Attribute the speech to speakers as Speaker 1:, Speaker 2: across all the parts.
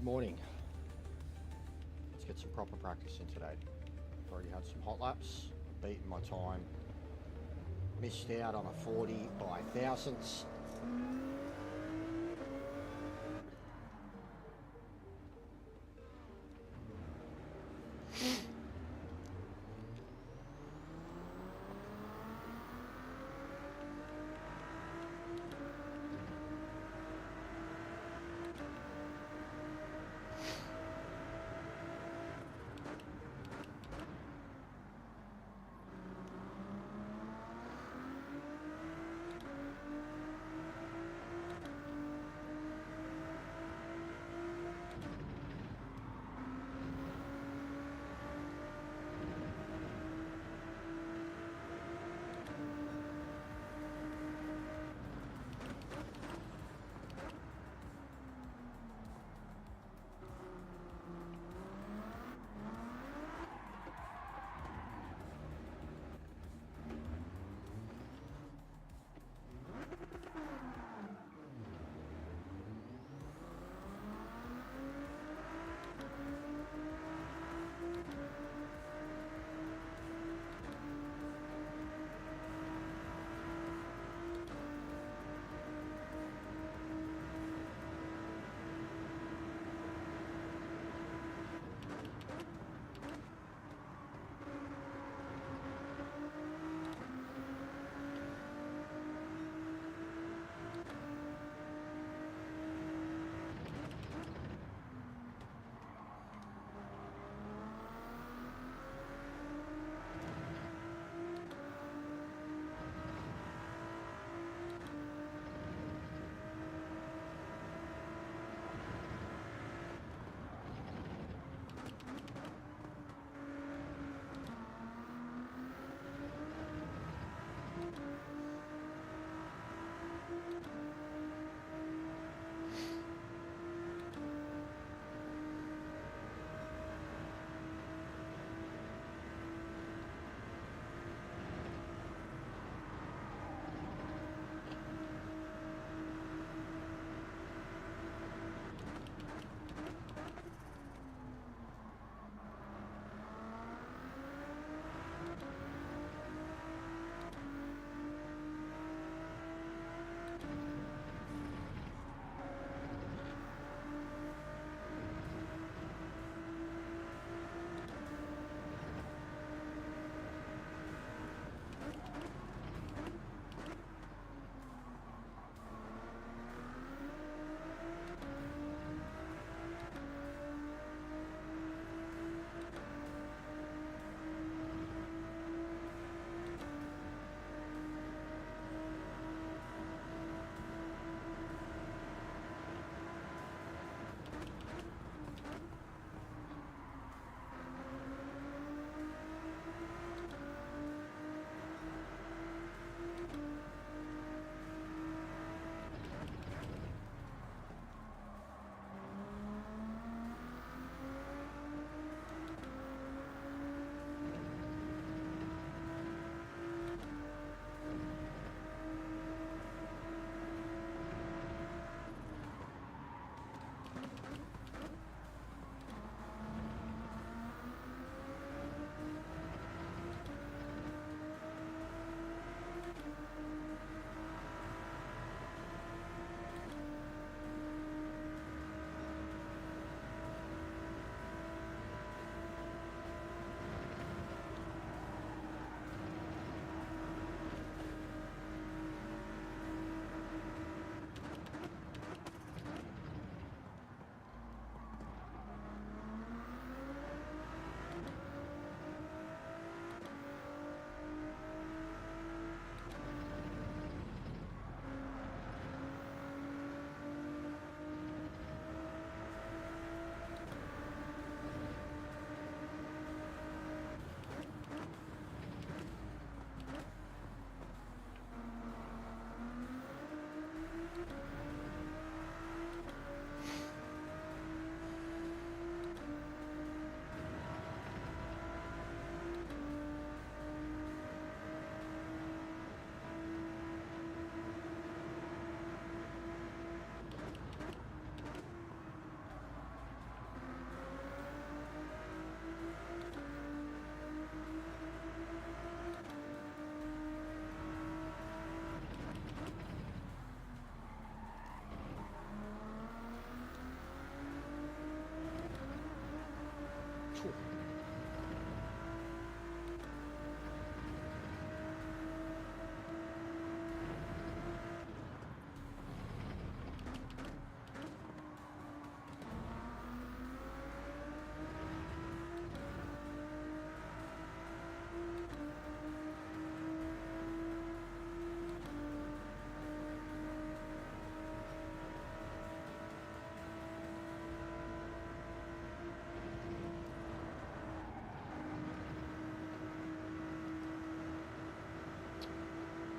Speaker 1: Good morning. Let's get some proper practice in today. I've already had some hot laps, beaten my time, missed out on a 40 by thousandths.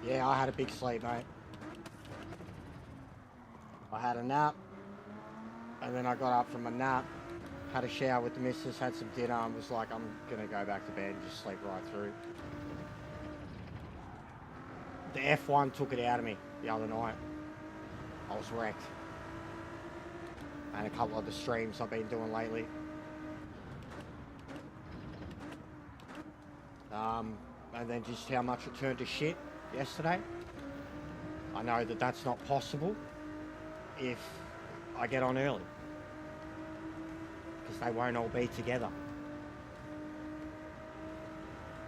Speaker 1: Yeah, I had a big sleep, mate. I had a nap, and then I got up from a nap, had a shower with the missus, had some dinner, and was like, I'm gonna go back to bed and just sleep right through. The F1 took it out of me the other night. I was wrecked. And a couple of the streams I've been doing lately. And then just how much it turned to shit yesterday. I know that that's not possible if I get on early, because they won't all be together.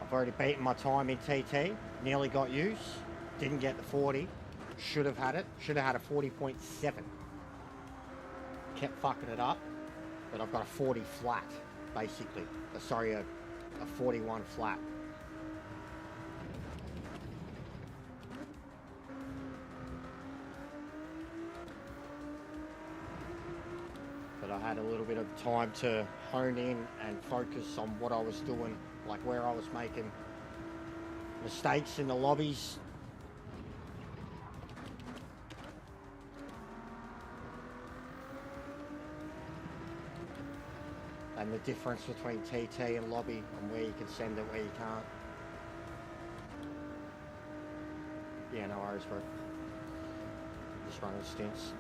Speaker 1: I've already beaten my time in TT, nearly got use, didn't get the 40, should have had it, should have had a 40.7. Kept fucking it up, but I've got a 40 flat, basically. Sorry, a 41 flat. But I had a little bit of time to hone in and focus on what I was doing, like where I was making mistakes in the lobbies. And the difference between TT and lobby, and where you can send it, where you can't. Yeah, no worries, bro. Just running stints.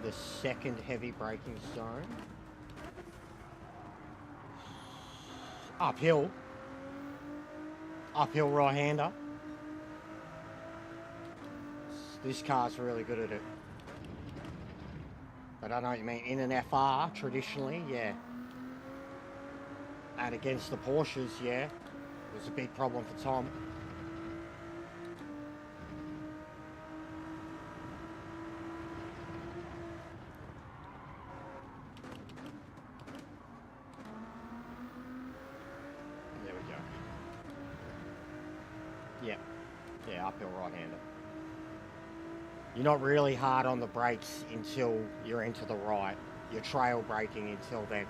Speaker 1: The second heavy braking zone. Uphill. Uphill right-hander. This car's really good at it. But I know what you mean. In an FR, traditionally, yeah. And against the Porsches, yeah. It was a big problem for Tom. Yeah, uphill right-hander. You're not really hard on the brakes until you're into the right. You're trail braking until then.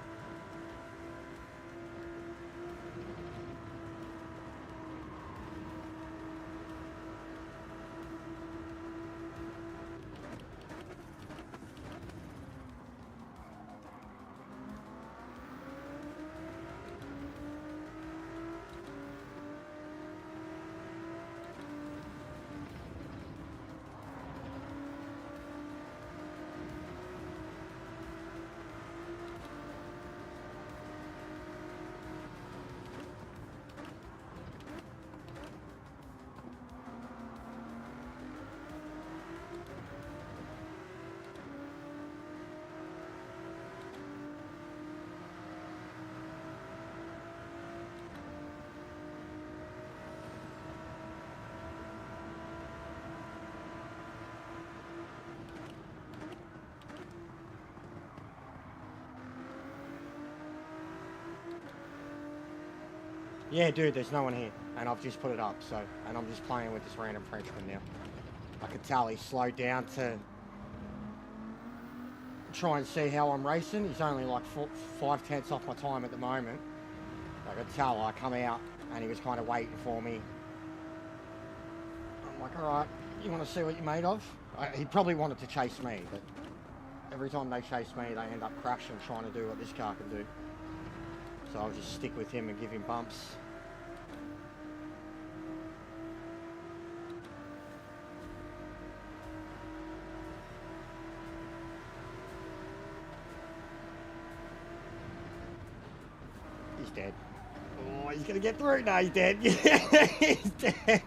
Speaker 1: Yeah, dude, there's no one here, and I've just put it up, so, and I'm just playing with this random Frenchman now. I could tell he slowed down to try and see how I'm racing. He's only like 5/10 off my time at the moment. I could tell I come out, and he was kind of waiting for me. I'm like, all right, you want to see what you're made of? He probably wanted to chase me, but every time they chase me, they end up crashing trying to do what this car can do. So I'll just stick with him and give him bumps. dead. Oh, he's gonna get through. No, he's dead. Yeah, he's dead.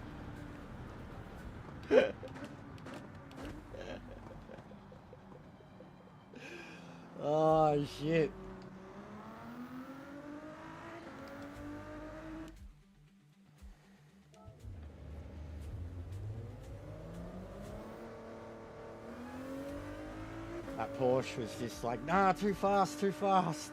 Speaker 1: Oh, shit. That Porsche was just like, nah, too fast, too fast.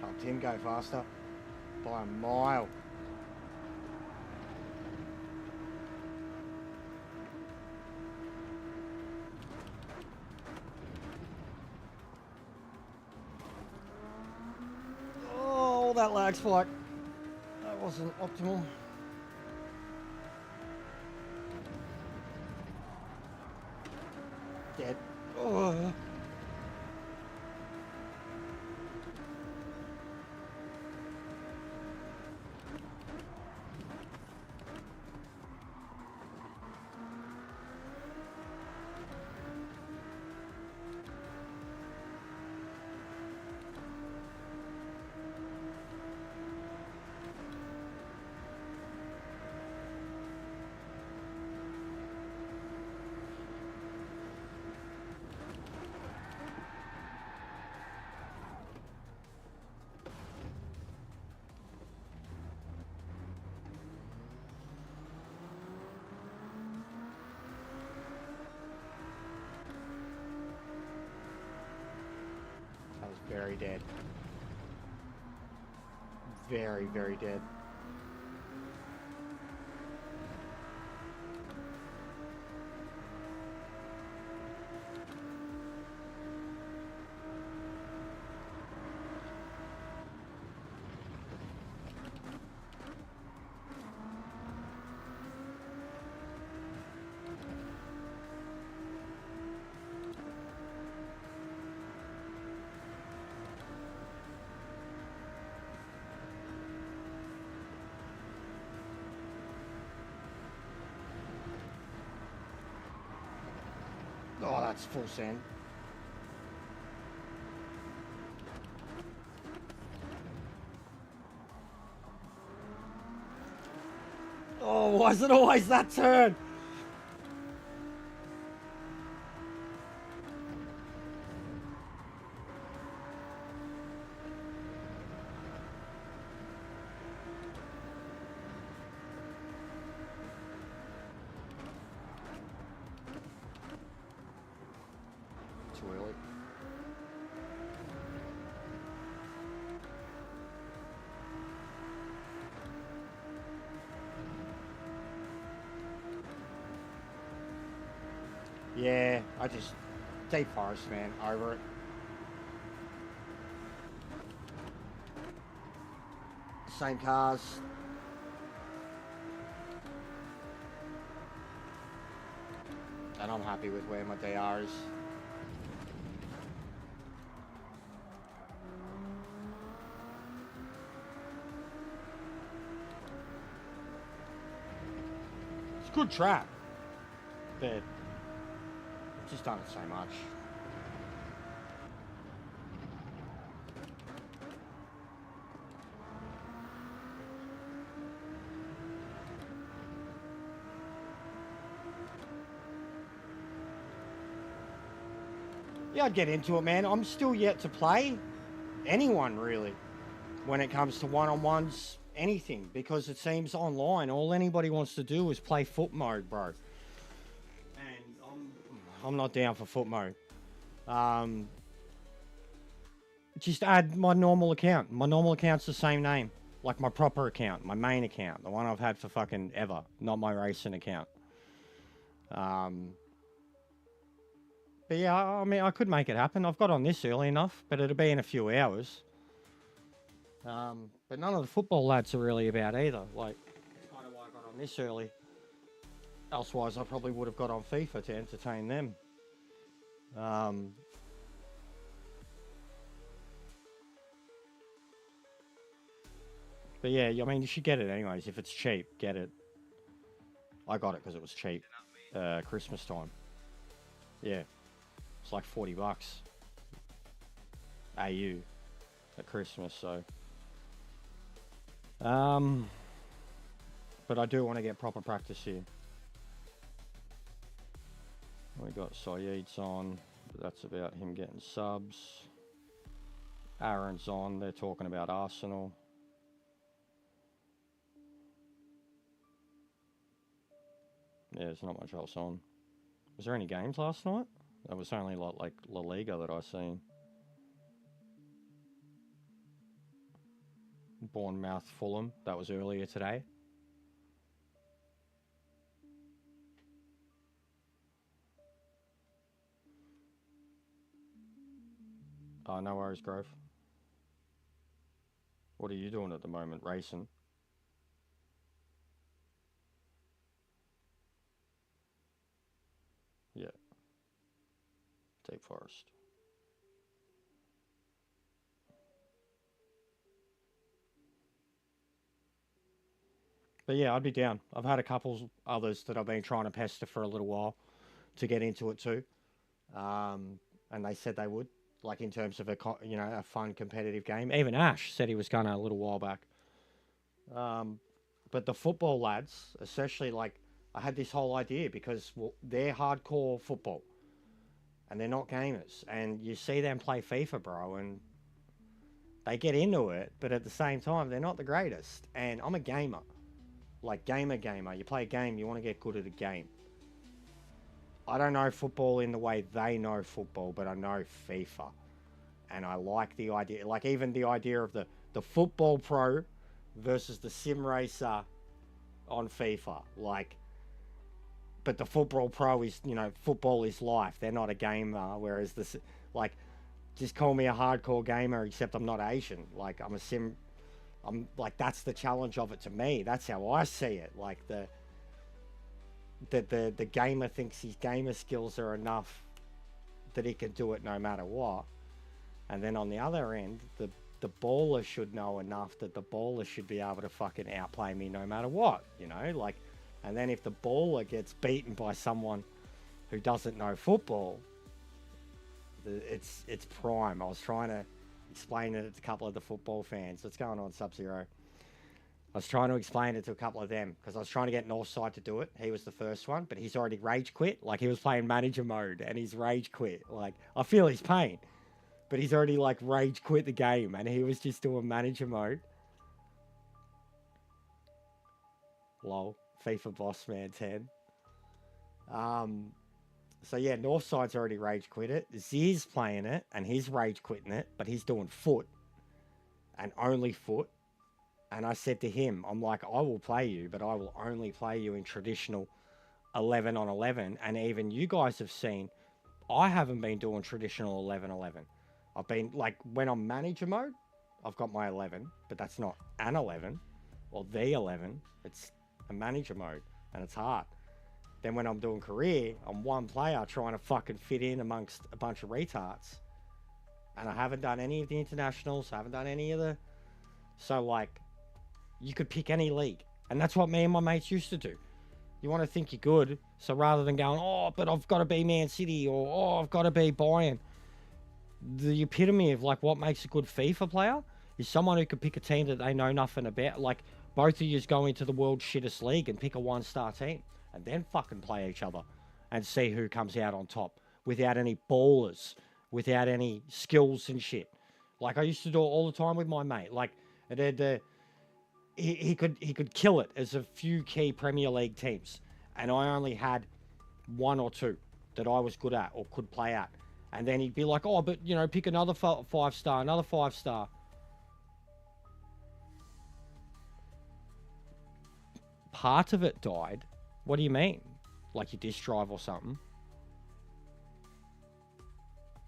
Speaker 1: Helped him go faster by a mile. Oh, that lag spike. That wasn't optimal. Dead. Oh. very dead. Very, very dead. Oh, that's full send. Oh, why is it always that turn? Too early. Yeah, I just... Deep forest, man. Over it. Same cars. And I'm happy with where my DR is. It's a good track, but just done it so much. Yeah, I'd get into it, man. I'm still yet to play anyone, really, when it comes to one-on-ones, anything, because it seems online, all anybody wants to do is play foot mode, bro. And I'm not down for foot mode. Just add my normal account. My normal account's the same name, like my proper account, my main account, the one I've had for fucking ever, not my racing account. But yeah, I mean, I could make it happen. I've got on this early enough, but it'll be in a few hours. But none of the football lads are really about either. Like, it's kind of why I got on this early. Elsewise, I probably would have got on FIFA to entertain them. But yeah, I mean, you should get it anyways. If it's cheap, get it. I got it because it was cheap. Christmas time. Yeah. It's like $40 AU at Christmas, so. But I do want to get proper practice here. We got Saeed's on, but that's about him getting subs. Aaron's on, they're talking about Arsenal. Yeah, there's not much else on. Was there any games last night? There was only like La Liga that I seen. Bournemouth, Fulham, that was earlier today. No worries, Grove. What are you doing at the moment? Racing? Yeah. Deep Forest. But yeah, I'd be down. I've had a couple others that I've been trying to pester for a little while to get into it too. And they said they would, like in terms of a fun competitive game. Even Ash said he was gonna a little while back. But the football lads, especially, like, I had this whole idea because they're hardcore football and they're not gamers. And you see them play FIFA, bro, and they get into it, but at the same time, they're not the greatest. And I'm a gamer. Like, gamer. You play a game, you want to get good at a game. I don't know football in the way they know football, but I know FIFA. And I like the idea, like even the idea of the football pro versus the sim racer on FIFA. Like, but the football pro is, you know, football is life. They're not a gamer. Whereas this, like, just call me a hardcore gamer, except I'm not Asian. Like, I'm a sim. I'm like, that's the challenge of it to me. That's how I see it. Like the gamer thinks his gamer skills are enough that he can do it no matter what. And then on the other end, the baller should know enough that the baller should be able to fucking outplay me no matter what, you know? Like, and then if the baller gets beaten by someone who doesn't know football, it's prime. I was trying to explain it to a couple of the football fans. What's going on, Sub-Zero? I was trying to explain it to a couple of them because I was trying to get Northside to do it. He was the first one, but he's already rage quit. Like, he was playing manager mode and he's rage quit. Like, I feel his pain, but he's already like rage quit the game and he was just doing manager mode. Lol. FIFA Boss Man 10. So yeah, Northside's already rage quit it. Z's playing it and he's rage quitting it, but he's doing foot and only foot. And I said to him, I'm like, I will play you, but I will only play you in traditional 11 on 11. And even you guys have seen, I haven't been doing traditional 11 11. I've been, like, when I'm manager mode, I've got my 11, but that's not an 11 or the 11. It's a manager mode, and it's hard. Then when I'm doing career, I'm one player trying to fucking fit in amongst a bunch of retards. And I haven't done any of the internationals, I haven't done any of the... So, like, you could pick any league. And that's what me and my mates used to do. You want to think you're good, so rather than going, oh, but I've got to be Man City, or, oh, I've got to be Bayern. The epitome of, like, what makes a good FIFA player is someone who can pick a team that they know nothing about. Like, both of you go into the world's shittest league and pick a one-star team. And then fucking play each other and see who comes out on top without any ballers, without any skills and shit. Like, I used to do it all the time with my mate. Like, he could kill it as a few key Premier League teams. And I only had one or two that I was good at or could play at. And then he'd be like, oh, but, you know, pick another five-star, another five-star. Part of it died. What do you mean? Like your disk drive or something?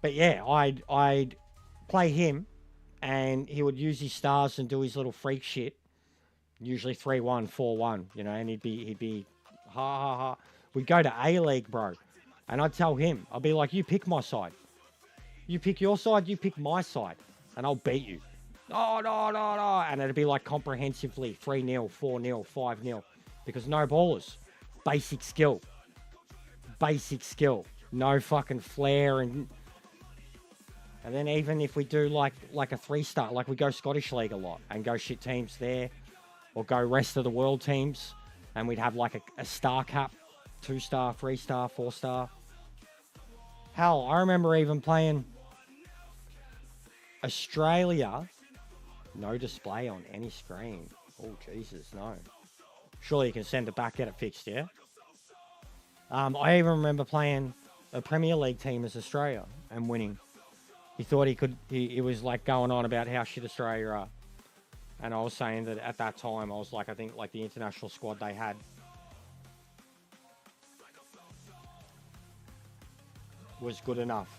Speaker 1: But yeah, I'd play him and he would use his stars and do his little freak shit. Usually 3-1, 4-1, you know, and he'd be ha ha ha. We'd go to A-League, bro. And I'd tell him, I'd be like, you pick my side. You pick your side, you pick my side. And I'll beat you. No. And it'd be like comprehensively 3-0, 4-0, 5-0. Because no ballers. Basic skill. No fucking flair and then even if we do like a 3-star, like we go Scottish League a lot and go shit teams there, or go rest of the world teams, and we'd have like a star cap, 2-star, 3-star, 4-star. Hell, I remember even playing Australia. No display on any screen. Oh Jesus, no. Surely you can send it back, get it fixed, yeah? I even remember playing a Premier League team as Australia and winning. He thought he could, he was like going on about how shit Australia are. And I was saying that at that time, I was like, I think like the international squad they had was good enough.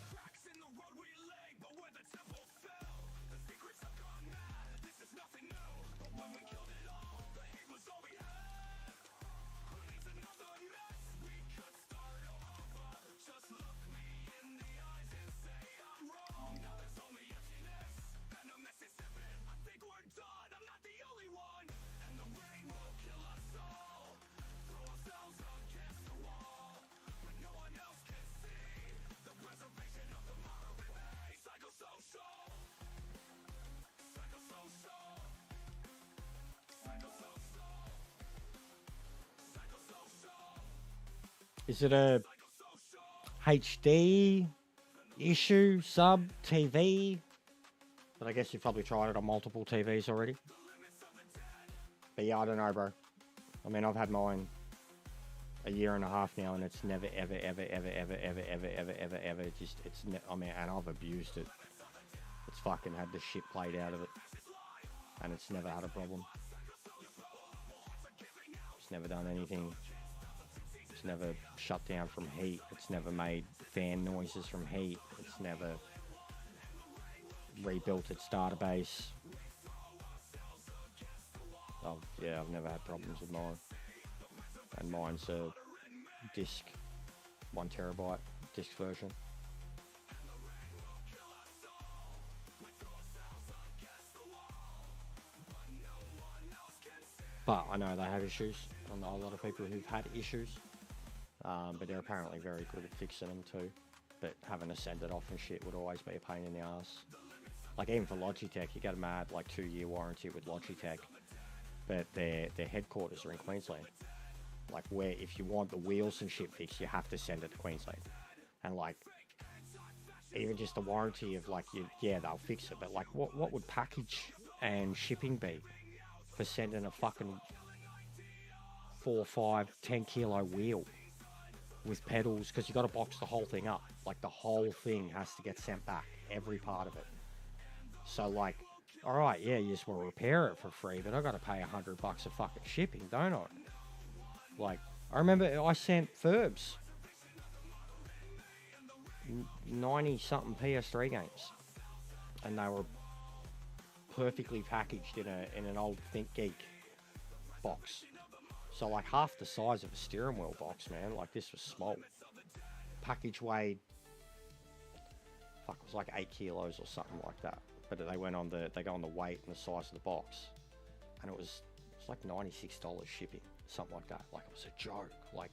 Speaker 1: Is it a HD issue, sub, TV? But I guess you've probably tried it on multiple TVs already. But yeah, I don't know, bro. I mean, I've had mine a year and a half now, and it's never, ever just, I mean, and I've abused it. It's fucking had the shit played out of it. And it's never had a problem. It's never done anything. It's never shut down from heat. It's never made fan noises from heat. It's never rebuilt its database. Oh, yeah, I've never had problems with mine. And mine's a disc, 1 terabyte disc version. But I know they have issues. I know a lot of people who've had issues. But they're apparently very good at fixing them too. But having to send it off and shit would always be a pain in the ass. Like even for Logitech, you get a mad like 2-year warranty with Logitech. But their headquarters are in Queensland. Like where if you want the wheels and shit fixed, you have to send it to Queensland. And like even just the warranty of like yeah, they'll fix it. But like what would package and shipping be for sending a fucking 4, 5, 10 kilo wheel with pedals? Because you got to box the whole thing up. Like the whole thing has to get sent back, every part of it. So like, all right, yeah, you just want to repair it for free, but I got to pay $100 of fucking shipping, don't I? Like, I remember I sent Furbs 90 something PS3 games, and they were perfectly packaged in an old Think Geek box. So like half the size of a steering wheel box, man. Like this was small. Package weighed, fuck, it was like 8 kilos or something like that. But they went on they go on the weight and the size of the box, and it was like $96 shipping, something like that. Like it was a joke. Like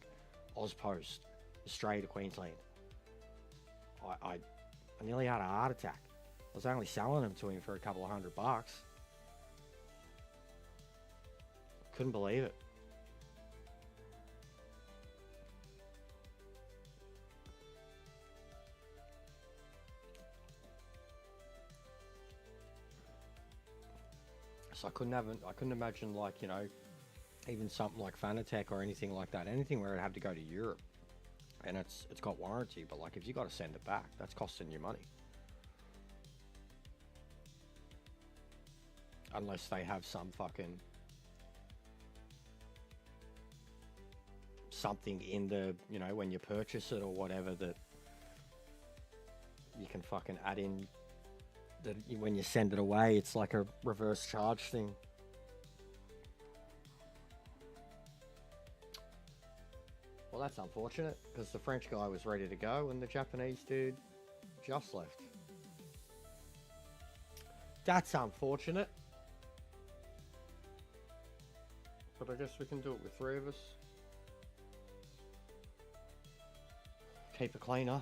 Speaker 1: Ozpost, Australia to Queensland. I nearly had a heart attack. I was only selling them to him for a couple of $100. Couldn't believe it. So I couldn't imagine, like, you know, even something like Fanatec or anything like that, anything where it had to go to Europe, and it's got warranty, but like if you got to send it back, that's costing you money. Unless they have some fucking something in the, you know, when you purchase it or whatever, that you can fucking add in that when you send it away, it's like a reverse charge thing. Well, that's unfortunate, because the French guy was ready to go and the Japanese dude just left. That's unfortunate. But I guess we can do it with 3 of us. Keep it cleaner.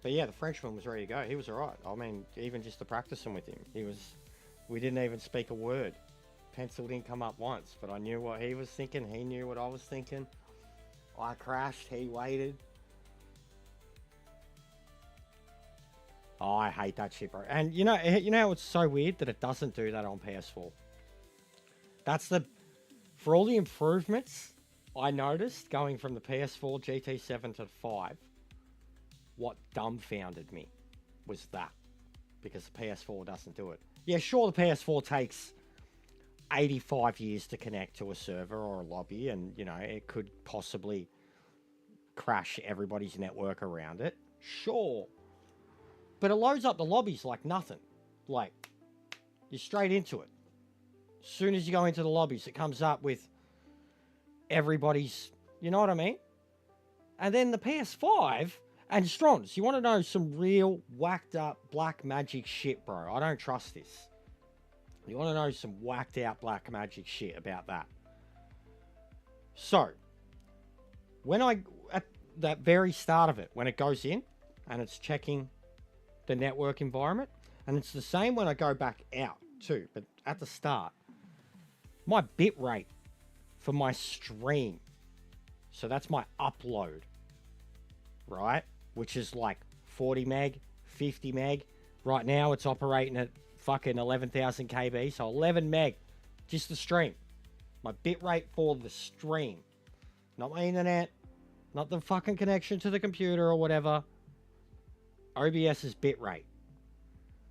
Speaker 1: But yeah, the Frenchman was ready to go. He was alright. I mean, even just to practicing with him, we didn't even speak a word. Pencil didn't come up once, but I knew what he was thinking. He knew what I was thinking. I crashed, he waited. Oh, I hate that shit, bro. And you know it's so weird that it doesn't do that on PS4. For all the improvements I noticed going from the PS4 GT7 to 5, what dumbfounded me was that, because the PS4 doesn't do it. Yeah, sure, the PS4 takes 85 years to connect to a server or a lobby, and you know it could possibly crash everybody's network around it. Sure, but it loads up the lobbies like nothing. Like, you're straight into it. As soon as you go into the lobbies, it comes up with everybody's, you know what I mean? And then the PS5 and Strons, you want to know some real whacked up black magic shit, bro? I don't trust this. You want to know some whacked out black magic shit about that? So, at that very start of it, when it goes in and it's checking the network environment, and it's the same when I go back out too, but at the start, my bit rate for my stream, so that's my upload, right? Which is like 40 meg, 50 meg. Right now it's operating at fucking 11,000 KB, so 11 meg, just the stream. My bit rate for the stream, not my internet, not the fucking connection to the computer or whatever. OBS's bitrate.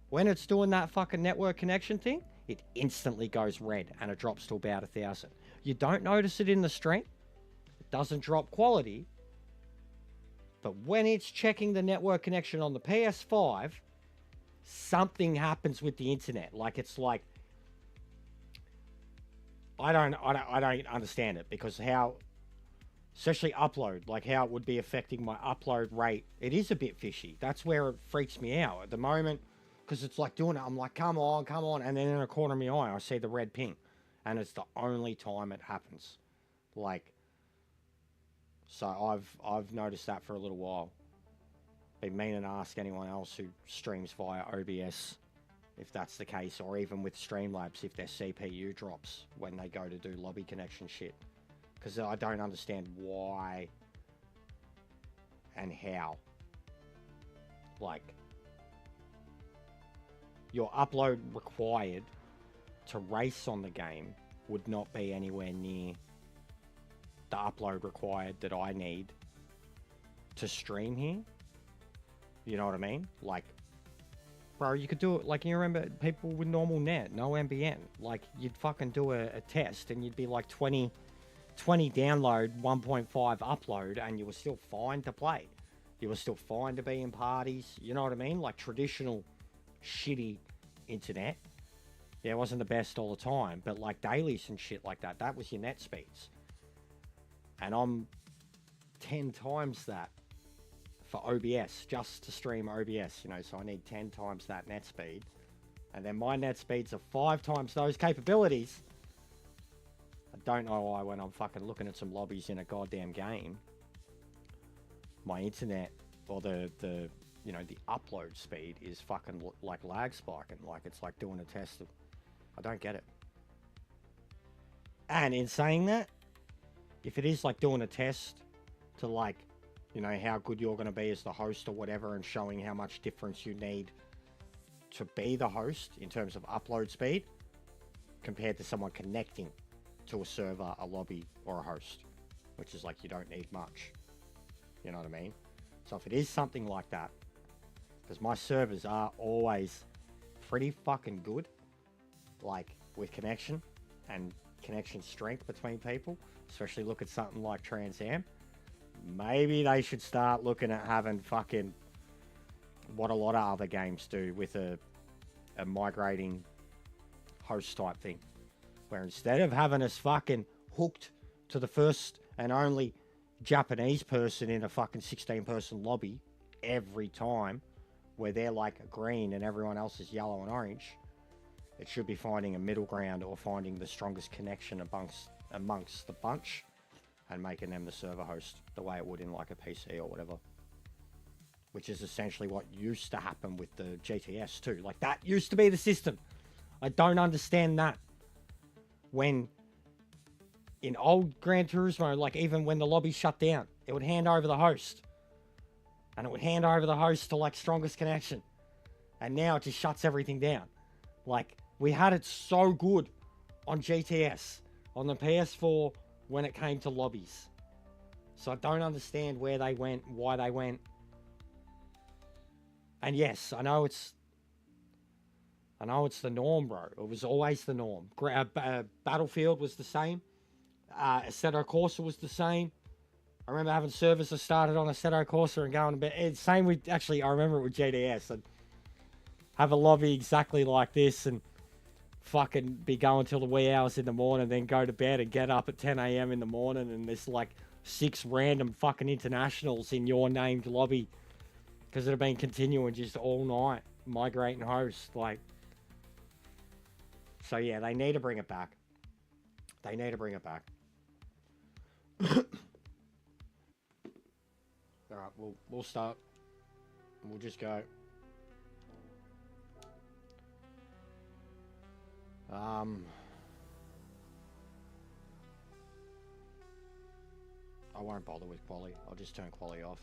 Speaker 1: When it's doing that fucking network connection thing, it instantly goes red and it drops to about 1,000. You don't notice it in the stream. It doesn't drop quality. But when it's checking the network connection on the PS5, something happens with the internet. Like, it's like, I don't understand it, because how, especially upload, like how it would be affecting my upload rate. It is a bit fishy. That's where it freaks me out at the moment, because it's like doing it. I'm like, come on. And then in the corner of my eye, I see the red ping, and it's the only time it happens. Like, so I've noticed that for a little while. Been meaning to ask anyone else who streams via OBS if that's the case, or even with Streamlabs, if their CPU drops when they go to do lobby connection shit. Because I don't understand why and how. Like, your upload required to race on the game would not be anywhere near the upload required that I need to stream here. You know what I mean? Like, bro, you could do it, like, you remember people with normal net, no NBN. Like, you'd fucking do a test and you'd be like 20 download, 1.5 upload, and you were still fine to play. You were still fine to be in parties. You know what I mean? Like, traditional shitty internet. Yeah, it wasn't the best all the time, but like dailies and shit like that, that was your net speeds. And I'm 10 times that for OBS, just to stream OBS, you know, so I need 10 times that net speed. And then my net speeds are 5 times those capabilities. I don't know why when I'm fucking looking at some lobbies in a goddamn game, my internet, or the you know, the upload speed is fucking like lag spiking. Like, it's like doing a test of, I don't get it. And in saying that, if it is like doing a test to, like, you know, how good you're going to be as the host or whatever, and showing how much difference you need to be the host in terms of upload speed compared to someone connecting to a server, a lobby, or a host, which is like, you don't need much. You know what I mean? So if it is something like that, because my servers are always pretty fucking good, like with connection and connection strength between people, especially look at something like Trans Am. Maybe they should start looking at having fucking what a lot of other games do with a migrating host type thing, where instead of having us fucking hooked to the first and only Japanese person in a fucking 16-person lobby every time, where they're like green and everyone else is yellow and orange, it should be finding a middle ground, or finding the strongest connection amongst the bunch and making them the server host, the way it would in like a PC or whatever. Which is essentially what used to happen with the GTS too. Like, that used to be the system. I don't understand that. When in old Gran Turismo, like, even when the lobby shut down, it would hand over the host. And it would hand over the host to like strongest connection. And now it just shuts everything down. Like, we had it so good on GTS, on the PS4, when it came to lobbies. So I don't understand where they went, why they went. And yes, I know it's the norm, bro. It was always the norm. Battlefield was the same. Assetto Corsa was the same. I remember having servers that started on Assetto Corsa and going to bed. Same with, actually, I remember it with GTS. I'd have a lobby exactly like this and fucking be going till the wee hours in the morning, then go to bed and get up at 10 a.m. in the morning, and there's like 6 random fucking internationals in your named lobby, because it had been continuing just all night, migrating hosts. Like, so yeah, they need to bring it back. They need to bring it back. Alright, we'll start. We'll just go. I won't bother with quali. I'll just turn quali off.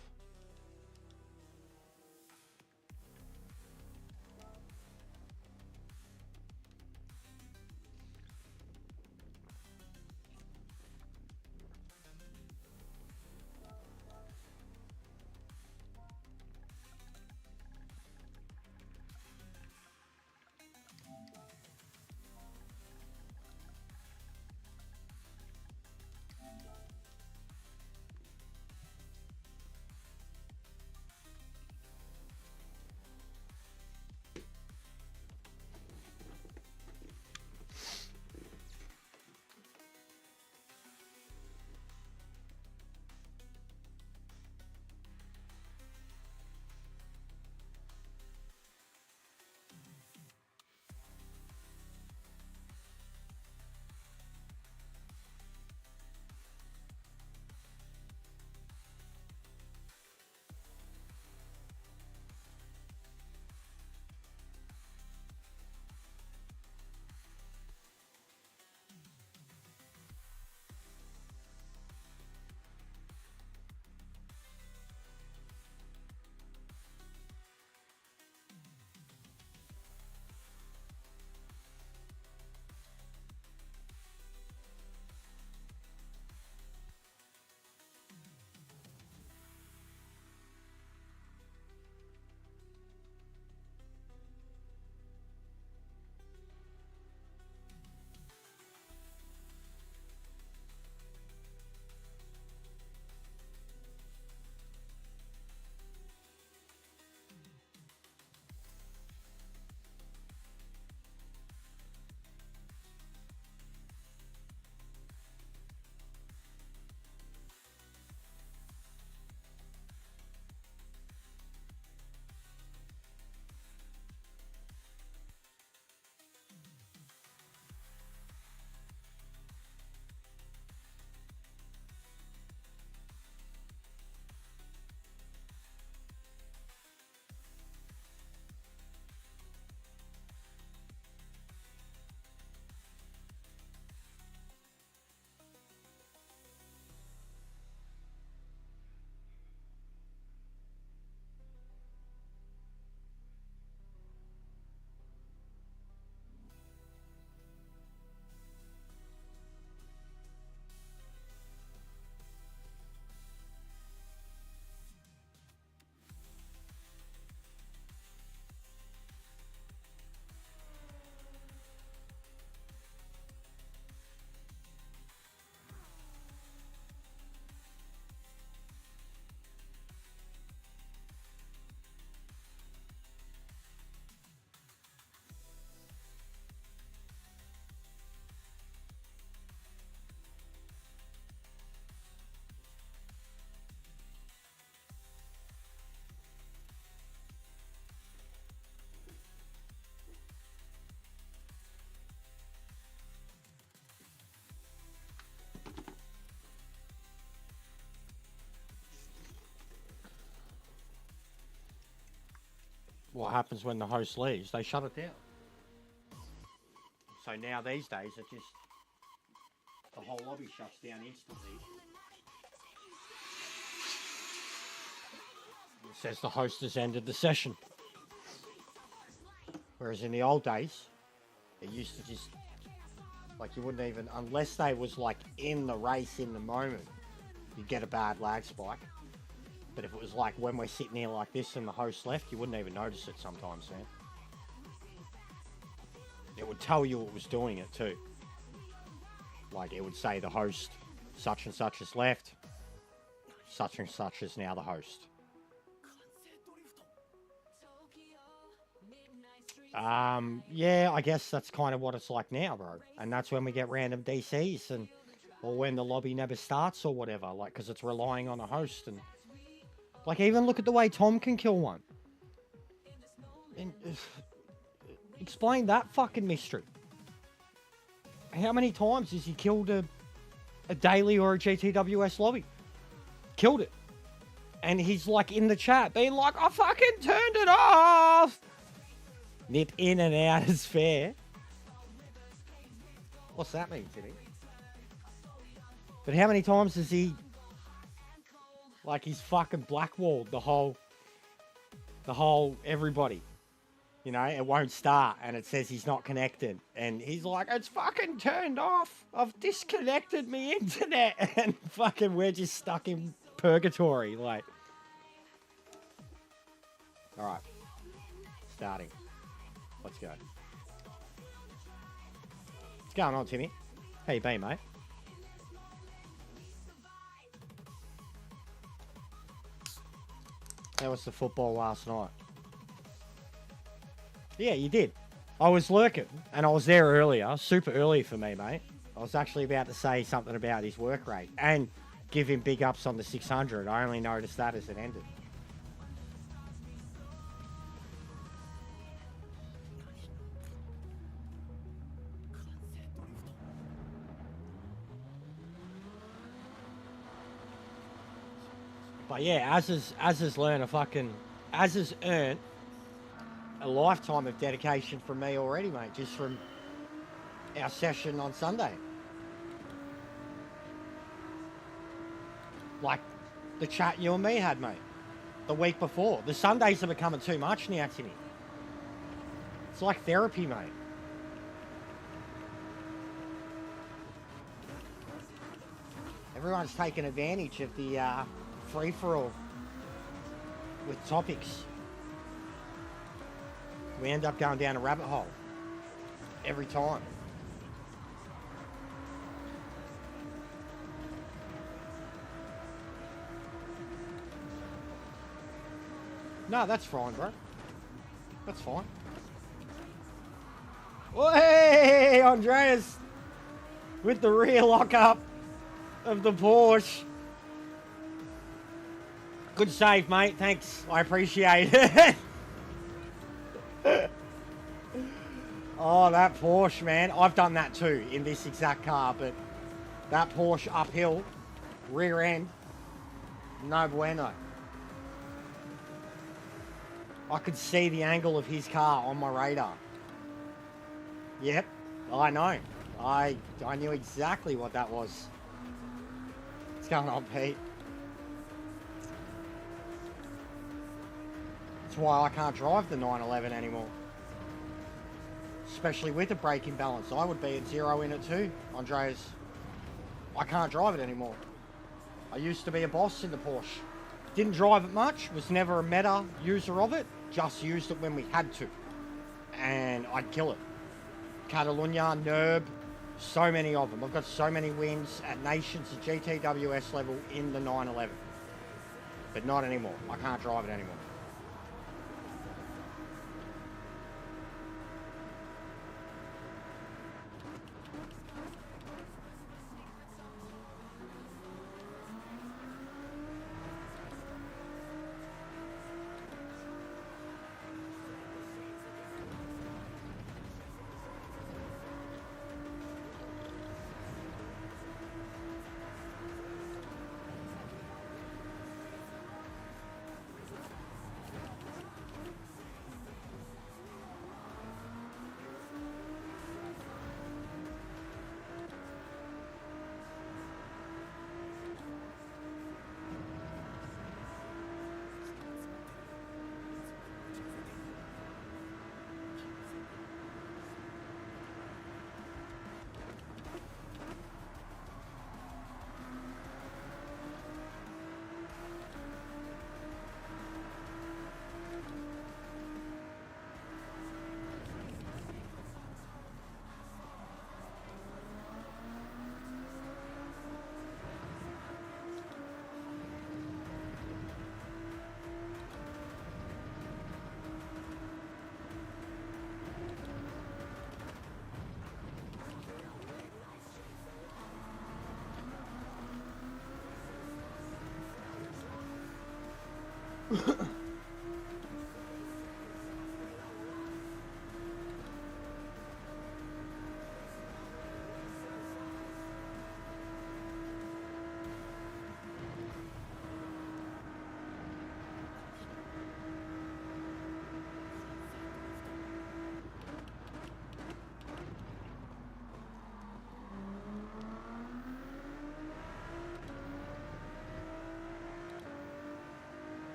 Speaker 1: what happens when the host leaves? They shut it down. So now these days, it just, the whole lobby shuts down instantly. It says the host has ended the session. Whereas in the old days, it used to just, like, you wouldn't even, unless they was like in the race in the moment, you'd get a bad lag spike. But if it was like when we're sitting here like this and the host left, you wouldn't even notice it sometimes, man. It would tell you it was doing it too. Like it would say the host, such and such has left, such and such is now the host. Yeah, I guess that's kind of what it's like now, bro. And that's when we get random DCs and, or when the lobby never starts or whatever, like, because it's relying on a host. And like, even look at the way Tom can kill one. And explain that fucking mystery. How many times has he killed a daily or a GTWS lobby? Killed it. And he's like in the chat being like, I fucking turned it off. Nip in and out is fair. What's that mean, Timmy? But how many times has he, like, he's fucking blackballed the whole everybody? You know, it won't start and it says he's not connected. And he's like, it's fucking turned off. I've disconnected me internet. And fucking we're just stuck in purgatory. Like, all right, starting. Let's go. What's going on, Timmy? How you been, mate? How was the football last night? Yeah, you did. I was lurking, and I was there earlier. Super early for me, mate. I was actually about to say something about his work rate and give him big ups on the 600. I only noticed that as it ended. But yeah, Az has learned Az has earned a lifetime of dedication from me already, mate, just from our session on Sunday. Like the chat you and me had, mate, the week before. The Sundays are becoming too much now, Timmy. It's like therapy, mate. Everyone's taking advantage of the free-for-all with topics. We end up going down a rabbit hole every time. No, that's fine, bro. That's fine. Hey, Andreas, with the rear lockup of the Porsche. Good save, mate. Thanks. I appreciate it. Oh, that Porsche, man. I've done that too in this exact car, but that Porsche uphill, rear end, no bueno. I could see the angle of his car on my radar. Yep, I know. I knew exactly what that was. What's going on, Pete? That's why I can't drive the 911 anymore. Especially with the braking balance. I would be at 0 in it too, Andreas. I can't drive it anymore. I used to be a boss in the Porsche. Didn't drive it much, was never a meta user of it, just used it when we had to. And I'd kill it. Catalunya, Nerb, so many of them. I've got so many wins at Nations at GTWS level in the 911. But not anymore. I can't drive it anymore.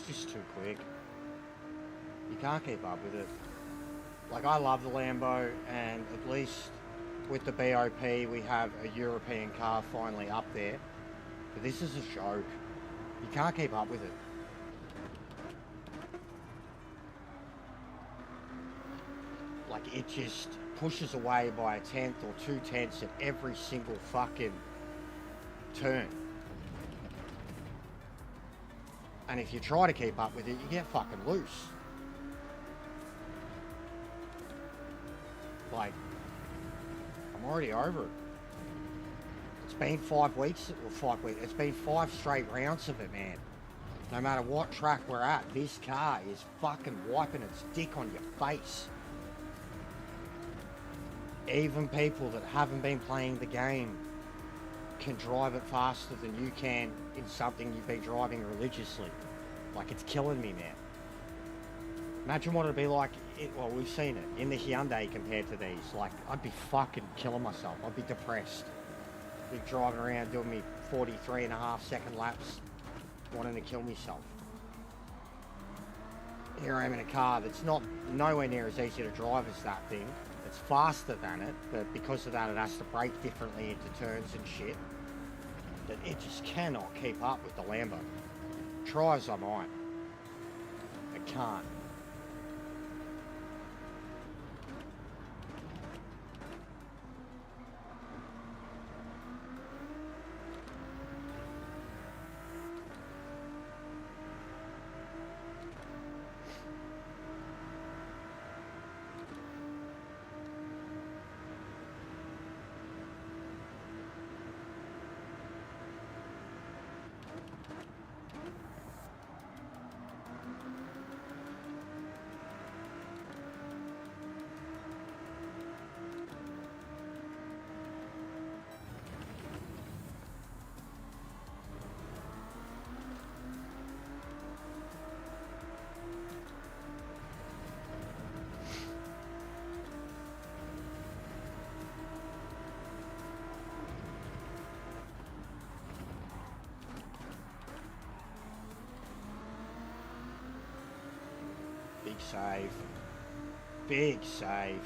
Speaker 1: It's just too quick. You can't keep up with it. Like, I love the Lambo, and at least with the BOP we have a European car finally up there. But this is a joke. You can't keep up with it. Like, it just pushes away by 1/10 or 2/10 at every single fucking turn. And if you try to keep up with it, you get fucking loose. Like, I'm already over it. It's been 5 weeks, or 5 weeks, it's been 5 straight rounds of it, man. No matter what track we're at, this car is fucking wiping its dick on your face. Even people that haven't been playing the game can drive it faster than you can in something you've been driving religiously. Like, it's killing me, man. Imagine what it'd be like, well, we've seen it, in the Hyundai compared to these. Like, I'd be fucking killing myself. I'd be depressed. Be driving around doing me 43.5-second laps, wanting to kill myself. Here I am in a car that's nowhere near as easy to drive as that thing. It's faster than it, but because of that it has to brake differently into turns and shit. That it just cannot keep up with the Lambo. Try as I might. It can't. Big save. Big save.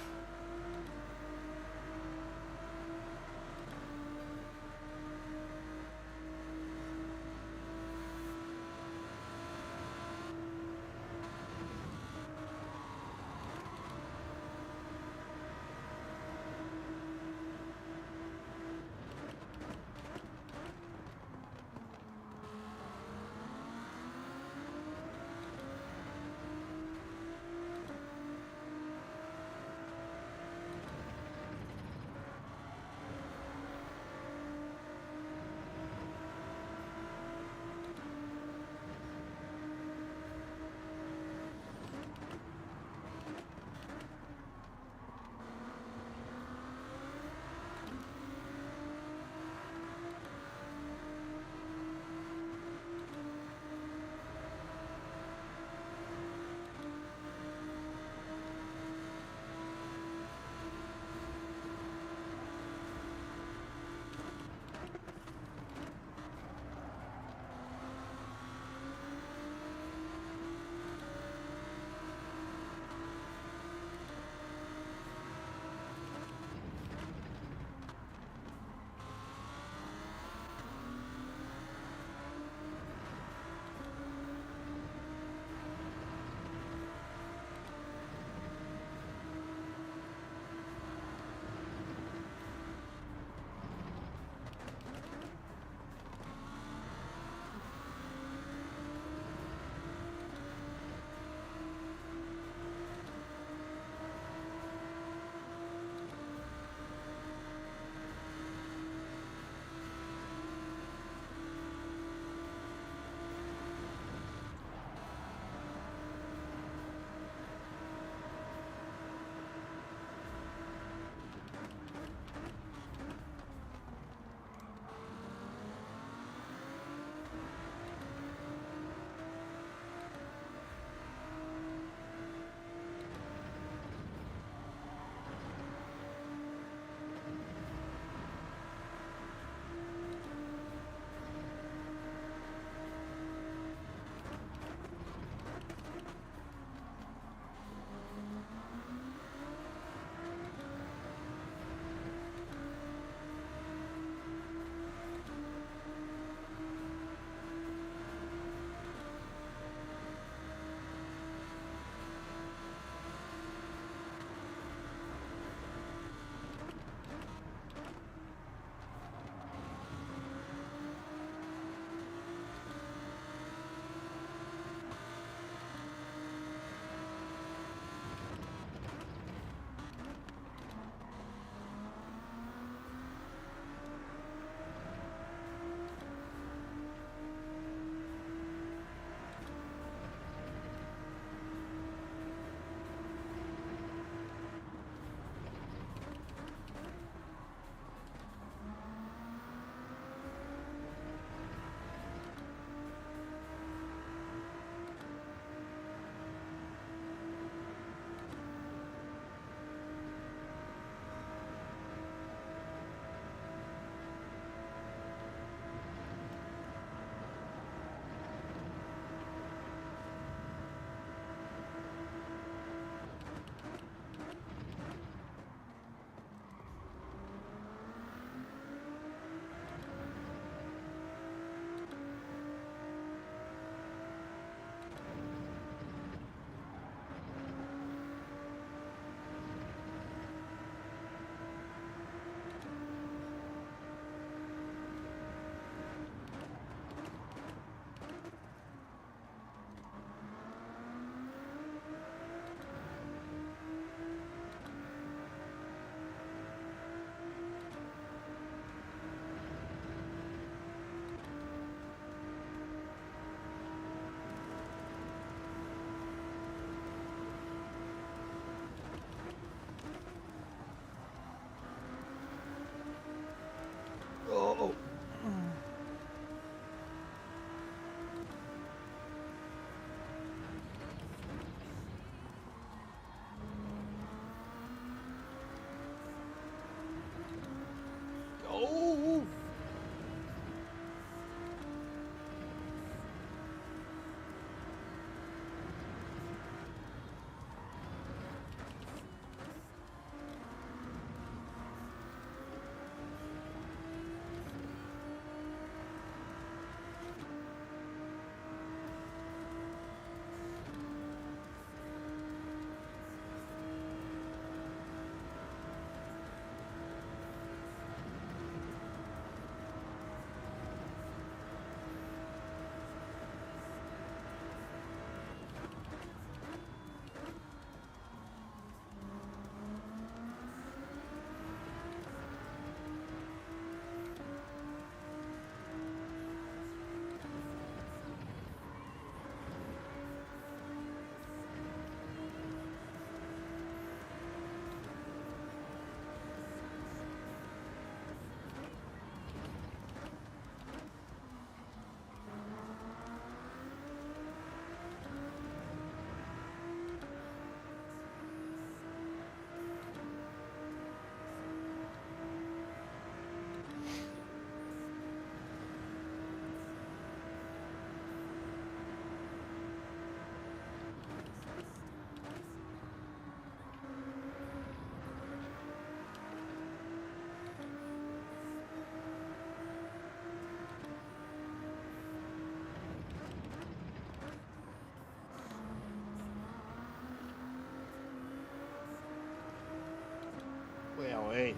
Speaker 1: Oi,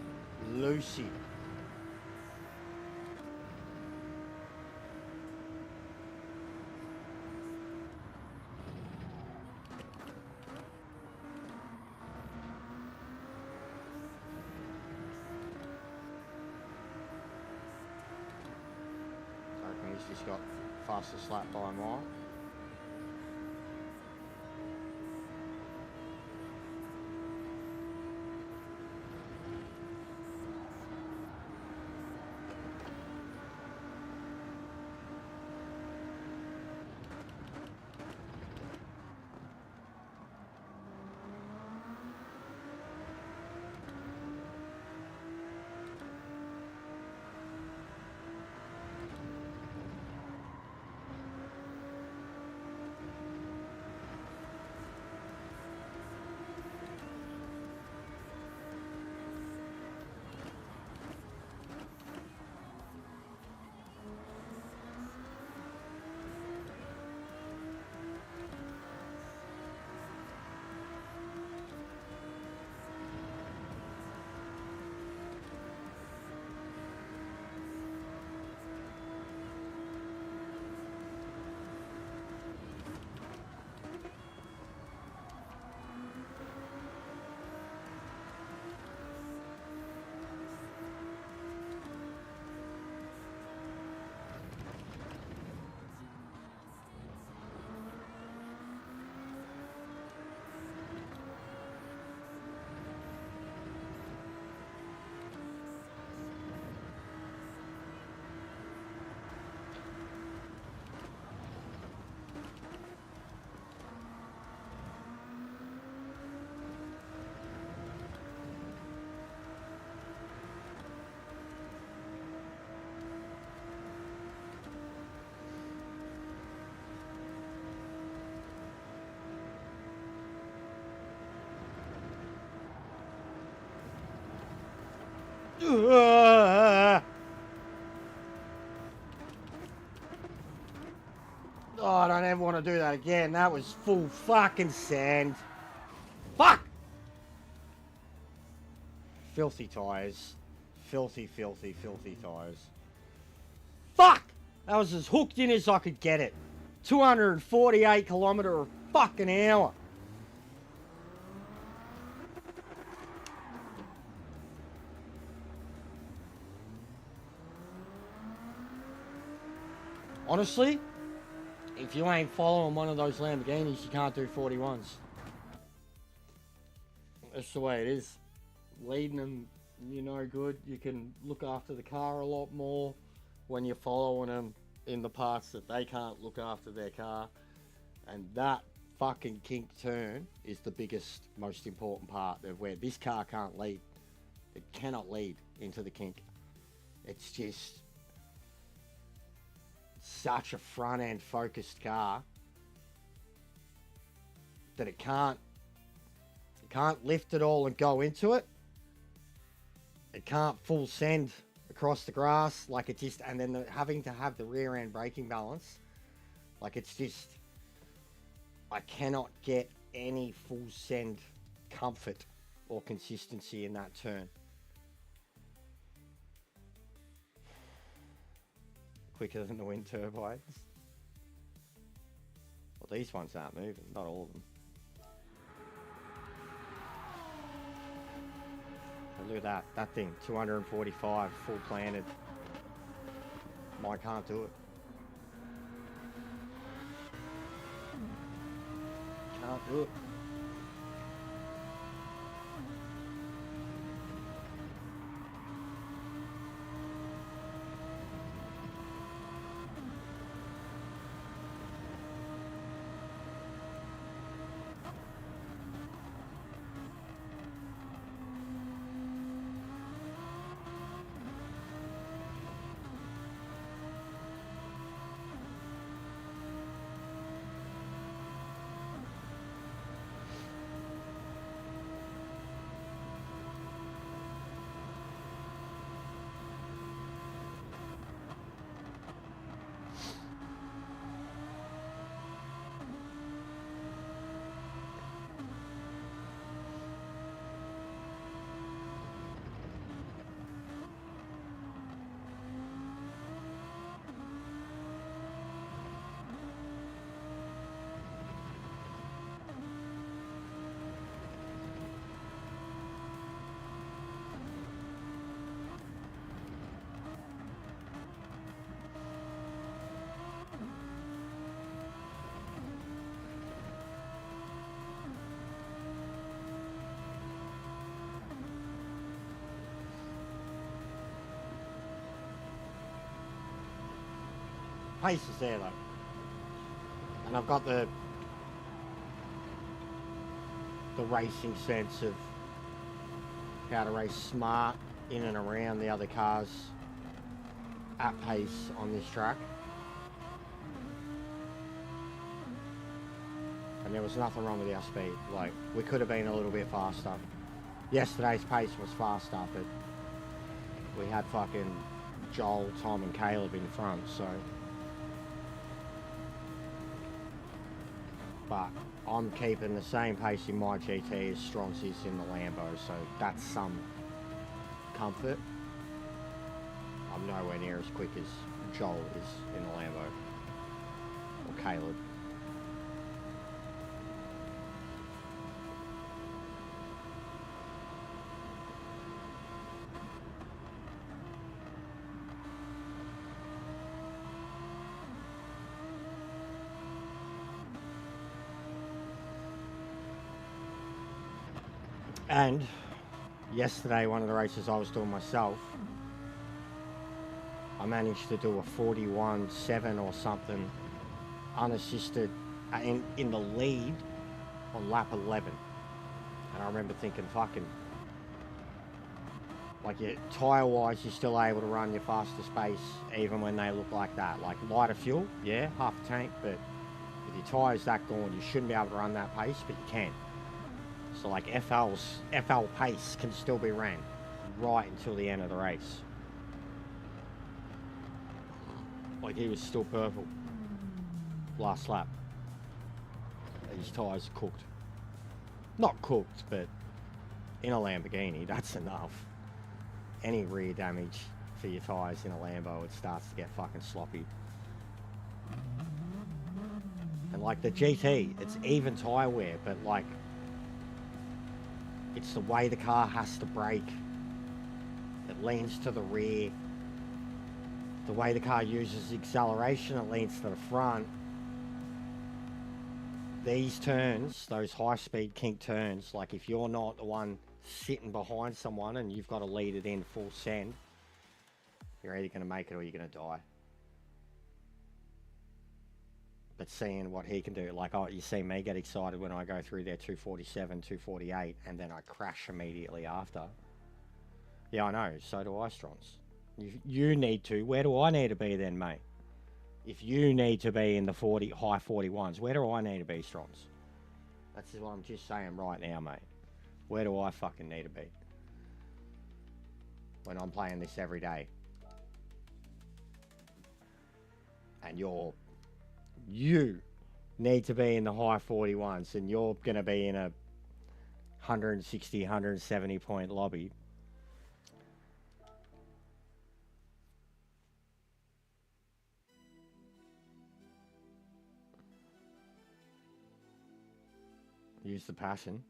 Speaker 1: Lucy. I reckon he's just got fastest lap by a mile. Oh, I don't ever want to do that again. That was full fucking sand. Fuck! Filthy tyres. Filthy, filthy, filthy tyres. Fuck! That was as hooked in as I could get it. 248 kilometre a fucking hour. Honestly, if you ain't following one of those Lamborghinis, you can't do 41s. That's the way it is. Leading them, you're no good. You can look after the car a lot more when you're following them in the parts that they can't look after their car. And that fucking kink turn is the biggest, most important part of where this car can't lead. It cannot lead into the kink. It's just such a front end focused car that it can't lift it all and go into it. It can't full send across the grass like it just, and then having to have the rear end braking balance, like it's just, I cannot get any full send comfort or consistency in that turn. Quicker than the wind turbines. Well, these ones aren't moving, not all of them. But look at that thing, 245, full planted. Mine can't do it. Can't do it. pace is there though. And I've got the racing sense of how to race smart in and around the other cars at pace on this track. And there was nothing wrong with our speed. Like, we could have been a little bit faster. Yesterday's pace was faster, but we had fucking Joel, Tom and Caleb in front, so. But I'm keeping the same pace in my GT as Strong's is in the Lambo, so that's some comfort. I'm nowhere near as quick as Joel is in the Lambo, or Caleb. And yesterday, one of the races I was doing myself, I managed to do a 41.7 or something unassisted in the lead on lap 11. And I remember thinking, fucking, like, tyre wise, you're still able to run your fastest pace even when they look like that. Like, lighter fuel, yeah, half a tank, but with your tyres that gone, you shouldn't be able to run that pace, but you can. So like FL pace can still be ran right until the end of the race. Like, he was still purple last lap. His tyres cooked. Not cooked, but in a Lamborghini, that's enough. Any rear damage for your tyres in a Lambo, it starts to get fucking sloppy. And like the GT, it's even tyre wear, but like, it's the way the car has to brake. It leans to the rear. The way the car uses acceleration, it leans to the front. These turns, those high-speed kink turns, like if you're not the one sitting behind someone and you've got to lead it in full send, you're either going to make it or you're going to die. But seeing what he can do, like, oh, you see me get excited when I go through there 247, 248, and then I crash immediately after. Yeah, I know, so do I, Strons. You need to. Where do I need to be then, mate? If you need to be in the high 41s, where do I need to be, Strons? That's what I'm just saying right now, mate. Where do I fucking need to be? When I'm playing this every day. And you need to be in the high 41s, and you're going to be in a 160, 170 point lobby. Use the passion.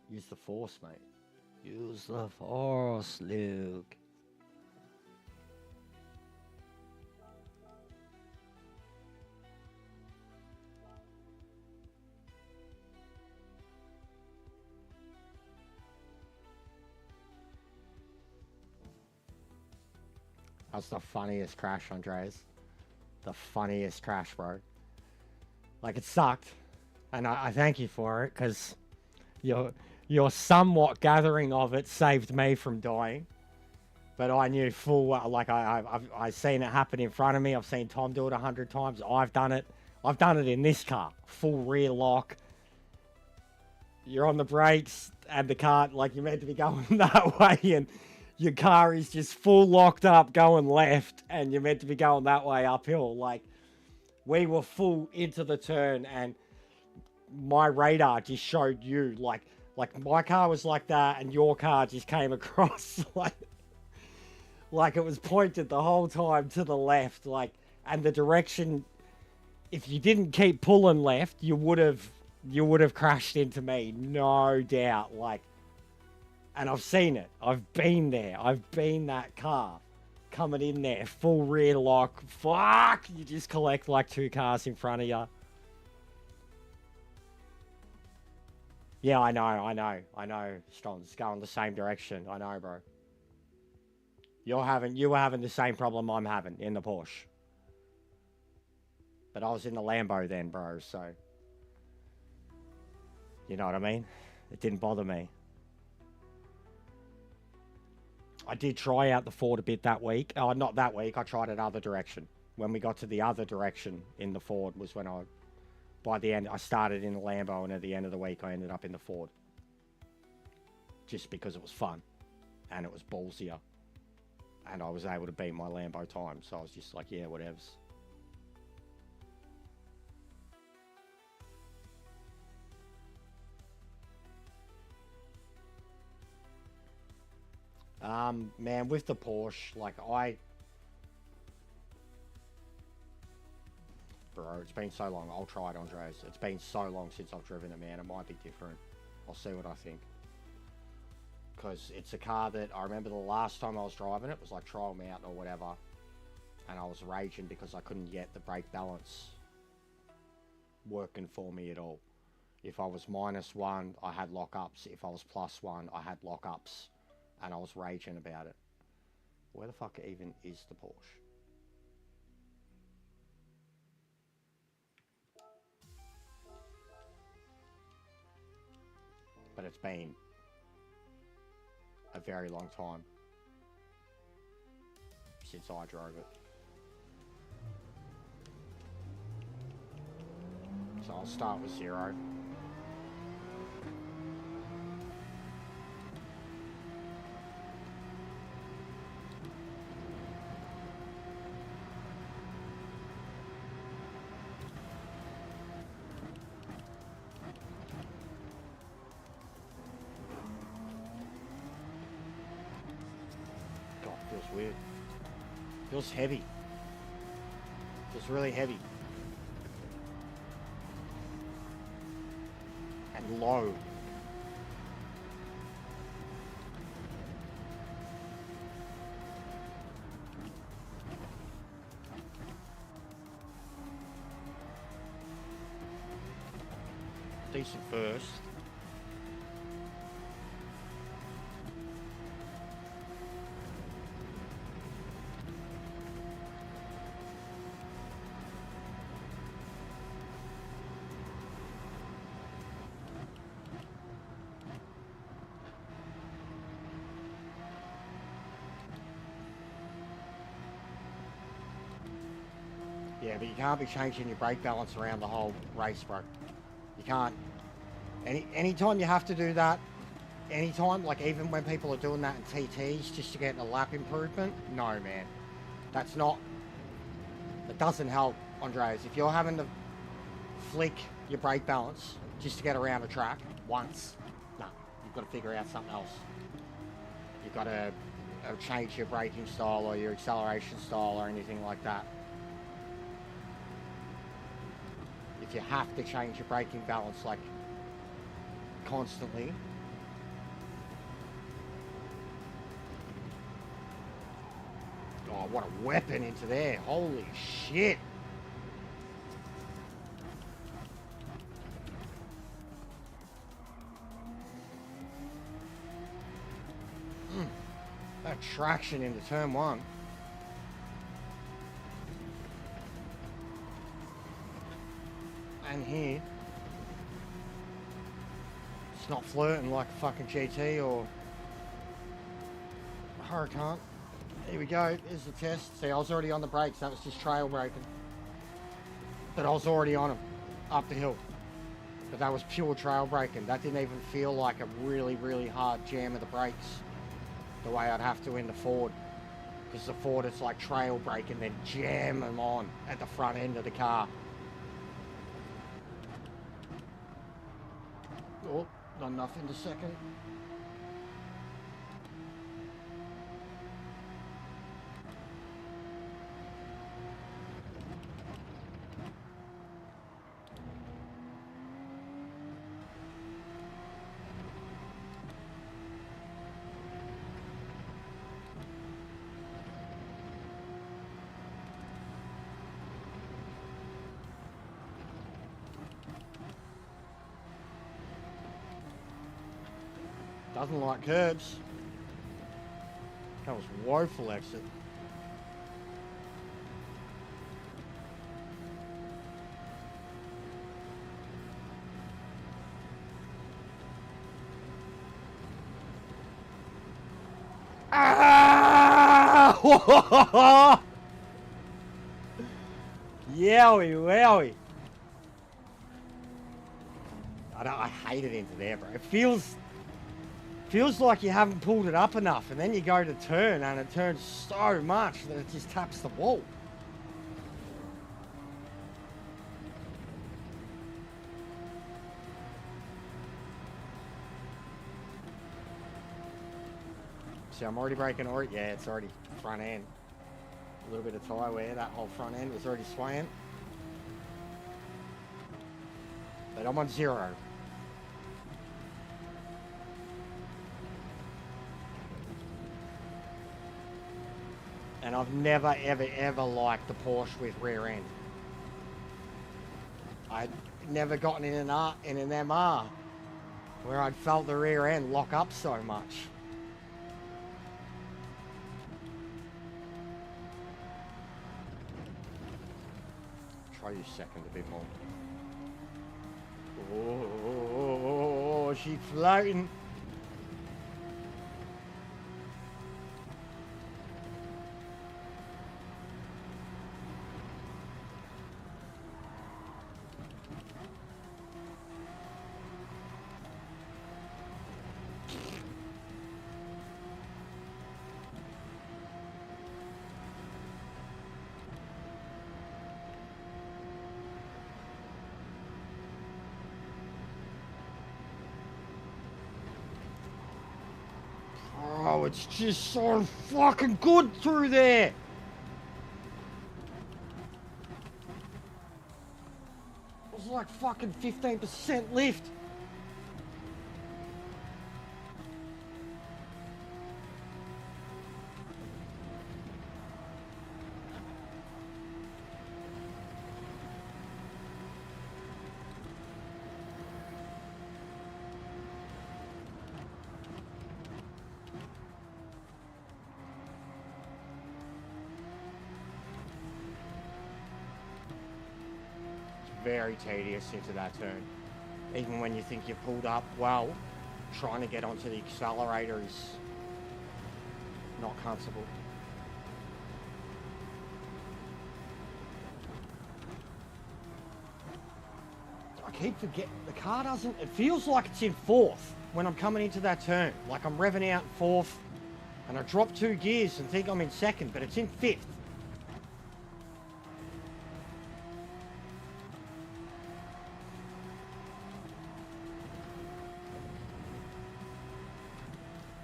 Speaker 1: Use the force, mate. Use the force, Luke. That's the funniest crash, Andreas. The funniest crash, bro. Like, it sucked. And I thank you for it, because your somewhat gathering of it saved me from dying. But I knew full well, like, I've seen it happen in front of me. I've seen Tom do it 100 times. I've done it. I've done it in this car. Full rear lock. You're on the brakes, and the car, like, you're meant to be going that way, and your car is just full locked up going left, and you're meant to be going that way uphill. Like, we were full into the turn, and my radar just showed you, like my car was like that, and your car just came across like it was pointed the whole time to the left, like, and the direction, if you didn't keep pulling left, you would have crashed into me, no doubt. Like, and I've seen it. I've been there. I've been that car coming in there, full rear lock. Fuck! You just collect like 2 cars in front of you. Yeah, I know. Strong's going the same direction. I know, bro. You were having the same problem I'm having in the Porsche. But I was in the Lambo then, bro, so... You know what I mean? It didn't bother me. I did try out the Ford a bit that week. Oh, not that week. I tried another direction. When we got to the other direction in the Ford was when by the end, I started in the Lambo, and at the end of the week, I ended up in the Ford. Just because it was fun. And it was ballsier. And I was able to beat my Lambo time. So I was just like, yeah, whatevs. Man, with the Porsche, like Bro, it's been so long. I'll try it, Andres. It's been so long since I've driven it, man. It might be different. I'll see what I think. Because it's a car that I remember the last time I was driving it was like trial mountain or whatever. And I was raging because I couldn't get the brake balance working for me at all. If I was -1, I had lockups. If I was +1, I had lockups. And I was raging about it. Where the fuck even is the Porsche? But it's been a very long time since I drove it. So I'll start with 0. Feels weird. Feels heavy. Feels really heavy. And low. Decent first. Yeah, but you can't be changing your brake balance around the whole race, bro. You can't. Anytime you have to do that, anytime, like even when people are doing that in TTs just to get a lap improvement, no, man. That doesn't help, Andres. If you're having to flick your brake balance just to get around a track once, no, you've got to figure out something else. You've got to change your braking style or your acceleration style or anything like that. If you have to change your braking balance like constantly, oh, what a weapon into there. Holy shit. That traction into turn 1. And here, it's not flirting like a fucking GT or a Huracan. Here we go, here's the test. See, I was already on the brakes, that was just trail braking. But I was already on them, up the hill. But that was pure trail braking. That didn't even feel like a really, really hard jam of the brakes, the way I'd have to in the Ford. Because the Ford, it's like trail braking, then jam them on at the front end of the car. Oh, not enough in the second. Doesn't like curbs. That was woeful exit. Ah! Yowie, wowie. I hate it into there, bro. It feels like you haven't pulled it up enough, and then you go to turn, and it turns so much that it just taps the wall. See, I'm already breaking already. Yeah, it's already front end. A little bit of tyre wear. That whole front end is already swaying. But I'm on 0. And I've never, ever, ever liked the Porsche with rear end. I'd never gotten in an MR where I'd felt the rear end lock up so much. Try your second a bit more. Oh, she's floating. Oh, it's just so fucking good through there. It was like fucking 15% lift. Very tedious into that turn. Even when you think you've pulled up well, trying to get onto the accelerator is not comfortable. I keep forgetting, the car doesn't, it feels like it's in 4th when I'm coming into that turn. Like I'm revving out 4th and I drop 2 gears and think I'm in 2nd, but it's in 5th.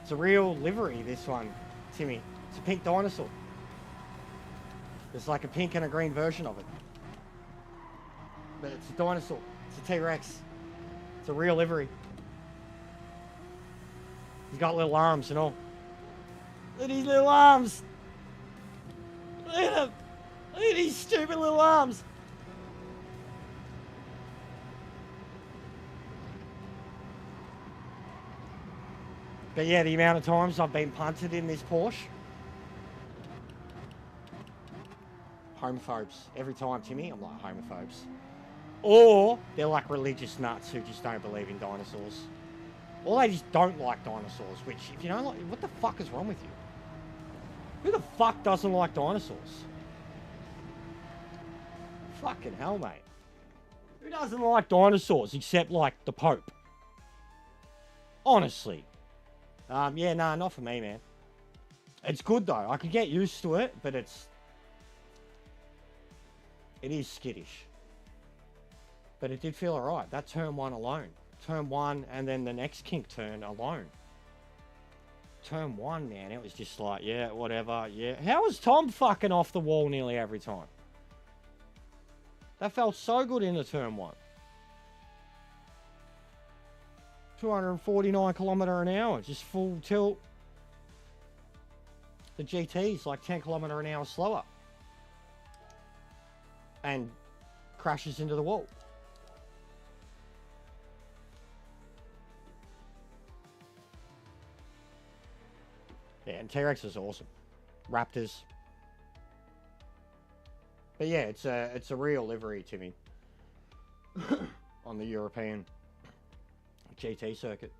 Speaker 1: It's a real livery, this one, Timmy. It's a pink dinosaur. There's like a pink and a green version of it. But it's a dinosaur. It's a T-Rex. It's a real livery. He's got little arms and all. Look at his little arms. Look at him. Look at his stupid little arms. But yeah, the amount of times I've been punted in this Porsche. Homophobes. Every time, Timmy, I'm like, homophobes. Or they're like religious nuts who just don't believe in dinosaurs. Or they just don't like dinosaurs, which, if you don't like, what the fuck is wrong with you? Who the fuck doesn't like dinosaurs? Fucking hell, mate. Who doesn't like dinosaurs except, like, the Pope? Honestly. Yeah, nah, not for me, man. It's good, though. I could get used to it, but it is skittish. But it did feel alright. That turn 1 alone. Turn 1 and then the next kink turn alone. Turn 1, man, it was just like, yeah, whatever, yeah. How was Tom fucking off the wall nearly every time? That felt so good into turn 1. 249 kilometre an hour, just full tilt. The GT's like 10 kilometre an hour slower. And crashes into the wall. Yeah, And T-Rex is awesome. Raptors. But yeah, it's a real livery to me on the European GT circuit.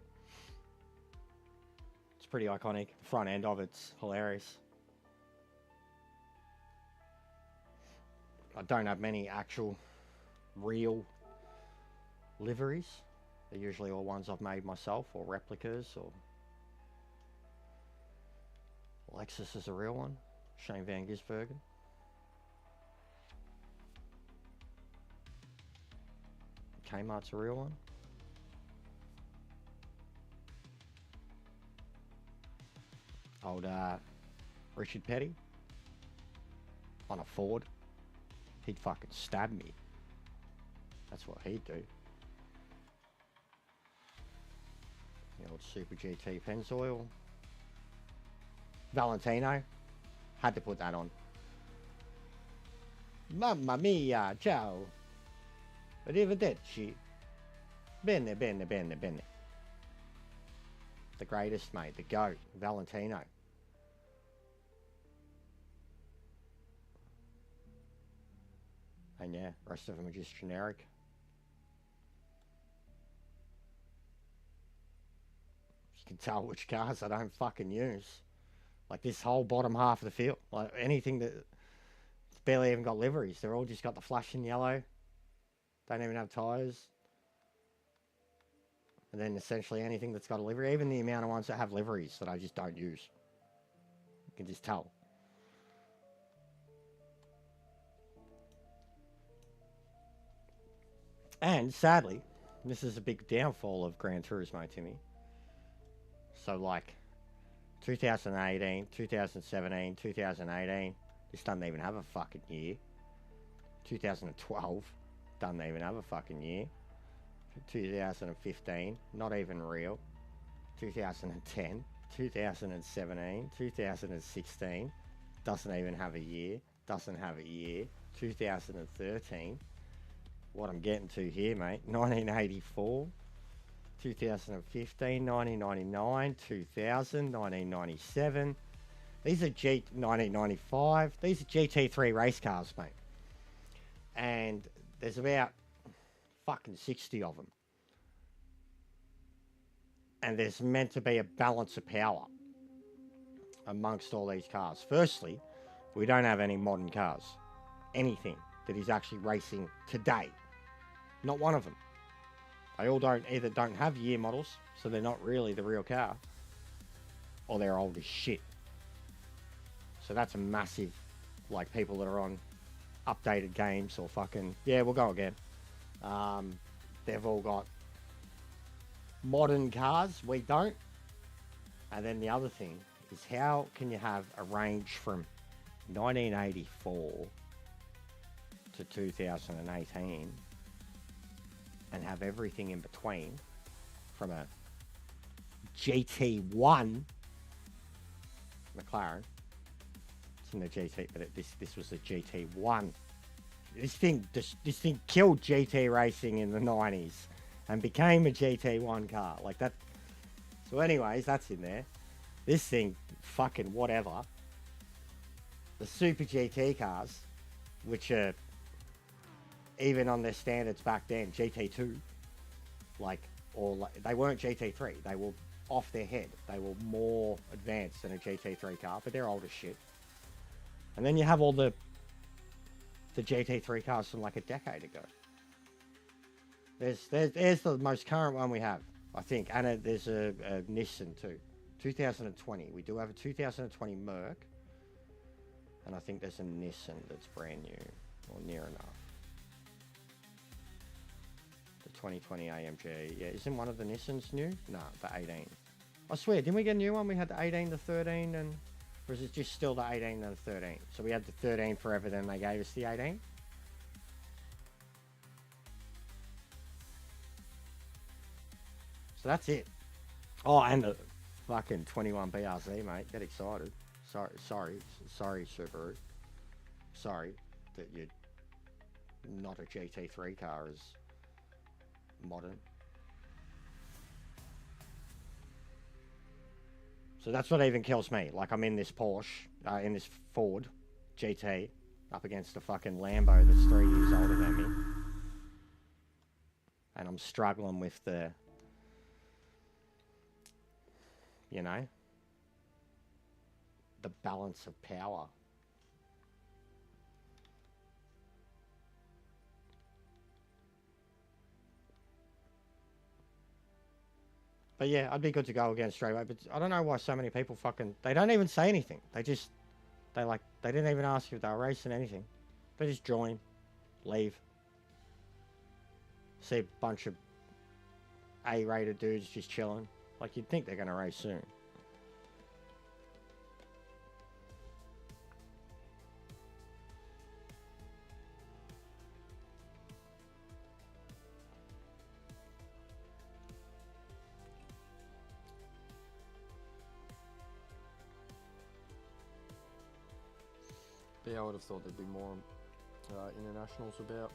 Speaker 1: It's pretty iconic. Front end of it's hilarious. I don't have many actual real liveries. They're usually all ones I've made myself or replicas. Or Lexus is a real one. Shane Van Gisbergen. Kmart's a real one. Old Richard Petty on a Ford. He'd fucking stab me. That's what he'd do. The old Super GT Pennzoil. Valentino. Had to put that on. Mamma mia, ciao. Arrivederci. Bene, bene, bene, bene. The greatest, mate. The GOAT. Valentino. And yeah, rest of them are just generic. You can tell which cars I don't fucking use. Like this whole bottom half of the field. Like anything that barely even got liveries. They're all just got the flashing yellow. Don't even have tyres. And then essentially anything that's got a livery, even the amount of ones that have liveries that I just don't use. You can just tell. And sadly, this is a big downfall of Gran Turismo to me. So like 2018, 2017, 2018, this doesn't even have a fucking year. 2012, doesn't even have a fucking year. 2015, not even real. 2010, 2017, 2016, doesn't even have a year. Doesn't have a year. 2013, what I'm getting to here, mate. 1984, 2015, 1999, 2000, 1997. These are 1995. These are GT3 race cars, mate. And there's about fucking 60 of them. And there's meant to be a balance of power amongst all these cars. Firstly, we don't have any modern cars. Anything that is actually racing today. Not one of them. They all either don't have year models, so they're not really the real car, or they're old as shit. So that's a massive, like people that are on updated games or fucking, yeah, we'll go again. They've all got modern cars, we don't. And then the other thing is, how can you have a range from 1984 to 2018 and have everything in between, from a GT1 McLaren, it's in the GT, but this was a GT1. This thing killed GT racing in the 90s and became a GT1 car like that. So anyways, that's in there. This thing, fucking whatever. The Super GT cars, which are, even on their standards back then, GT2, they weren't GT3. They were off their head. They were more advanced than a GT3 car, but they're old as shit. And then you have all the GT3 cars from like a decade ago. There's the most current one we have, I think, and there's a Nissan too, 2020. We do have a 2020 Merc, and I think there's a Nissan that's brand new or near enough. The 2020 AMG, yeah, isn't one of the Nissans new? No, the 18. I swear, didn't we get a new one? We had the 18, the 13, and or is it just still the 18 and the 13? So we had the 13 forever, then they gave us the 18. So that's it. Oh, and the fucking 21 BRZ, mate. Get excited. Sorry, Subaru. Sorry that you're not a GT3 car as modern. So that's what even kills me. Like, I'm in this Porsche, in this Ford GT, up against a fucking Lambo that's 3 years older than me. And I'm struggling with the, you know, the balance of power. But yeah, I'd be good to go again straight away. But I don't know why so many people fucking... They don't even say anything. They just... They didn't even ask if they were racing anything. They just join, leave. See a bunch of A-rated dudes just chilling. Like, you'd think they're going to race soon. But yeah, I would have thought there'd be more internationals about.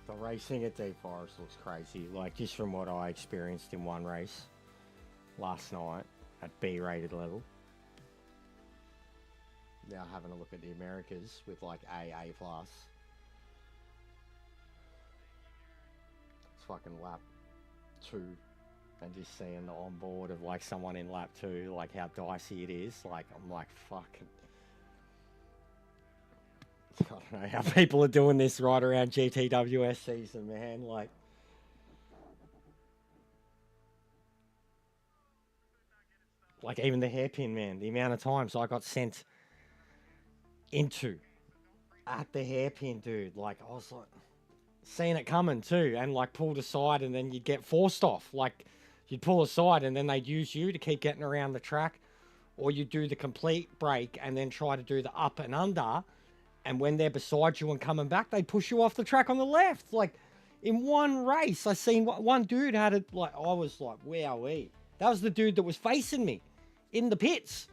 Speaker 1: The racing at Deep Forest looks crazy. Like, just from what I experienced in one race last night at B-rated level. Now having a look at the Americas with like A plus. It's fucking lap 2. And just seeing the onboard of like someone in lap 2, like how dicey it is. Like, I'm like, fucking... I don't know how people are doing this right around GTWS season, man. Like even the hairpin, man. The amount of times I got sent into at the hairpin, dude. Like, I was like, seeing it coming too, and like pulled aside, and then you'd get forced off. Like, you'd pull aside, and then they'd use you to keep getting around the track, or you do the complete break and then try to do the up and under. And when they're beside you and coming back, they push you off the track on the left. Like, in one race, I seen one dude had it, like, I was like, wowee. That was the dude that was facing me in the pits.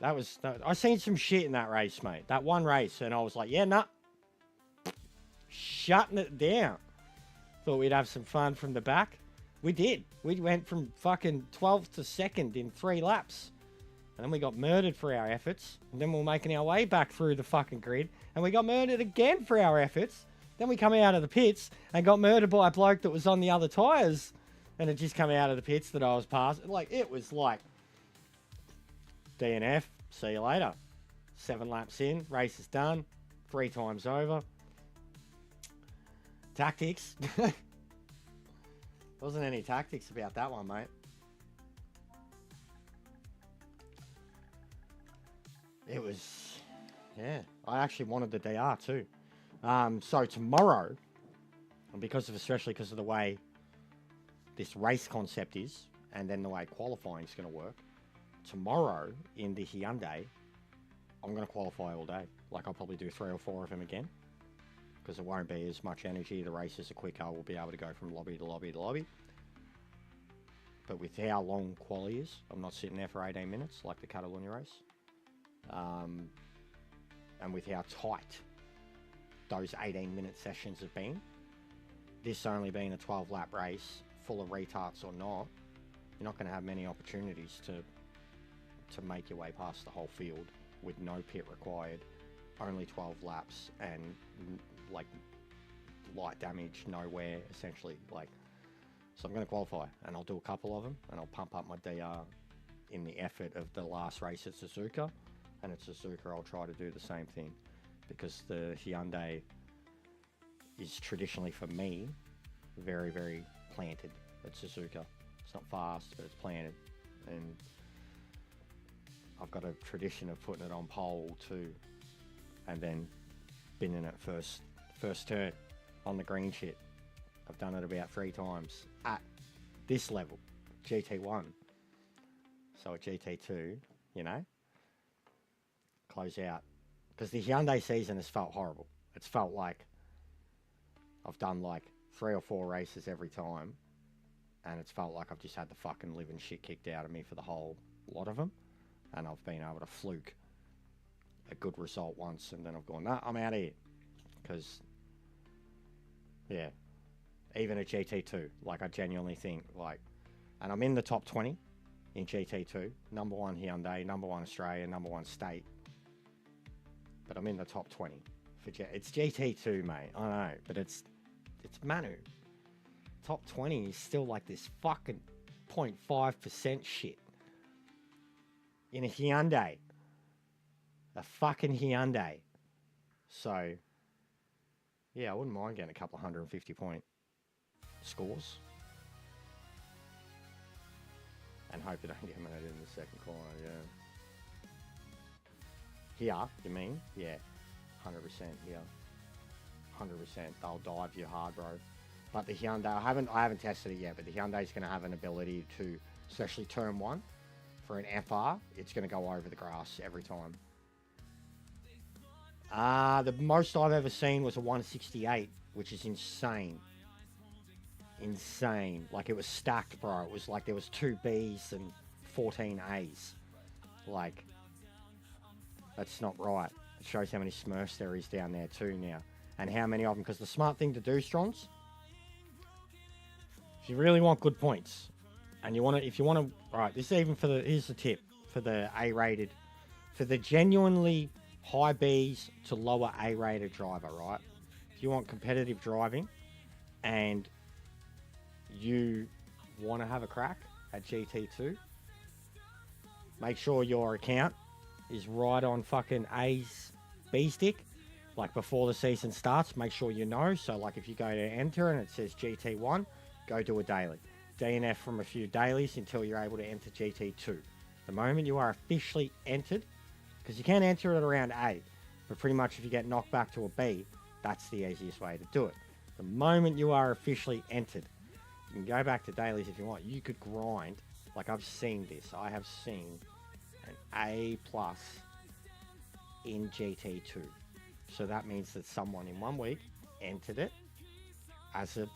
Speaker 1: I seen some shit in that race, mate. That one race, and I was like, yeah, nah. Shutting it down. Thought we'd have some fun from the back. We did. We went from fucking 12th to 2nd in 3 laps. And then we got murdered for our efforts. And then we were making our way back through the fucking grid. And we got murdered again for our efforts. Then we come out of the pits and got murdered by a bloke that was on the other tyres. And it just come out of the pits that I was passing. Like, it was like, DNF, see you later. 7 laps in, race is done. 3 times over. Tactics. Wasn't any tactics about that one, mate. It was, yeah, I actually wanted the DR too. So tomorrow, and especially because of the way this race concept is, and then the way qualifying is going to work, tomorrow in the Hyundai, I'm going to qualify all day. Like, I'll probably do 3 or 4 of them again, because there won't be as much energy. The races are quicker. We'll be able to go from lobby to lobby to lobby. But with how long quali is, I'm not sitting there for 18 minutes like the Catalunya race. And with how tight those 18-minute sessions have been, this only being a 12-lap race, full of retards or not, you're not going to have many opportunities to make your way past the whole field with no pit required, only 12 laps, and like light damage nowhere, essentially. Like, so I'm going to qualify, and I'll do a couple of them, and I'll pump up my DR in the effort of the last race at Suzuka. And at Suzuka, I'll try to do the same thing, because the Hyundai is traditionally, for me, very, very planted at Suzuka. It's not fast, but it's planted. And I've got a tradition of putting it on pole too, and then binning it first turn on the green shit. I've done it about 3 times at this level, GT1. So at GT2, you know, close out. Because the Hyundai season has felt horrible. It's felt like I've done like 3 or 4 races every time, and it's felt like I've just had the fucking living shit kicked out of me for the whole lot of them, and I've been able to fluke a good result once, and then I've gone, nah, I'm out of here. Because, yeah, even at GT2, like, I genuinely think, like, and I'm in the top 20 in GT2, number 1 Hyundai, number 1 Australia, number 1 state, but I'm in the top 20 for it's GT2, mate. I know, but it's Manu. Top 20 is still like this fucking 0.5% shit in a Hyundai, a fucking Hyundai. So yeah, I wouldn't mind getting a couple of 150-point scores, and hope I don't get made in the second corner. Yeah. Here, you mean? Yeah, 100% here. 100%. They'll dive you hard, bro. But the Hyundai, I haven't tested it yet, but the Hyundai's going to have an ability to, especially turn 1, for an FR, it's going to go over the grass every time. The most I've ever seen was a 168, which is insane. Insane. Like, it was stacked, bro. It was like there was 2 Bs and 14 As. Like, that's not right. It shows how many Smurfs there is down there too now, and how many of them. Because the smart thing to do, Strongs, if you really want good points, and you want to, if you want to, right, this is even for the, here's the tip for the A-rated, for the genuinely high Bs to lower A-rated driver, right? If you want competitive driving, and you want to have a crack at GT2, make sure your account is right on fucking A's B stick, like before the season starts. Make sure you know. So like, if you go to enter and it says GT1, go do a daily. DNF from a few dailies until you're able to enter GT2. The moment you are officially entered, because you can enter it around A, but pretty much if you get knocked back to a B, that's the easiest way to do it. The moment you are officially entered, you can go back to dailies if you want. You could grind, like I've seen this. I have seen an A+ in GT2. So that means that someone in 1 week entered it as a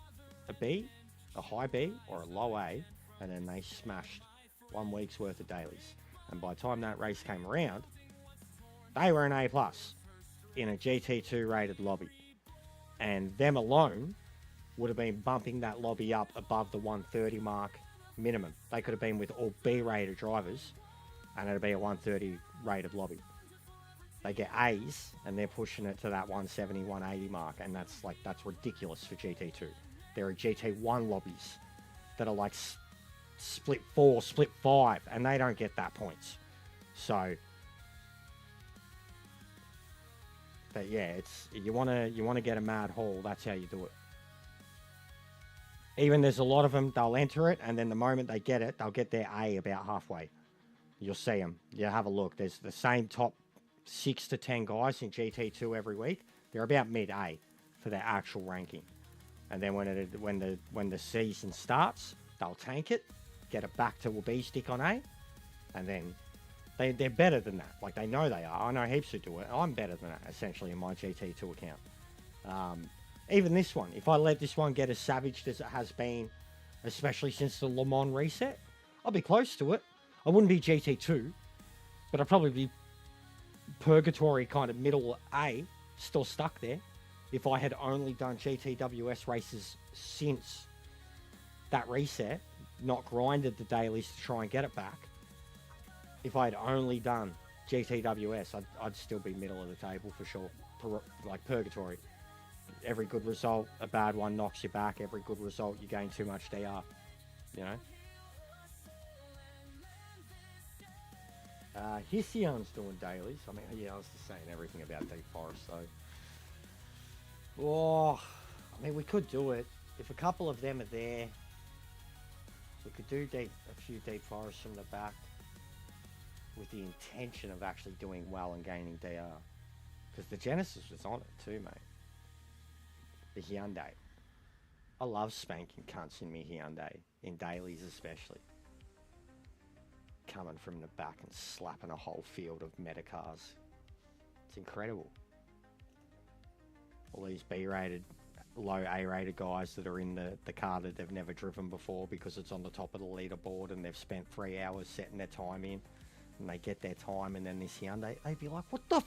Speaker 1: B, a high B, or a low A, and then they smashed 1 week's worth of dailies. And by the time that race came around, they were an A+ in a GT2 rated lobby. And them alone would have been bumping that lobby up above the 130 mark minimum. They could have been with all B rated drivers, and it'd be a 130 rated lobby. They get A's, and they're pushing it to that 170, 180 mark, and that's ridiculous for GT2. There are GT1 lobbies that are like split 4, split 5, and they don't get that points. So, but yeah, it's you want to get a mad haul. That's how you do it. Even there's a lot of them, they'll enter it, and then the moment they get it, they'll get their A about halfway. You'll see them. You have a look. There's the same top 6 to 10 guys in GT2 every week. They're about mid-A for their actual ranking. And then when the season starts, they'll tank it, get it back to a B stick on A, and then they're better than that. Like, they know they are. I know heaps who do it. I'm better than that, essentially, in my GT2 account. Even this one, if I let this one get as savaged as it has been, especially since the Le Mans reset, I'll be close to it. I wouldn't be GT2, but I'd probably be purgatory kind of middle A, still stuck there, if I had only done GTWS races since that reset, not grinded the dailies to try and get it back. If I had only done GTWS, I'd still be middle of the table for sure, like purgatory. Every good result, a bad one knocks you back. Every good result, you gain too much DR, you know? Hission's doing dailies. I mean, yeah, I was just saying everything about Deep Forest, so. Oh, I mean, we could do it. If a couple of them are there, we could do a few Deep Forests from the back with the intention of actually doing well and gaining DR. Because the Genesis was on it too, mate. The Hyundai. I love spanking cunts in me Hyundai, in dailies especially. Coming from the back and slapping a whole field of meta cars. It's incredible. All these B-rated, low A-rated guys that are in the car that they've never driven before because it's on the top of the leaderboard and they've spent 3 hours setting their time in, and they get their time, and then this Hyundai, they'd be like, what the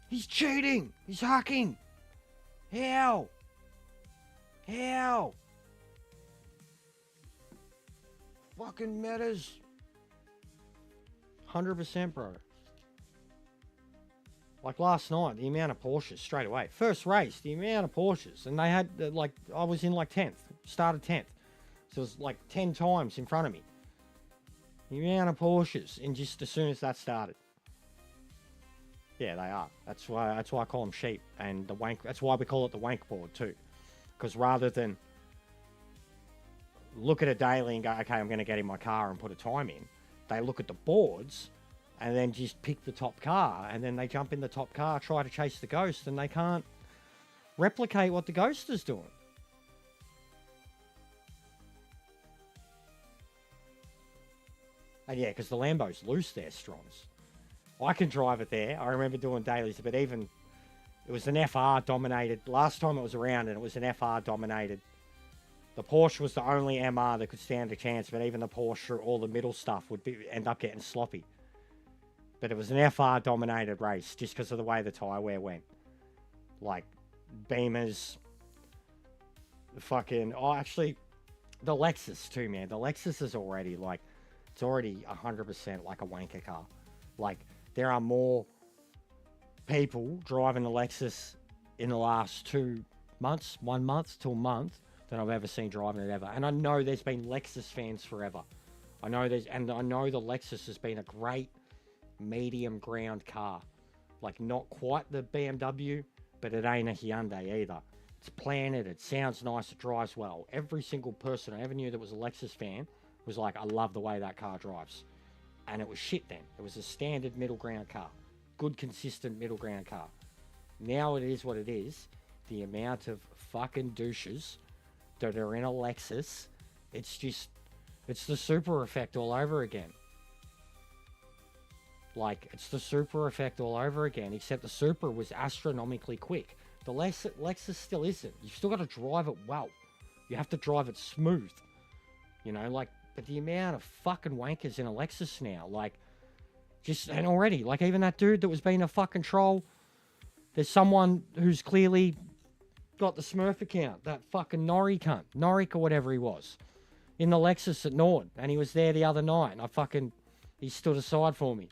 Speaker 1: he's cheating! He's hacking! How? Fucking metas. 100%, bro. Like last night, the amount of Porsches straight away. First race, the amount of Porsches. And they had, like, I was in like 10th. Started 10th. So it was like 10 times in front of me. The amount of Porsches. And just as soon as that started. Yeah, they are. That's why I call them sheep. And the wank. That's why we call it the wank board too. Because rather than look at a daily and go, okay, I'm going to get in my car and put a time in, they look at the boards and then just pick the top car, and then they jump in the top car, try to chase the ghost, and they can't replicate what the ghost is doing. And yeah, because the Lambos loose their strongs. I can drive it there. I remember doing dailies, but even it was an FR dominated. Last time it was around, and it was an FR dominated. The Porsche was the only MR that could stand a chance, but even the Porsche, all the middle stuff would end up getting sloppy. But it was an FR dominated race just because of the way the tyre wear went. Like Beamers, fucking, oh, actually, the Lexus too, man. The Lexus is already like, it's already 100% like a wanker car. Like, there are more people driving a Lexus in the last 2 months, 1 month to a month, than I've ever seen driving it ever. And I know there's been Lexus fans forever. I know the Lexus has been a great medium ground car. Like, not quite the BMW, but it ain't a Hyundai either. It's planted, it sounds nice, it drives well. Every single person I ever knew that was a Lexus fan was like, I love the way that car drives. And it was shit then. It was a standard middle ground car. Good, consistent middle ground car. Now it is what it is. The amount of fucking douches that are in a Lexus, it's the super effect all over again. Like, it's the super effect all over again, except the Supra was astronomically quick. The Lexus still isn't. You've still got to drive it well. You have to drive it smooth. You know, like, but the amount of fucking wankers in a Lexus now, like, just, and already, like, even that dude that was being a fucking troll, there's someone who's clearly got the Smurf account, that fucking Norrie cunt, Norrick or whatever he was, in the Lexus at Nord, and he was there the other night, and he stood aside for me.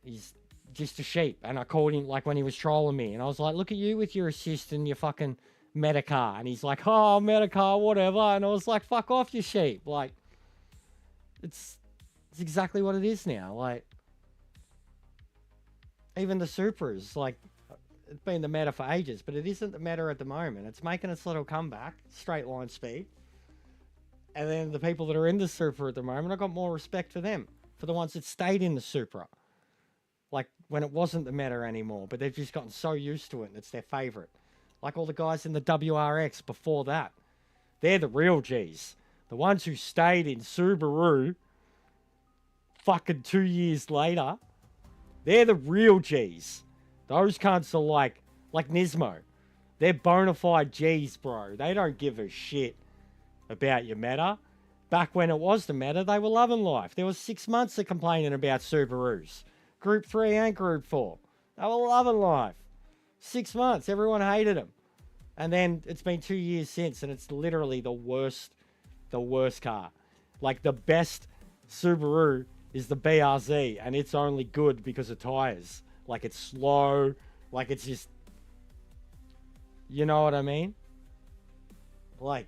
Speaker 1: He's just a sheep, and I called him, like, when he was trolling me, and I was like, look at you with your assist and your fucking Metacar, and he's like, oh, Metacar, whatever, and I was like, fuck off, you sheep. Like, it's exactly what it is now. Like, even the Supras, like, it's been the meta for ages, but it isn't the meta at the moment. It's making its little comeback, straight line speed, and then the people that are in the Supra at the moment, I've got more respect for them, for the ones that stayed in the Supra. Like, when it wasn't the meta anymore, but they've just gotten so used to it, and it's their favourite. Like all the guys in the WRX before that. They're the real Gs.
Speaker 2: The ones who stayed in Subaru fucking 2 years later, they're the real G's. Those cunts are like Nismo. They're bona fide G's, bro. They don't give a shit about your meta. Back when it was the meta, they were loving life. There was 6 months of complaining about Subarus. Group 3 and Group 4. They were loving life. 6 months. Everyone hated them. And then it's been 2 years since, and it's literally the worst car. Like, the best Subaru is the BRZ, and it's only good because of tires. Like, it's slow. Like, it's just... You know what I mean? Like,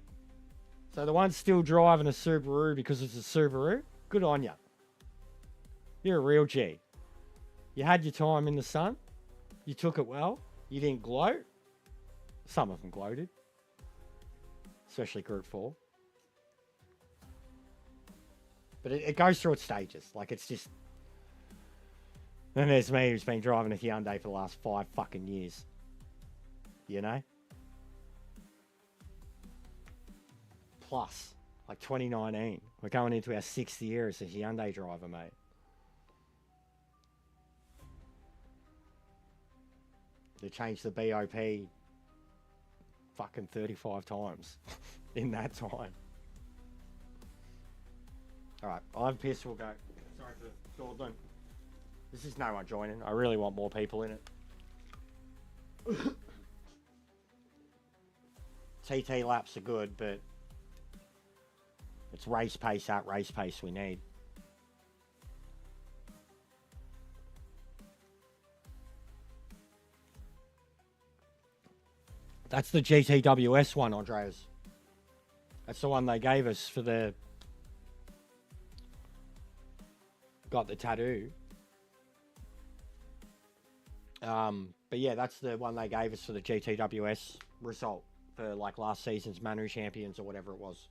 Speaker 2: so the one's still driving a Subaru because it's a Subaru, good on you. You're a real G. You had your time in the sun. You took it well. You didn't gloat. Some of them gloated. Especially Group 4. But it goes through its stages. Like, it's just... Then there's me who's been driving a Hyundai for the last 5 fucking years. You know? Plus, like 2019. We're going into our 6th year as a Hyundai driver, mate. They changed the BOP fucking 35 times in that time. Alright, I'm pissed, we'll go. Sorry for dawdling. This is no one joining. I really want more people in it. TT laps are good, but it's race pace at race pace we need. That's the GTWS one, Andreas. That's the one they gave us for the... Got the tattoo. But yeah, that's the one they gave us for the GTWS result for like last season's Manu Champions or whatever it was.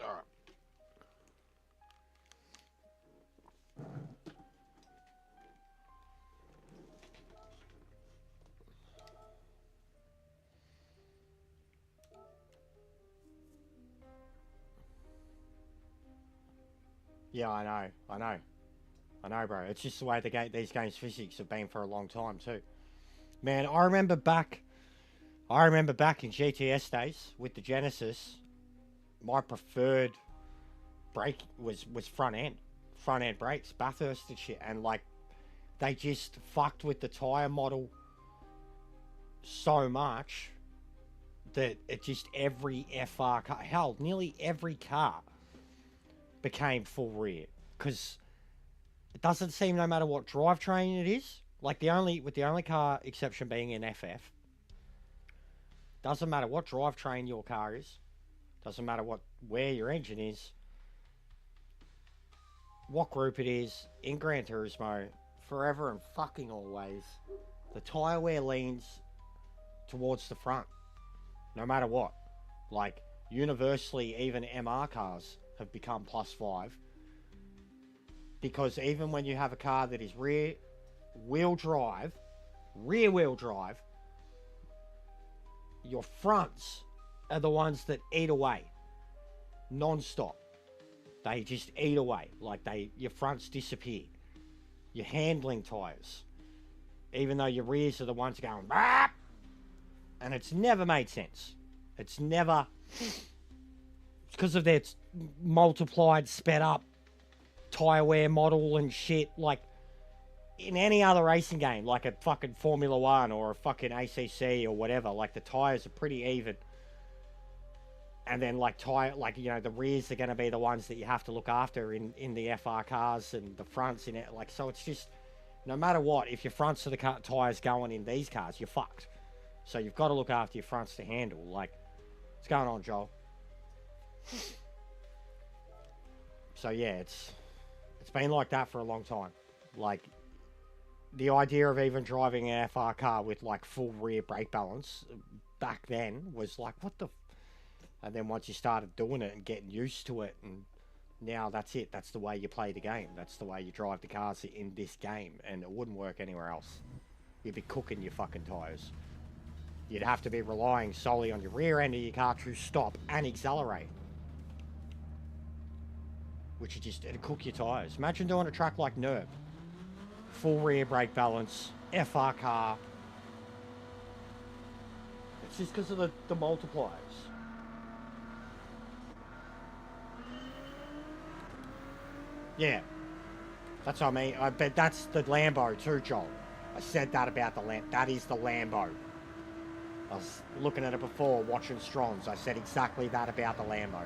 Speaker 2: Alright. Yeah, I know, bro. It's just the way these games' physics have been for a long time too. Man, I remember back in GTS days with the Genesis, my preferred brake was front end brakes, Bathurst and shit, and like they just fucked with the tire model so much that it just every FR car, hell, nearly every car became full rear, because it doesn't seem, no matter what drivetrain it is, like the only car exception being an FF, doesn't matter what drivetrain your car is, doesn't matter where your engine is, what group it is, in Gran Turismo,
Speaker 1: forever and fucking always, the tyre wear leans towards the front, no matter what. Like, universally, even MR cars have become +5, because even when you have a car that is rear wheel drive, your fronts are the ones that eat away non-stop. They just eat away. Like, your fronts disappear. Your handling tyres, even though your rears are the ones going BAP! And it's never made sense. It's because of their multiplied, sped up tyre wear model and shit. Like, in any other racing game, like a fucking Formula 1 or a fucking ACC or whatever, like, the tyres are pretty even. And then, like, the rears are going to be the ones that you have to look after in the FR cars, and the fronts in it. Like, so it's just, no matter what, if your fronts are the tyres going in these cars, you're fucked. So you've got to look after your fronts to handle. Like, what's going on, Joel? So yeah, it's been like that for a long time. Like, the idea of even driving an FR car with, like, full rear brake balance back then was like, what the... And then once you started doing it and getting used to it, and now that's it. That's the way you play the game. That's the way you drive the cars in this game, and it wouldn't work anywhere else. You'd be cooking your fucking tyres. You'd have to be relying solely on your rear end of your car to stop and accelerate. Which it'd cook your tyres. Imagine doing a track like Nerb. Full rear brake balance, FR car. It's just because of the multipliers. Yeah, that's what I mean. I bet that's the Lambo too, Joel. I said that about the Lambo. That is the Lambo. I was looking at it before, watching Strongs. I said exactly that about the Lambo.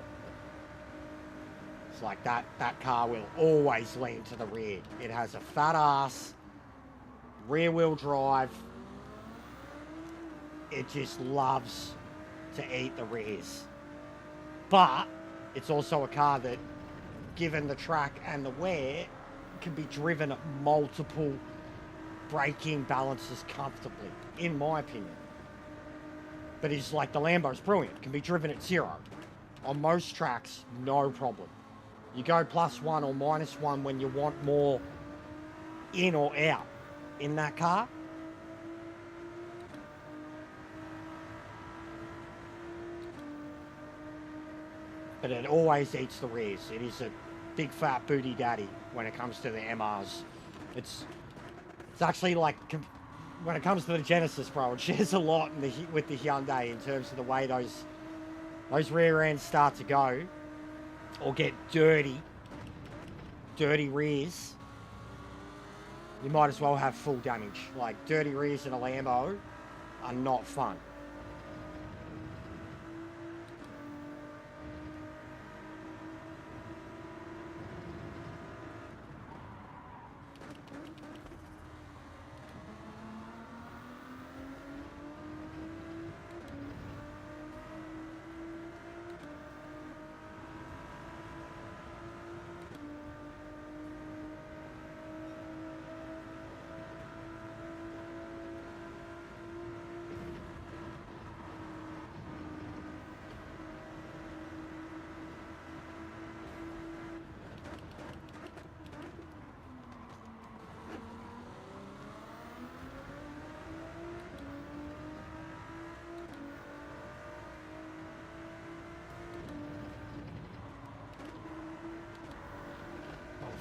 Speaker 1: It's like that car will always lean to the rear. It has a fat ass, rear wheel drive. It just loves to eat the rears. But it's also a car that, given the track and the wear, can be driven at multiple braking balances comfortably, in my opinion. But it's like the Lambo's brilliant. It can be driven at 0. On most tracks, no problem. You go +1 or -1 when you want more in or out in that car. But it always eats the rears. It is a big fat booty daddy when it comes to the MRs. It's actually like, when it comes to the Genesis, bro, it shares a lot with the Hyundai in terms of the way those rear ends start to go or get dirty rears. You might as well have full damage. Like, dirty rears in a Lambo are not fun.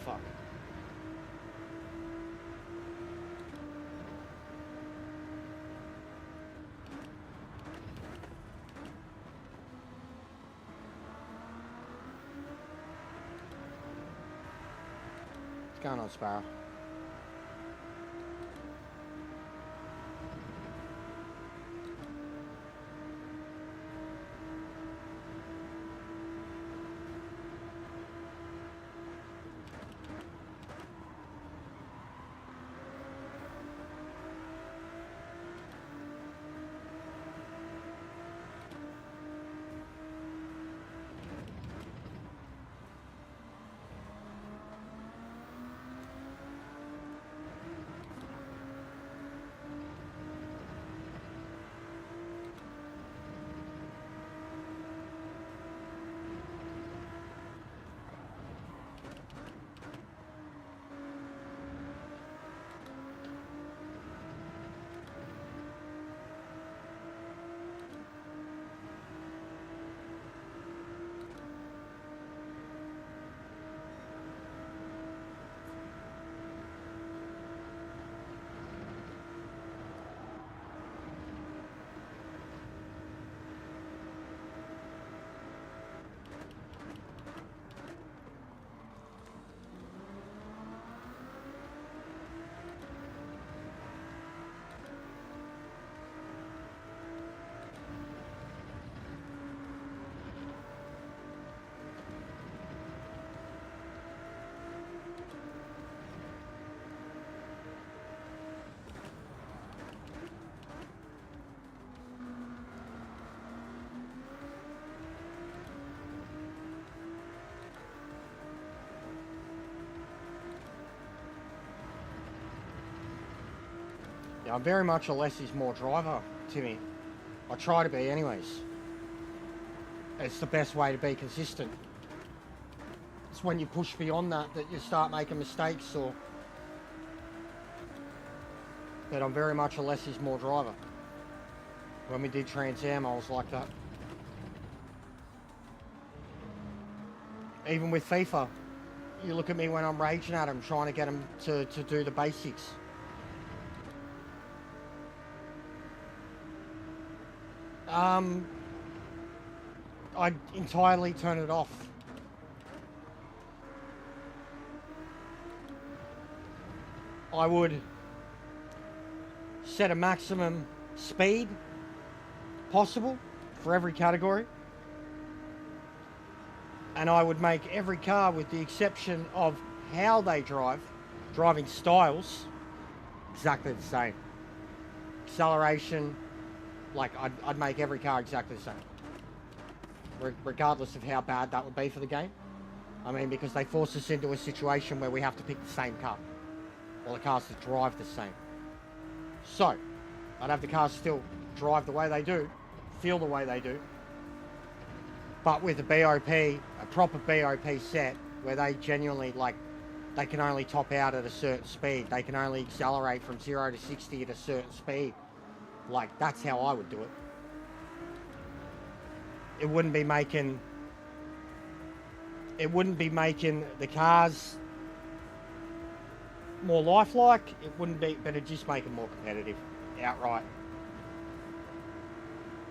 Speaker 1: Fuck. What's going on, Sparrow? Yeah, I'm very much a less is more driver, Timmy. I try to be anyways. It's the best way to be consistent. It's when you push beyond that you start making mistakes, or... But I'm very much a less is more driver. When we did Trans Am, I was like that. Even with FIFA, you look at me when I'm raging at them, trying to get them to do the basics. I'd entirely turn it off. I would set a maximum speed possible for every category, and I would make every car, with the exception of how they drive, driving styles, exactly the same. Acceleration, like I'd make every car exactly the same, regardless of how bad that would be for the game. I mean, because they force us into a situation where we have to pick the same car, or the cars that drive the same. So, I'd have the cars still drive the way they do, feel the way they do, but with a BOP, a proper BOP set, where they genuinely, like, they can only top out at a certain speed. They can only accelerate from 0 to 60 at a certain speed. Like, that's how I would do it. It wouldn't be making the cars more lifelike. It wouldn't be, but it'd just make them more competitive outright.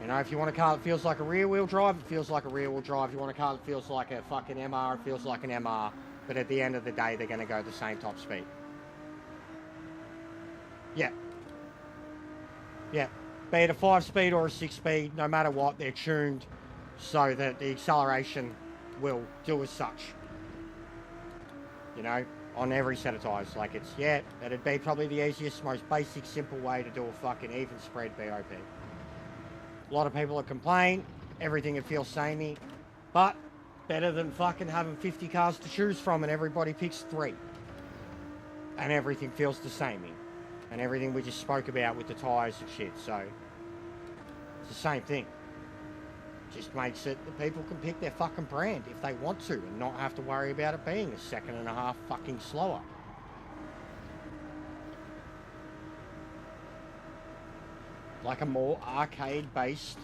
Speaker 1: You know, if you want a car that feels like a rear wheel drive, it feels like a rear wheel drive. If you want a car that feels like a fucking MR, it feels like an MR. But at the end of the day, they're going to go the same top speed. Yeah. Yeah. Be it a 5-speed or a 6-speed, no matter what, they're tuned so that the acceleration will do as such. You know, on every set of tyres. Like, it's, yeah, it'd be probably the easiest, most basic, simple way to do a fucking even spread BOP. A lot of people have complained, everything would feel samey, but better than fucking having 50 cars to choose from and everybody picks 3. And everything feels the samey. And everything we just spoke about with the tyres and shit, so it's the same thing. Just makes it that people can pick their fucking brand if they want to and not have to worry about it being a second and a half fucking slower. Like a more arcade-based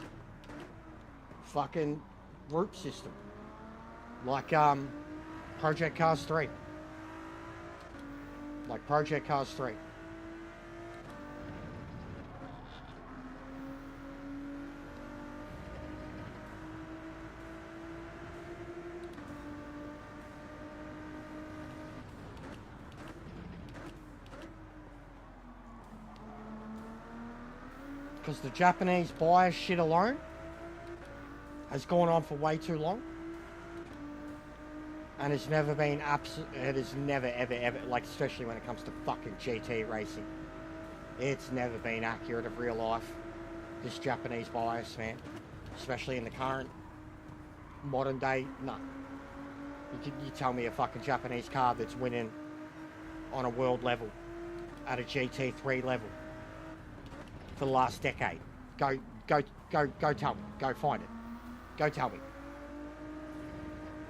Speaker 1: fucking group system. Like Project Cars 3. Like Project Cars 3. Because the Japanese bias shit alone has gone on for way too long, and it's never been it has never ever, like, especially when it comes to fucking GT racing, it's never been accurate of real life, this Japanese bias, man. Especially in the current modern day, no. You tell me a fucking Japanese car that's winning on a world level at a GT3 level for the last decade. Go tell me. Go find it. Go tell me.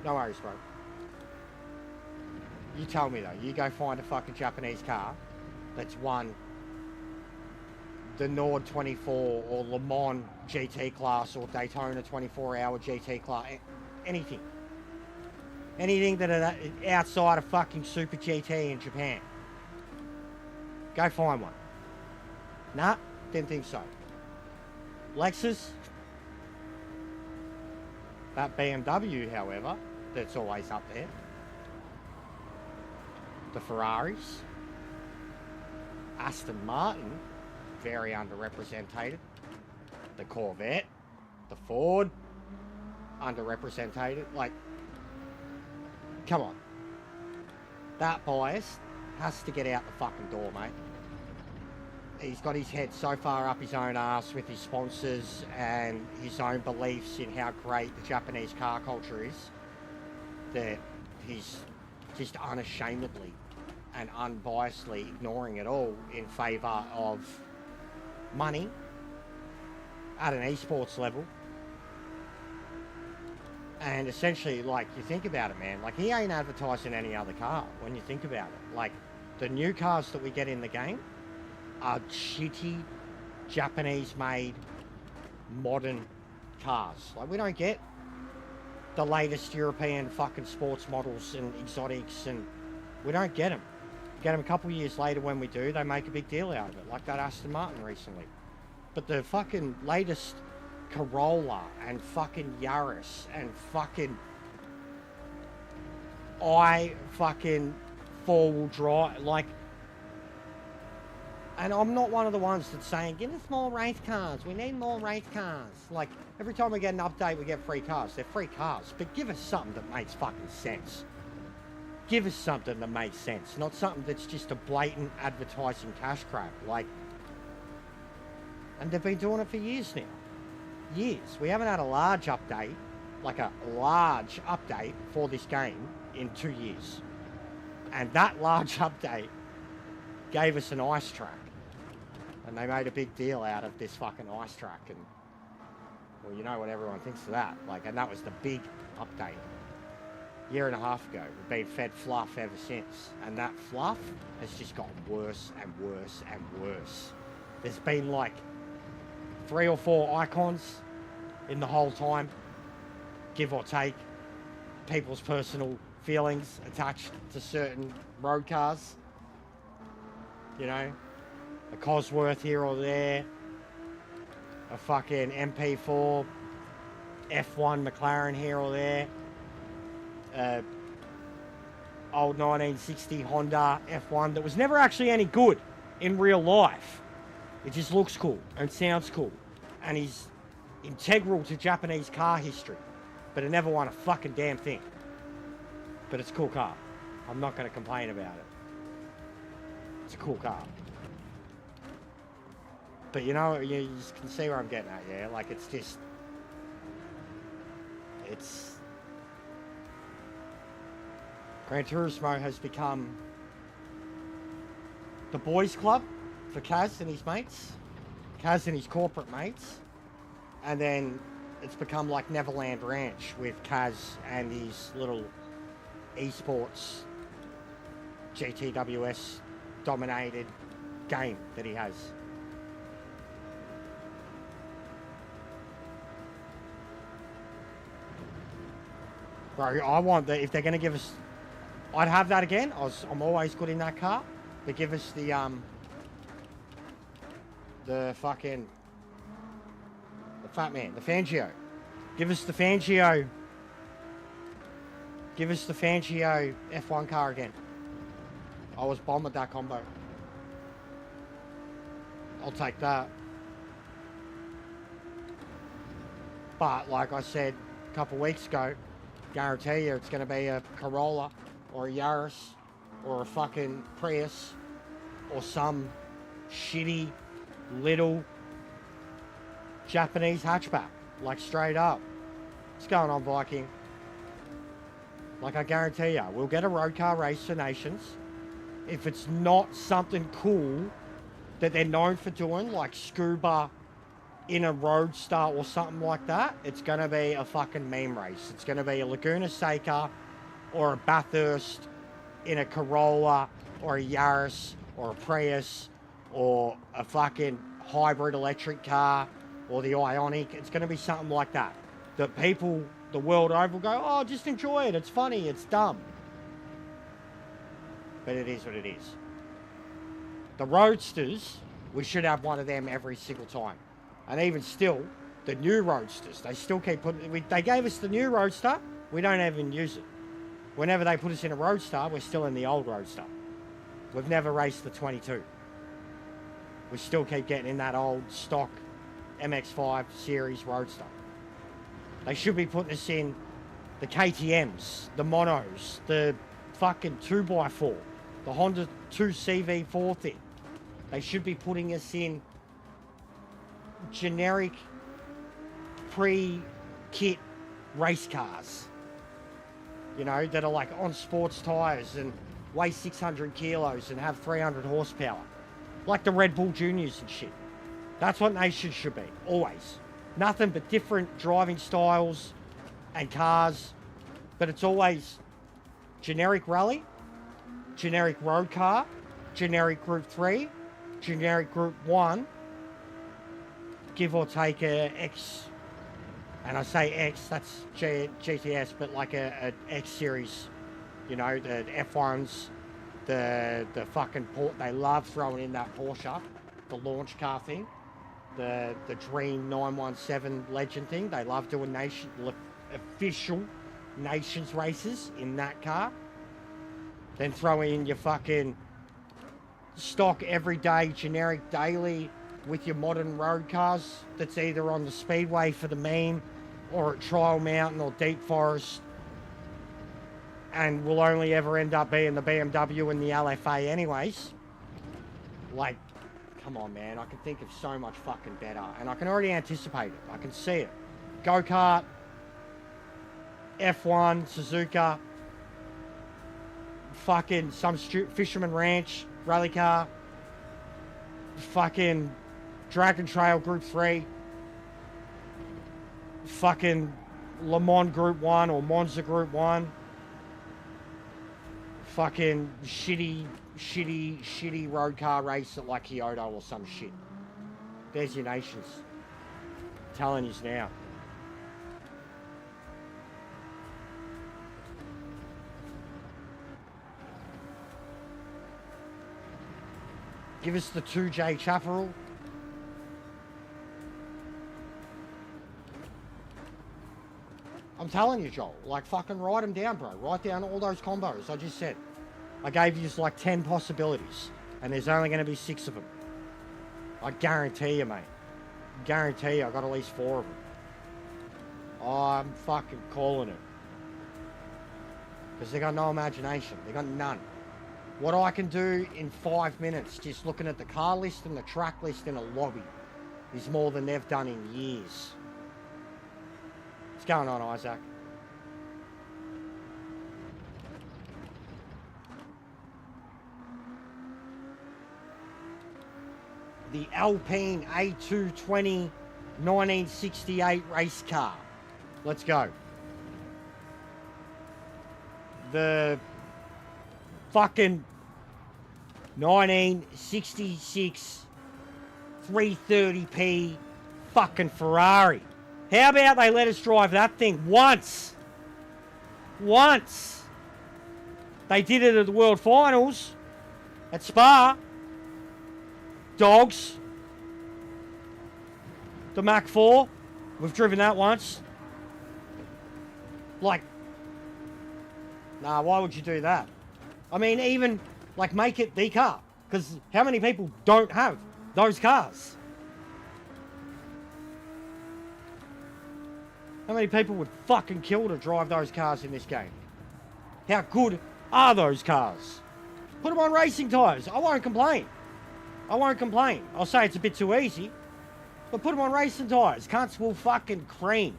Speaker 1: No worries, bro. You tell me, though. You go find a fucking Japanese car that's won the Nord 24 or Le Mans GT class or Daytona 24-hour GT class. Anything. Anything that are outside of fucking Super GT in Japan. Go find one. Nah. Didn't think so. Lexus. That BMW, however, that's always up there. The Ferraris. Aston Martin, very underrepresented. The Corvette. The Ford, underrepresented. Like, come on. That bias has to get out the fucking door, mate. He's got his head so far up his own arse with his sponsors and his own beliefs in how great the Japanese car culture is, that he's just unashamedly and unbiasedly ignoring it all in favour of money at an esports level. And essentially, like, you think about it, man, like, he ain't advertising any other car when you think about it. Like, the new cars that we get in the game are shitty, Japanese-made, modern cars. Like, we don't get the latest European fucking sports models and exotics, and we don't get them. We get them a couple of years later. When we do, they make a big deal out of it, like that Aston Martin recently. But the fucking latest Corolla and fucking Yaris and fucking four-wheel drive, like, and I'm not one of the ones that's saying, give us more race cars, we need more race cars. Like, every time we get an update, we get free cars. They're free cars, but give us something that makes fucking sense. Give us something that makes sense, not something that's just a blatant advertising cash grab. Like, and they've been doing it for years now. Years. We haven't had a large update, like a large update for this game in 2 years. And that large update gave us an ice track. And they made a big deal out of this fucking ice track. And, well, you know what everyone thinks of that. Like, and that was the big update. A year and a half ago. We've been fed fluff ever since. And that fluff has just gotten worse and worse and worse. There's been like 3 or 4 icons in the whole time, give or take. People's personal feelings attached to certain road cars. You know, a Cosworth here or there, a fucking MP4, F1 McLaren here or there, old 1960 Honda F1 that was never actually any good in real life. It just looks cool and sounds cool, and he's integral to Japanese car history, but it never won a fucking damn thing. But it's a cool car. I'm not going to complain about it. It's a cool car. But you know, you just can see where I'm getting at, yeah? Like, it's just... It's... Gran Turismo has become the boys' club for Kaz and his mates. Kaz and his corporate mates. And then it's become like Neverland Ranch with Kaz and his little esports GTWS dominated game that he has. Bro, I want that. If they're going to give us, I'd have that again. I'm always good in that car. But give us the fucking, the fat man, the Fangio. Give us the Fangio. Give us the Fangio F1 car again. I was bombed with that combo. I'll take that. But like I said a couple of weeks ago, guarantee you it's going to be a Corolla or a Yaris or a fucking Prius or some shitty little Japanese hatchback. Like, straight up. What's going on, Viking? Like, I guarantee you, we'll get a road car race for Nations. If it's not something cool that they're known for doing, like scuba in a Roadster or something like that, it's going to be a fucking meme race. It's going to be a Laguna Seca or a Bathurst in a Corolla or a Yaris or a Prius or a fucking hybrid electric car or the Ioniq. It's going to be something like that. That people the world over will go, oh, just enjoy it. It's funny. It's dumb. But it is what it is. The Roadsters, we should have one of them every single time. And even still, the new Roadsters, they still keep putting... They gave us the new Roadster. We don't even use it. Whenever they put us in a Roadster, we're still in the old Roadster. We've never raced the 22. We still keep getting in that old stock MX-5 series Roadster. They should be putting us in the KTMs, the Monos, the fucking 2x4, the Honda 2 CV4 thing. They should be putting us in generic pre-kit race cars. You know, that are like on sports tyres and weigh 600 kilos and have 300 horsepower. Like the Red Bull Juniors and shit.
Speaker 2: That's what nations should be, always. Nothing but different driving styles and cars, but it's always generic rally, generic road car, generic Group 3, generic Group 1, give or take a X, and I say X, that's GTS, but like a X series, you know, the F1s, the fucking they love throwing in that Porsche, the launch car thing, the Dream 917 Legend thing. They love doing official nations races in that car. Then throw in your fucking stock everyday generic daily with your modern road cars that's either on the speedway for the meme or at Trial Mountain or Deep Forest, and will only ever end up being the BMW and the LFA anyways. Like, come on, man. I can think of so much fucking better, and I can already anticipate it. I can see it. Go-kart, F1, Suzuka, fucking some Fisherman Ranch, rally car, fucking Dragon Trail Group 3, fucking Le Mans Group 1 or Monza Group 1, fucking shitty road car race at like Kyoto or some shit. There's your nations. I'm telling you now. Give us the 2J Chaparral. I'm telling you, Joel, like fucking write them down, bro. Write down all those combos I just said. I gave you just like 10 possibilities, and there's only going to be 6 of them. I guarantee you, mate. Guarantee you I got at least 4 of them. I'm fucking calling it. Because they got no imagination. They got none. What I can do in 5 minutes, just looking at the car list and the track list in a lobby, is more than they've done in years. What's going on, Isaac? The Alpine A220 1968 race car. Let's go. The fucking 1966 330p fucking Ferrari. How about they let us drive that thing once? Once. They did it at the World Finals at Spa. Dogs. The Mach 4. We've driven that once. Like, nah, why would you do that? I mean, even, like, make it the car. Because how many people don't have those cars? How many people would fucking kill to drive those cars in this game? How good are those cars? Put them on racing tyres. I won't complain. I won't complain. I'll say it's a bit too easy. But put them on racing tyres. Cunts will fucking cream.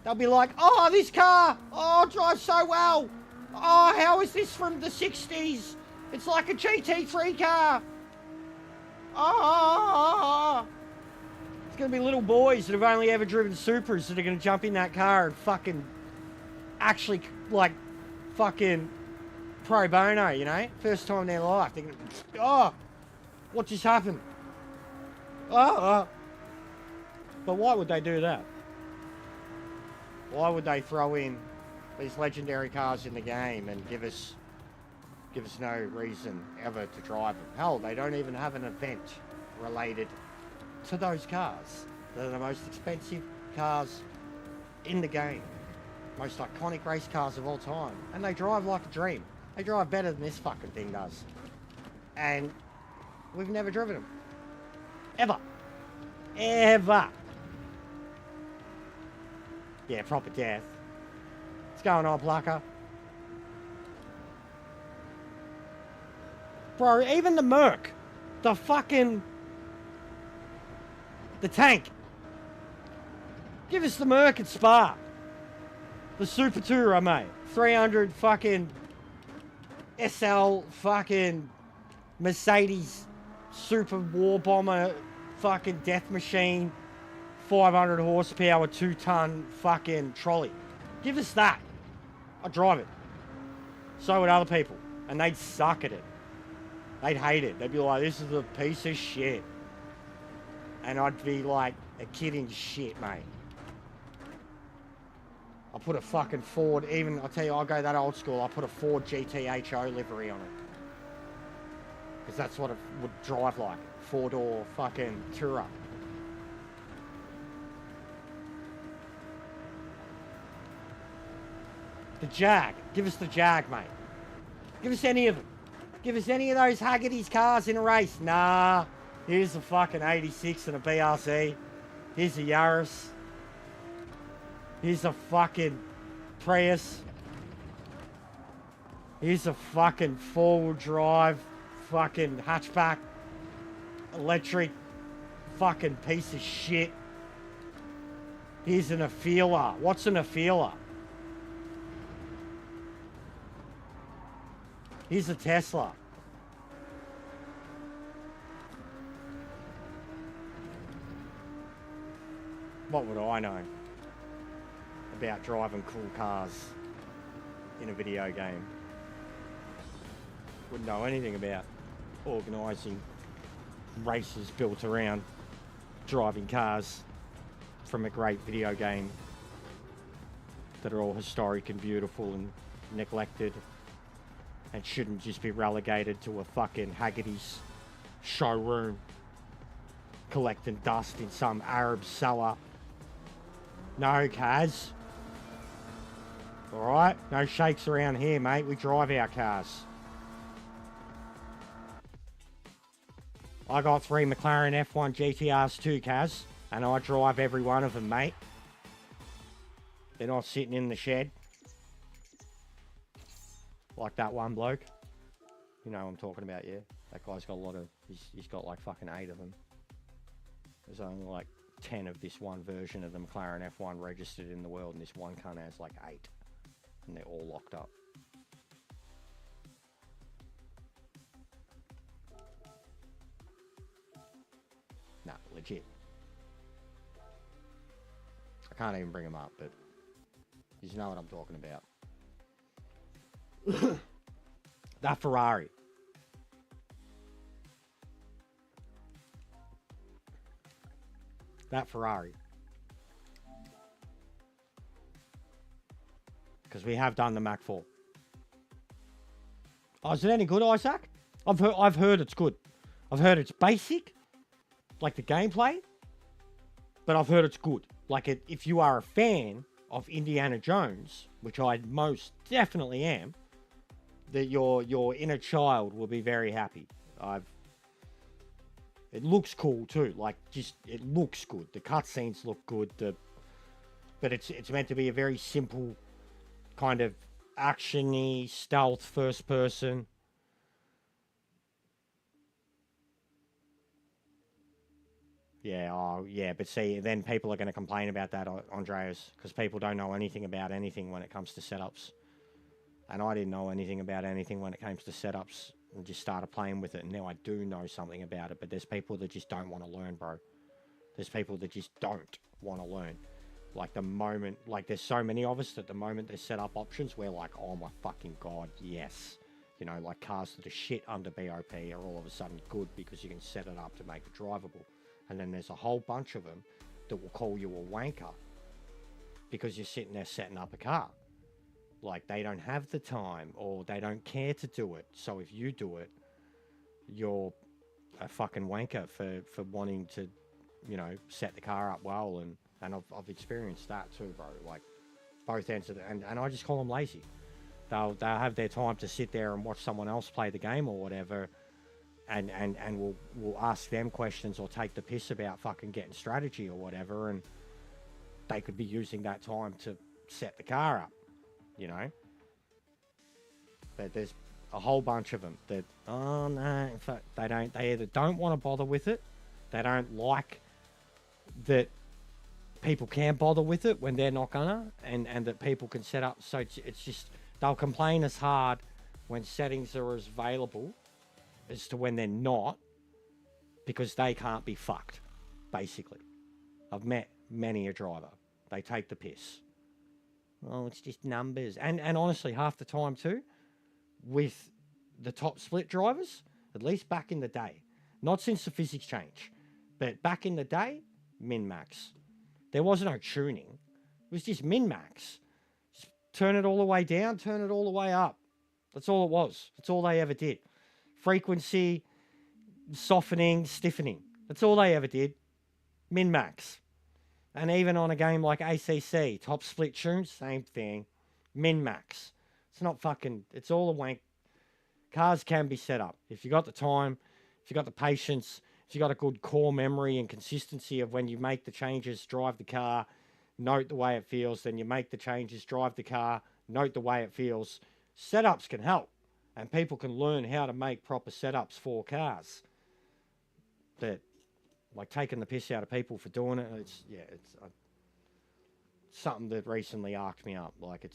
Speaker 2: They'll be like, oh, this car. Oh, it drives so well. Oh, how is this from the 60s? It's like a GT3 car. Oh. It's going to be little boys that have only ever driven Supras that are going to jump in that car and fucking actually, like, fucking pro bono, you know? First time in their life. They're going to, oh, what just happened? Oh. But why would they do that? Why would they throw in these legendary cars in the game and give us no reason ever to drive them? Hell, they don't even have an event related to those cars. They're the most expensive cars in the game. Most iconic race cars of all time. And they drive like a dream. They drive better than this fucking thing does. And we've never driven them. Ever. Ever. Yeah, proper death. What's going on, Plucker? Bro, even the Merc. The fucking... the tank. Give us the Merc at Spa. The Super Tourer, mate. 300 fucking... SL fucking... Mercedes Super War Bomber fucking death machine, 500 horsepower, 2-ton fucking trolley. Give us that. I'd drive it. So would other people. And they'd suck at it. They'd hate it. They'd be like, this is a piece of shit. And I'd be like, a kid in shit, mate. I'll put a fucking Ford, even, I'll tell you, I'll go that old school, I'll put a Ford GTHO livery on it. Because that's what it would drive like. 4-door fucking Tourer. The Jag. Give us the Jag, mate. Give us any of them. Give us any of those Haggerty's cars in a race. Nah. Here's a fucking 86 and a BRC. Here's a Yaris. Here's a fucking Prius. Here's a fucking 4-wheel drive fucking hatchback. Electric fucking piece of shit. Here's an Afeela. What's an Afeela? Here's a Tesla. What would I know about driving cool cars in a video game? Wouldn't know anything about organising races built around driving cars from a great video game that are all historic and beautiful and neglected and shouldn't just be relegated to a fucking Haggerty's showroom collecting dust in some Arab cellar. No, Kaz. Alright? No shakes around here, mate. We drive our cars. I got 3 McLaren F1 GTRs too, Kaz. And I drive every one of them, mate. They're not sitting in the shed. Like that one bloke. You know what I'm talking about, yeah? That guy's got a lot of... He's got like fucking 8 of them. There's only like 10 of this one version of the McLaren F1 registered in the world, and this one cunt has like 8. And they're all locked up. Nah, legit. I can't even bring them up, but you know what I'm talking about. That Ferrari. That Ferrari. Because we have done the Mach 4. Oh, is it any good, Isaac? I've heard it's good. I've heard it's basic, like the gameplay, but I've heard it's good. Like if you are a fan of Indiana Jones, which I most definitely am, that your inner child will be very happy. It looks cool too. Like it looks good. The cutscenes look good. But it's meant to be a very simple kind of action-y stealth first person. Yeah, oh yeah, but see, then people are going to complain about that, Andreas, because people don't know anything about anything when it comes to setups. And I didn't know anything about anything when it came to setups and just started playing with it. And now I do know something about it, but there's people that just don't want to learn, bro. There's people that just don't want to learn. Like the moment, like there's so many of us that the moment there's setup options, we're like, oh my fucking God, yes. You know, like cars that are shit under BOP are all of a sudden good because you can set it up to make it drivable. And then there's a whole bunch of them that will call you a wanker because you're sitting there setting up a car. Like they don't have the time or they don't care to do it. So if you do it, you're a fucking wanker for wanting to, you know, set the car up well. And I've experienced that too, bro. Like both ends of it. And I just call them lazy. They'll have their time to sit there and watch someone else play the game or whatever. And we'll ask them questions or take the piss about fucking getting strategy or whatever, and they could be using that time to set the car up, you know. But there's a whole bunch of them that, oh no, in fact, they either don't want to bother with it, they don't like that people can bother with it when they're not gonna, and that people can set up. So it's just they'll complain as hard when settings are as available as to when they're not, because they can't be fucked. basically. I've met many a driver. They take the piss. Oh, it's just numbers. And honestly, half the time too, with the top split drivers, at least back in the day, not since the physics change, but back in the day, min-max. There was no tuning. It was just min-max. Just turn it all the way down, turn it all the way up. That's all it was. That's all they ever did. Frequency, softening, stiffening. That's all they ever did. Min-max. And even on a game like ACC, top split tunes, same thing. Min-max. It's not fucking, it's all a wank. Cars can be set up. If you got the time, if you got the patience, if you got a good core memory and consistency of when you make the changes, drive the car, note the way it feels, then you make the changes, drive the car, note the way it feels. Setups can help. And people can learn how to make proper setups for cars. But like taking the piss out of people for doing it, it's something that recently arced me up. Like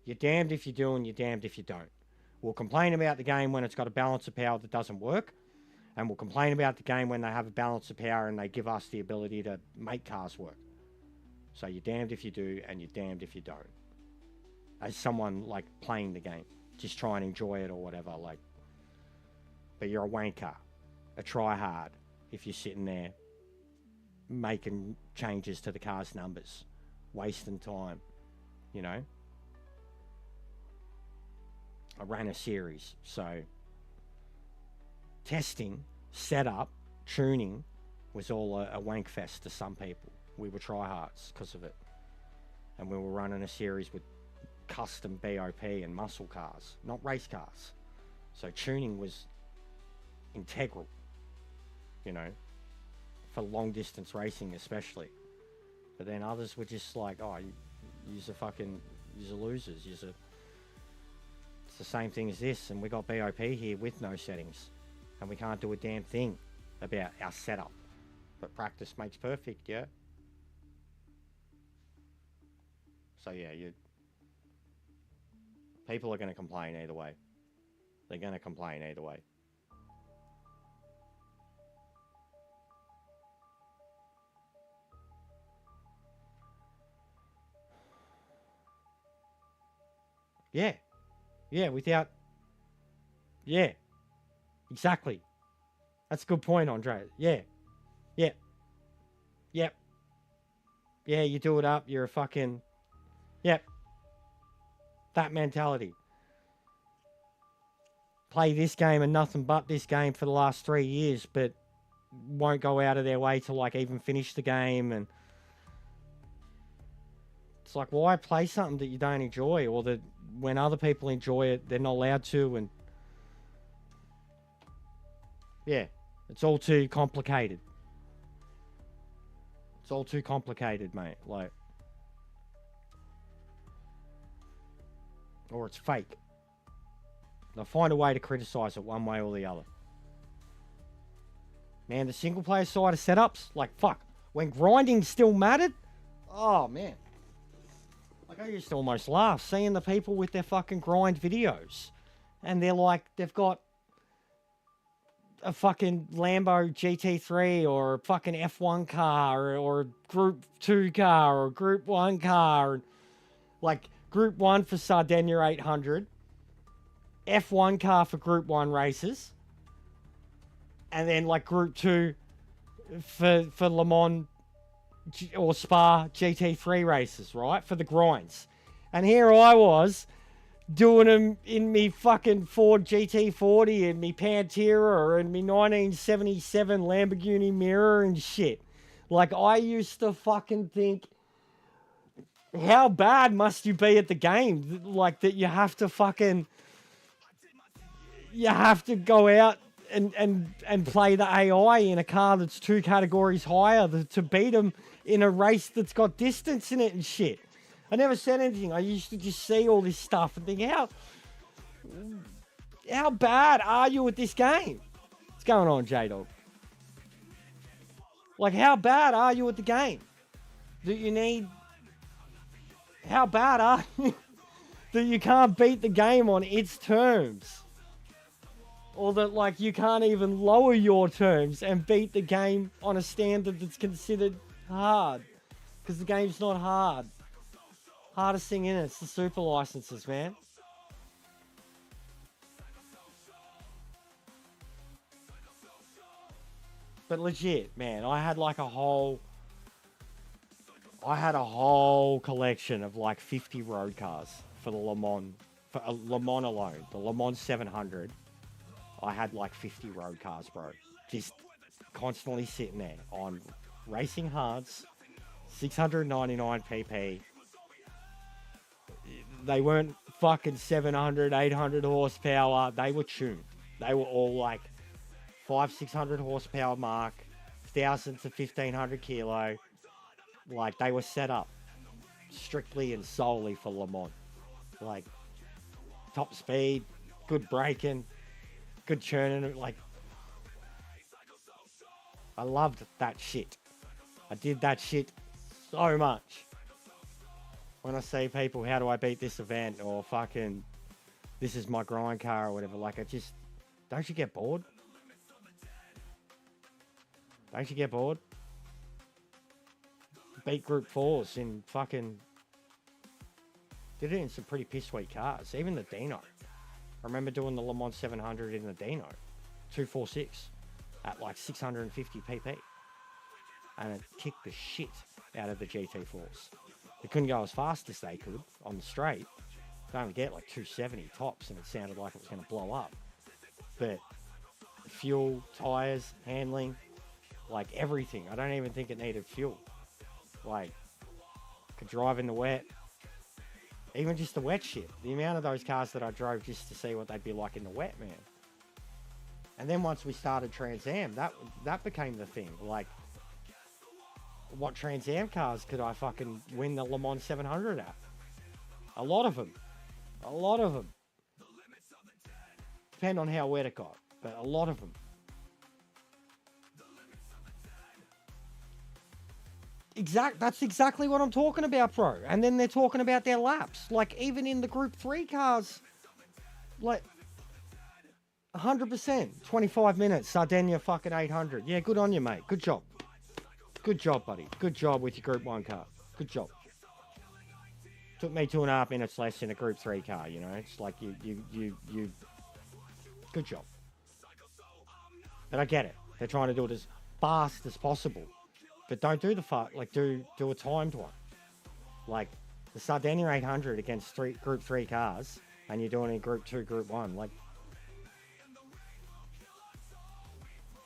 Speaker 2: you're damned if you do and you're damned if you don't. We'll complain about the game when it's got a balance of power that doesn't work, and we'll complain about the game when they have a balance of power and they give us the ability to make cars work. So you're damned if you do and you're damned if you don't. As someone like playing the game, just try and enjoy it or whatever. Like, but you're a wanker, a try-hard if you're sitting there making changes to the car's numbers, wasting time, you know. I ran a series, so testing, setup, tuning was all a wank fest to some people. We were tryhards because of it, and we were running a series with custom BOP and muscle cars, not race cars. So tuning was integral, you know, for long distance racing especially. But then others were just like, oh, you're losers. It's the same thing as this, and we got BOP here with no settings, and we can't do a damn thing about our setup. But practice makes perfect, yeah. So yeah, people are going to complain either way. They're going to complain either way. Yeah. Yeah, without... Yeah. Exactly. That's a good point, Andre. Yeah. Yeah. Yep. Yeah, you do it up, you're a fucking... Yep. That mentality. Play this game and nothing but this game for the last 3 years, but won't go out of their way to like even finish the game. And it's like, why play something that you don't enjoy, or that when other people enjoy it, they're not allowed to? And yeah, it's all too complicated. It's all too complicated, mate. Like, or it's fake. They'll find a way to criticize it one way or the other. Man, the single player side of setups, like, fuck. When grinding still mattered, oh, man. Like, I used to almost laugh seeing the people with their fucking grind videos. And they're like, they've got a fucking Lambo GT3 or a fucking F1 car or a Group 2 car or a Group 1 car. And like, Group 1 for Sardinia 800. F1 car for Group 1 races. And then like Group 2 for Le Mans or Spa GT3 races, right? For the grinds. And here I was doing them in me fucking Ford GT40 and me Pantera and me 1977 Lamborghini Mirror and shit. Like, I used to fucking think, how bad must you be at the game? Like, that you have to fucking... You have to go out and play the AI in a car that's 2 categories higher to beat them in a race that's got distance in it and shit. I never said anything. I used to just see all this stuff and think, how bad are you at this game? What's going on, J-Dog? Like, how bad are you at the game? Do you need... How bad are you that you can't beat the game on its terms? or that like you can't even lower your terms and beat the game on a standard that's considered hard, because the game's not hard. Hardest thing in it's the super licenses, man. But legit, man, I had a whole collection of like 50 road cars for the Le Mans, for Le Mans alone, the Le Mans 700. I had like 50 road cars, bro. Just constantly sitting there on racing hards, 699 pp. They weren't fucking 700, 800 horsepower. They were tuned. They were all like 600 horsepower mark, 1,000 to 1,500 kilo. Like, they were set up strictly and solely for Le Mans. Like, top speed, good braking, good churning. Like, I loved that shit. I did that shit so much. When I see people, how do I beat this event? Or fucking, this is my grind car or whatever. Like, don't you get bored? Don't you get bored? Beat Group 4s in fucking... Did it in some pretty piss sweet cars. Even the Dino. I remember doing the Le Mans 700 in the Dino. 246 at like 650 pp. And it kicked the shit out of the GT4s. It couldn't go as fast as they could on the straight. They only get like 270 tops and it sounded like it was going to blow up. But fuel, tyres, handling, like everything. I don't even think it needed fuel. Like, could drive in the wet. Even just the wet shit. The amount of those cars that I drove just to see what they'd be like in the wet, man. And then once we started Trans Am, that became the thing. Like, what Trans Am cars could I fucking win the Le Mans 700 at? A lot of them. A lot of them. Depend on how wet it got, but a lot of them. That's exactly what I'm talking about, bro. And then they're talking about their laps. Like, even in the Group 3 cars, like, 100%, 25 minutes, Sardinia fucking 800. Yeah, good on you, mate. Good job. Good job, buddy. Good job with your Group 1 car. Good job. Took me 2.5 minutes less in a Group 3 car, you know? It's like you... Good job. But I get it. They're trying to do it as fast as possible. But don't do do a timed one. Like, the Sardinia 800 against Group 3 cars, and you're doing it in Group 2, Group 1. Like,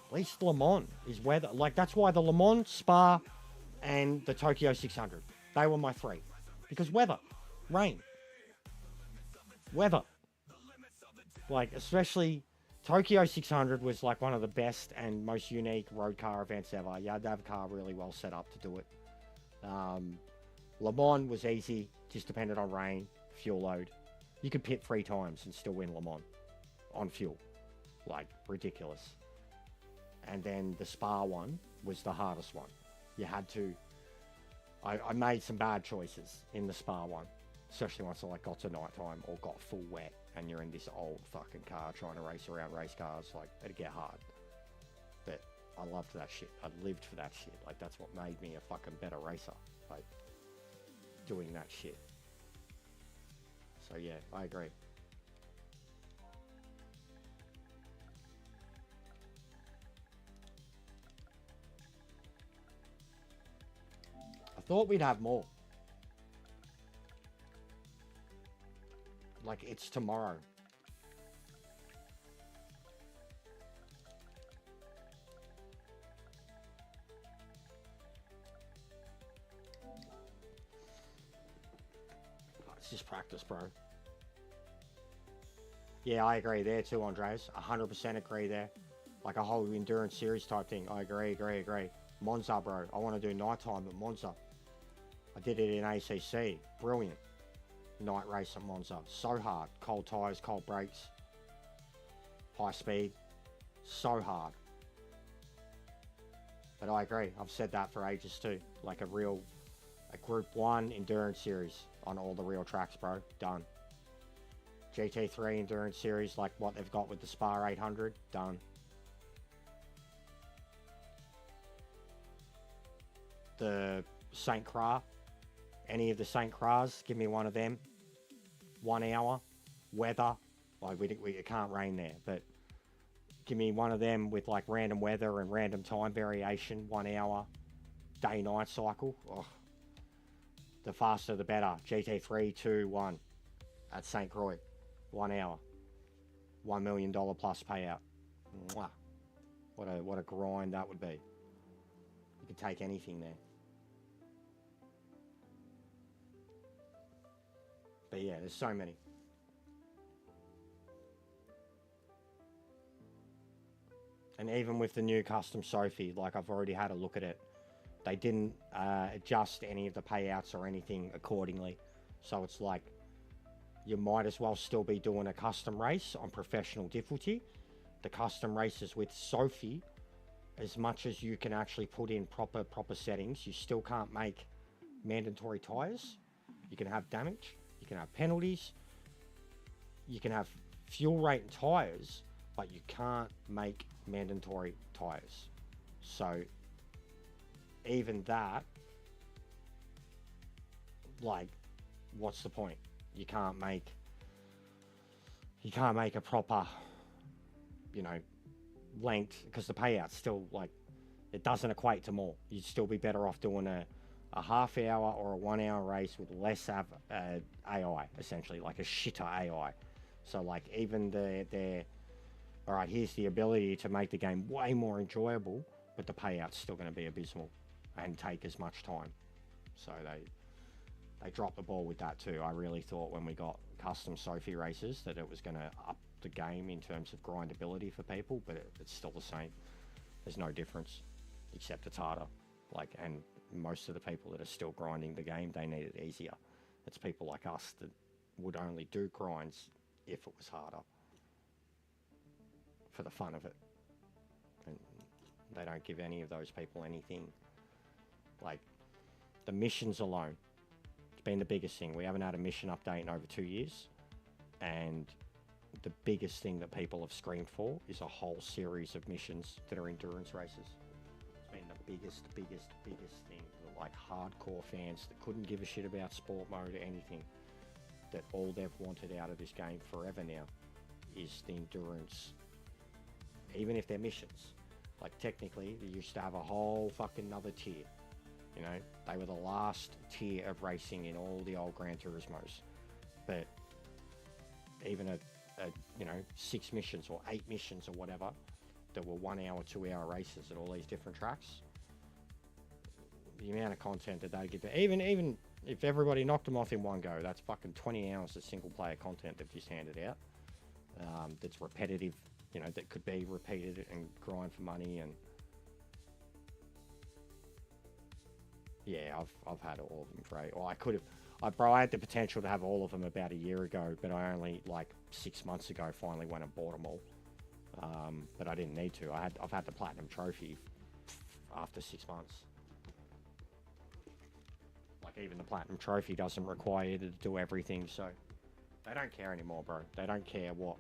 Speaker 2: at least Le Mans is weather. Like, that's why the Le Mans, Spa, and the Tokyo 600. They were my three. Because weather. Rain. Weather. Like, especially... Tokyo 600 was like one of the best and most unique road car events ever. You had to have a car really well set up to do it. Le Mans was easy, just depended on rain, fuel load. You could pit 3 times and still win Le Mans on fuel. Like, ridiculous. And then the Spa one was the hardest one. You had to... I made some bad choices in the Spa one, especially once I like got to nighttime or got full wet. And you're in this old fucking car trying to race around race cars, like, it'd get hard. But I loved that shit. I lived for that shit. Like, that's what made me a fucking better racer. Like, doing that shit. So, yeah, I agree. I thought we'd have more. Like, it's tomorrow. Oh, it's just practice, bro. Yeah, I agree there too, Andres. 100% agree there. Like a whole endurance series type thing. I agree. Monza, bro. I want to do nighttime at Monza. I did it in ACC. Brilliant. Night race at Monza. So hard. Cold tyres, cold brakes. High speed. So hard. But I agree. I've said that for ages too. Like a Group 1 endurance series on all the real tracks, bro. Done.
Speaker 1: GT3 Endurance Series, like what they've got with the Spa 800, done. The St. Croix, any of the St. Croix, give me one of them. 1 hour, weather, like it can't rain there, but give me one of them with like random weather and random time variation, 1 hour, day-night cycle. Oh, the faster the better. GT3, 2, 1 at St. Croix, 1 hour, $1 million plus payout. Mwah. What a grind that would be. You could take anything there. But yeah, there's so many. And even with the new custom Sophie, like I've already had a look at it, they didn't adjust any of the payouts or anything accordingly. So it's like, you might as well still be doing a custom race on professional difficulty. The custom races with Sophie, as much as you can actually put in proper settings, you still can't make mandatory tyres. You can have damage, you can have penalties, you can have fuel rate and tyres, but you can't make mandatory tyres. So even that, like, what's the point? You can't make a proper, you know, length, because the payout's still, like, it doesn't equate to more. You'd still be better off doing a half hour or a 1 hour race with less AI, essentially, like a shitter AI. So like even their all right, here's the ability to make the game way more enjoyable, but the payout's still going to be abysmal and take as much time. So they dropped the ball with that too. I really thought when we got custom Sophie races that it was going to up the game in terms of grindability for people, but it's still the same. There's no difference, except it's harder. Like, and most of the people that are still grinding the game, they need it easier. It's people like us that would only do grinds if it was harder, for the fun of it. And they don't give any of those people anything. Like, the missions alone, it's been the biggest thing. We haven't had a mission update in over 2 years, and the biggest thing that people have screamed for is a whole series of missions that are endurance races. It's been the biggest thing that, like, hardcore fans that couldn't give a shit about sport mode or anything, that all they've wanted out of this game forever now is the endurance. Even if they're missions, like, technically they used to have a whole fucking another tier, you know, they were the last tier of racing in all the old Gran Turismos. But even a you know, 6 missions or 8 missions or whatever that were 1 hour, 2 hour races at all these different tracks, the amount of content that they give, even if everybody knocked them off in one go, that's fucking 20 hours of single player content they've just handed out. That's repetitive, you know, that could be repeated and grind for money. And yeah, I've had all of them for I had the potential to have all of them about a year ago, but I only, like, 6 months ago finally went and bought them all. But I didn't need to. I've had the platinum trophy after 6 months. Like, even the platinum trophy doesn't require you to do everything, so they don't care anymore, bro. They don't care what,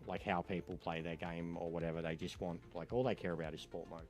Speaker 1: like, how people play their game or whatever. They just want, like, all they care about is sport mode.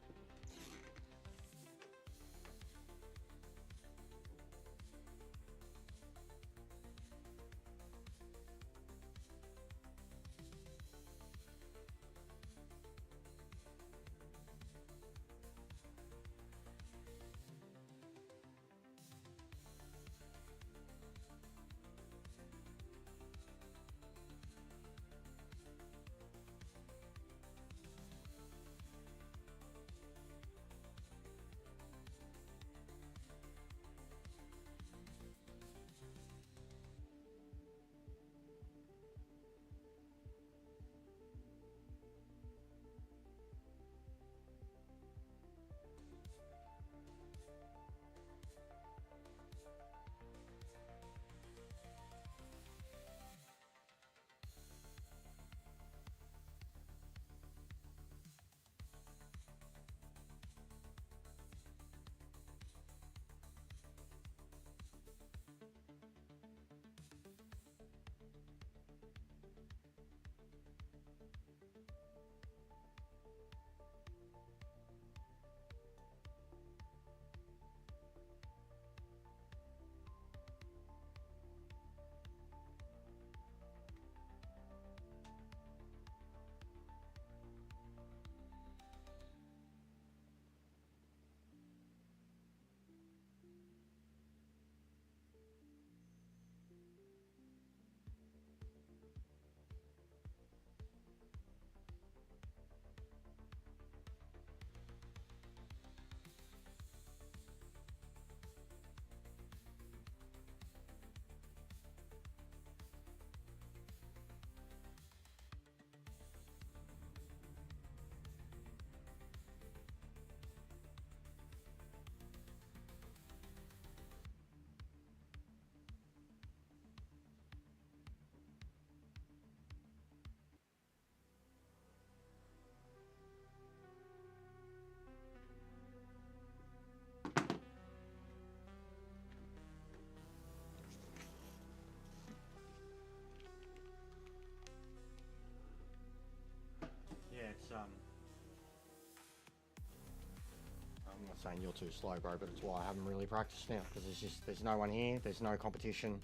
Speaker 1: not saying you're too slow, bro, but it's why I haven't really practiced now, because there's no one here, there's no competition,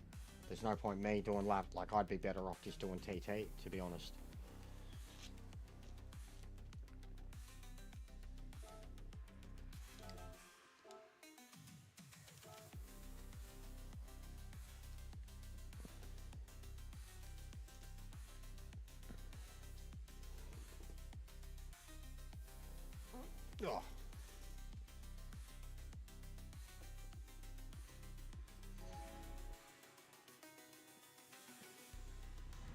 Speaker 1: there's no point me doing lap. Like, I'd be better off just doing TT, to be honest. Oh.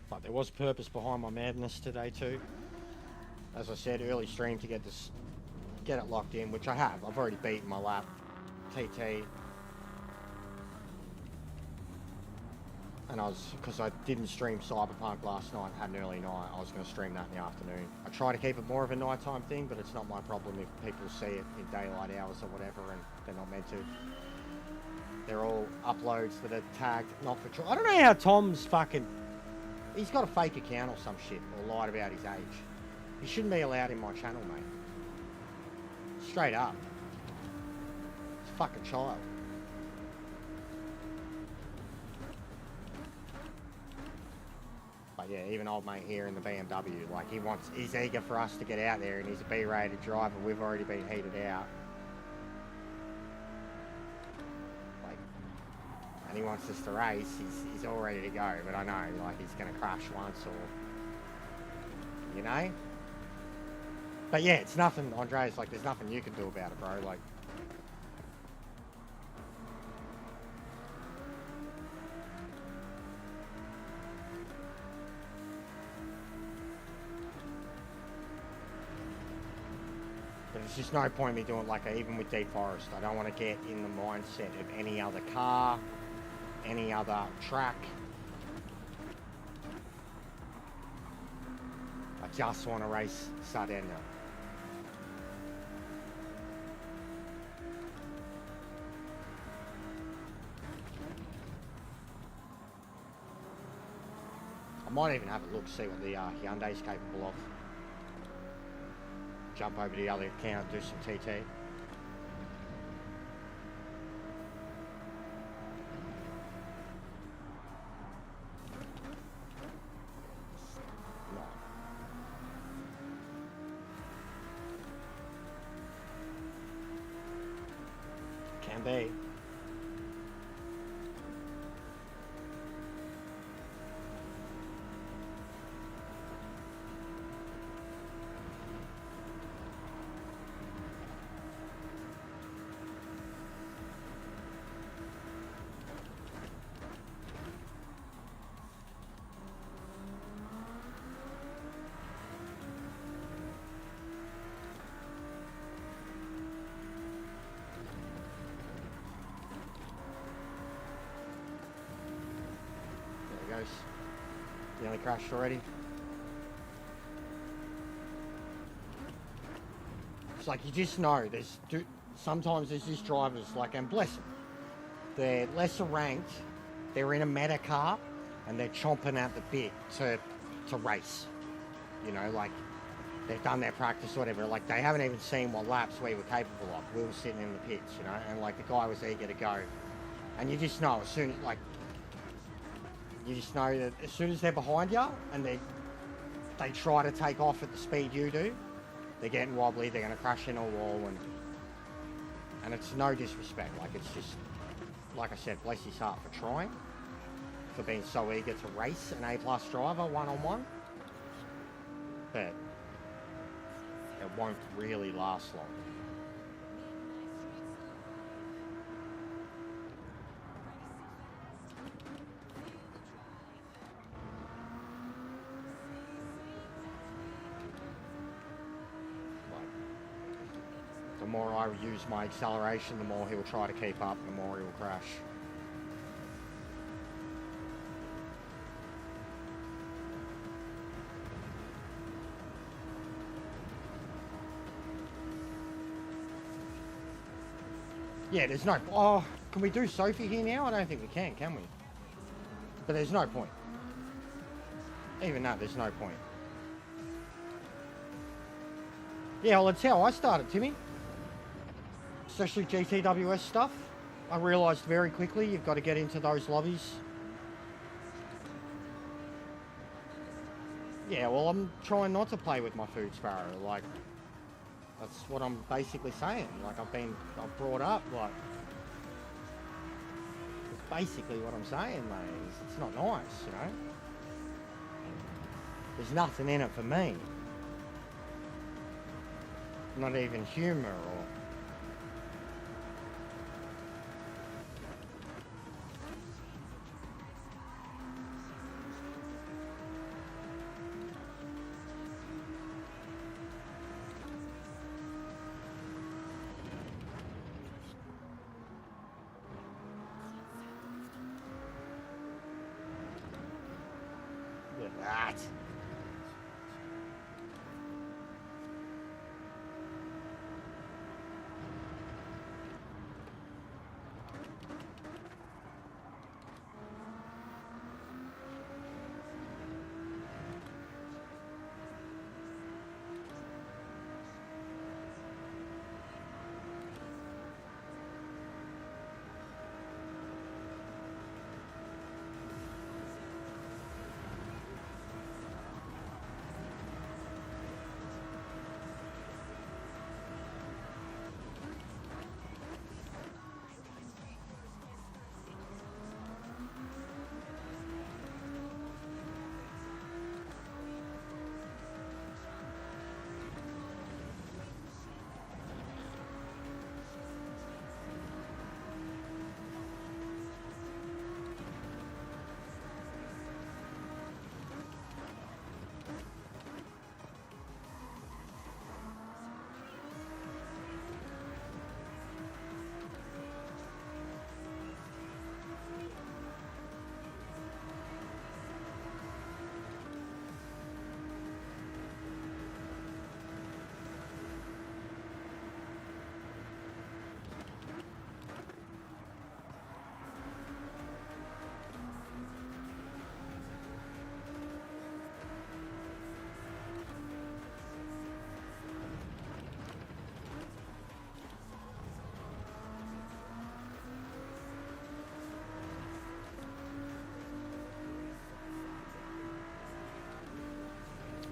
Speaker 1: But there was purpose behind my madness today too. As I said, early stream to get it locked in, which I have. I've already beaten my lap TT. And because I didn't stream Cyberpunk last night, had an early night, I was going to stream that in the afternoon. I try to keep it more of a nighttime thing, but it's not my problem if people see it in daylight hours or whatever, and they're not meant to. They're all uploads that are tagged, not for I don't know how Tom's fucking... He's got a fake account or some shit, or lied about his age. He shouldn't be allowed in my channel, mate. Straight up. It's a fucking child. But yeah, even old mate here in the BMW, like he's eager for us to get out there, and he's a B-rated driver. We've already been heated out. Like, and he wants us to race. He's all ready to go, but I know, like, he's gonna crash once or, you know. But yeah, it's nothing, Andre's like, there's nothing you can do about it, bro. Like. There's just no point me doing, like, even with Deep Forest, I don't want to get in the mindset of any other car, any other track. I just want to race Sardines. I might even have a look, see what the Hyundai's capable of. Jump over to the other account, do some TT. No. Can be. Goes. Nearly crashed already. It's like, you just know sometimes there's just drivers, like, and bless them, they're lesser ranked, they're in a meta car and they're chomping at the bit to race, you know, like they've done their practice or whatever, like they haven't even seen what laps we were capable of. We were sitting in the pits, you know, and like the guy was eager to go, and you just know as soon as, like, you just know that as soon as they're behind you and they try to take off at the speed you do, they're getting wobbly, they're going to crash into a wall, and it's no disrespect. Like, it's just, like I said, bless his heart for trying, for being so eager to race an A+ driver one-on-one, but it won't really last long. The more I use my acceleration, the more he'll try to keep up, the more he'll crash. Yeah, there's no... Oh, can we do Sophie here now? I don't think we can we? But there's no point. Even that, there's no point. Yeah, well, that's how I started, Timmy. especially GTWS stuff. I realised very quickly you've got to get into those lobbies. Yeah, well, I'm trying not to play with my food sparrow. Like, that's what I'm basically saying. Like, I've brought up, like, it's basically what I'm saying, mate. It's not nice, you know? There's nothing in it for me. Not even humour or... Look at that.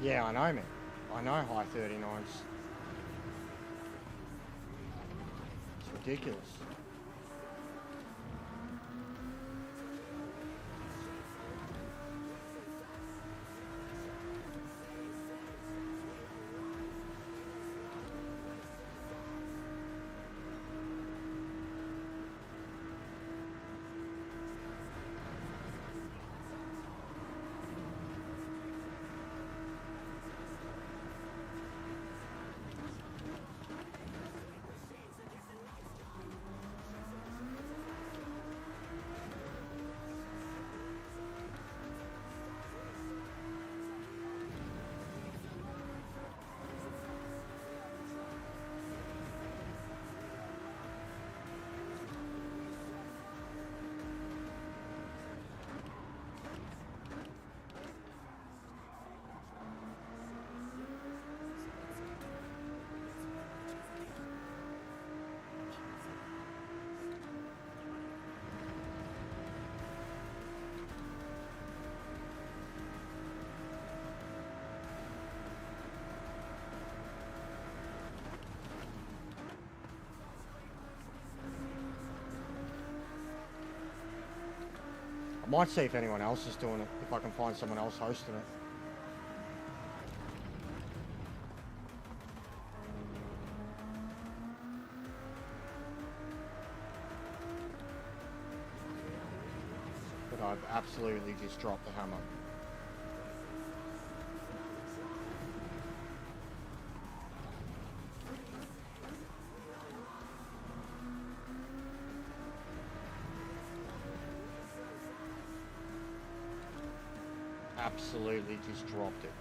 Speaker 1: Yeah, I know, man. I know high 39s. It's ridiculous. I might see if anyone else is doing it, if I can find someone else hosting it. But I've absolutely just dropped the hammer. Absolutely just dropped it.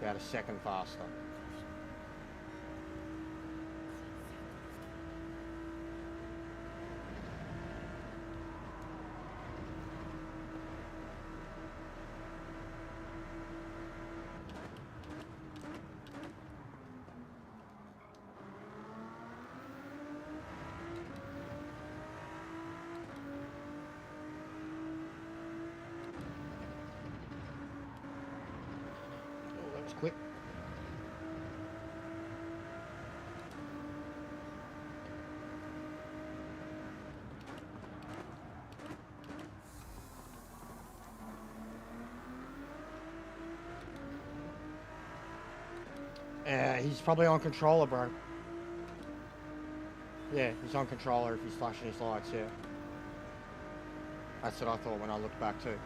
Speaker 1: About a second faster. He's probably on controller, bro. Yeah, he's on controller if he's flashing his lights, yeah. That's what I thought when I looked back too.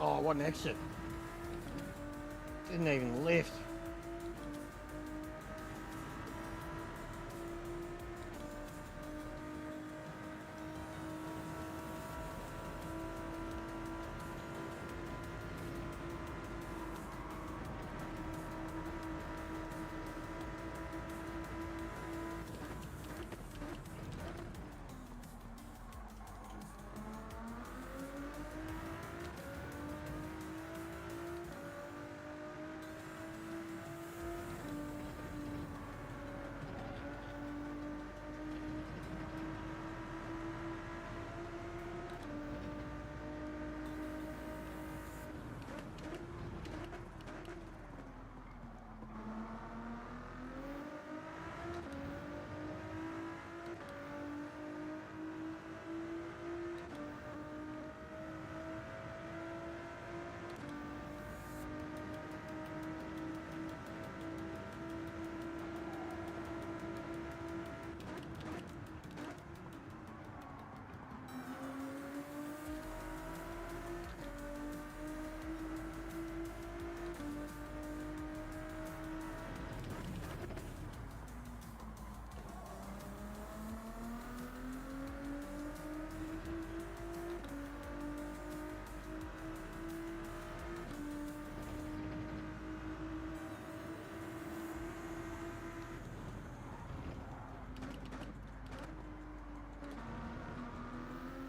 Speaker 1: Oh, what an exit. Didn't even lift.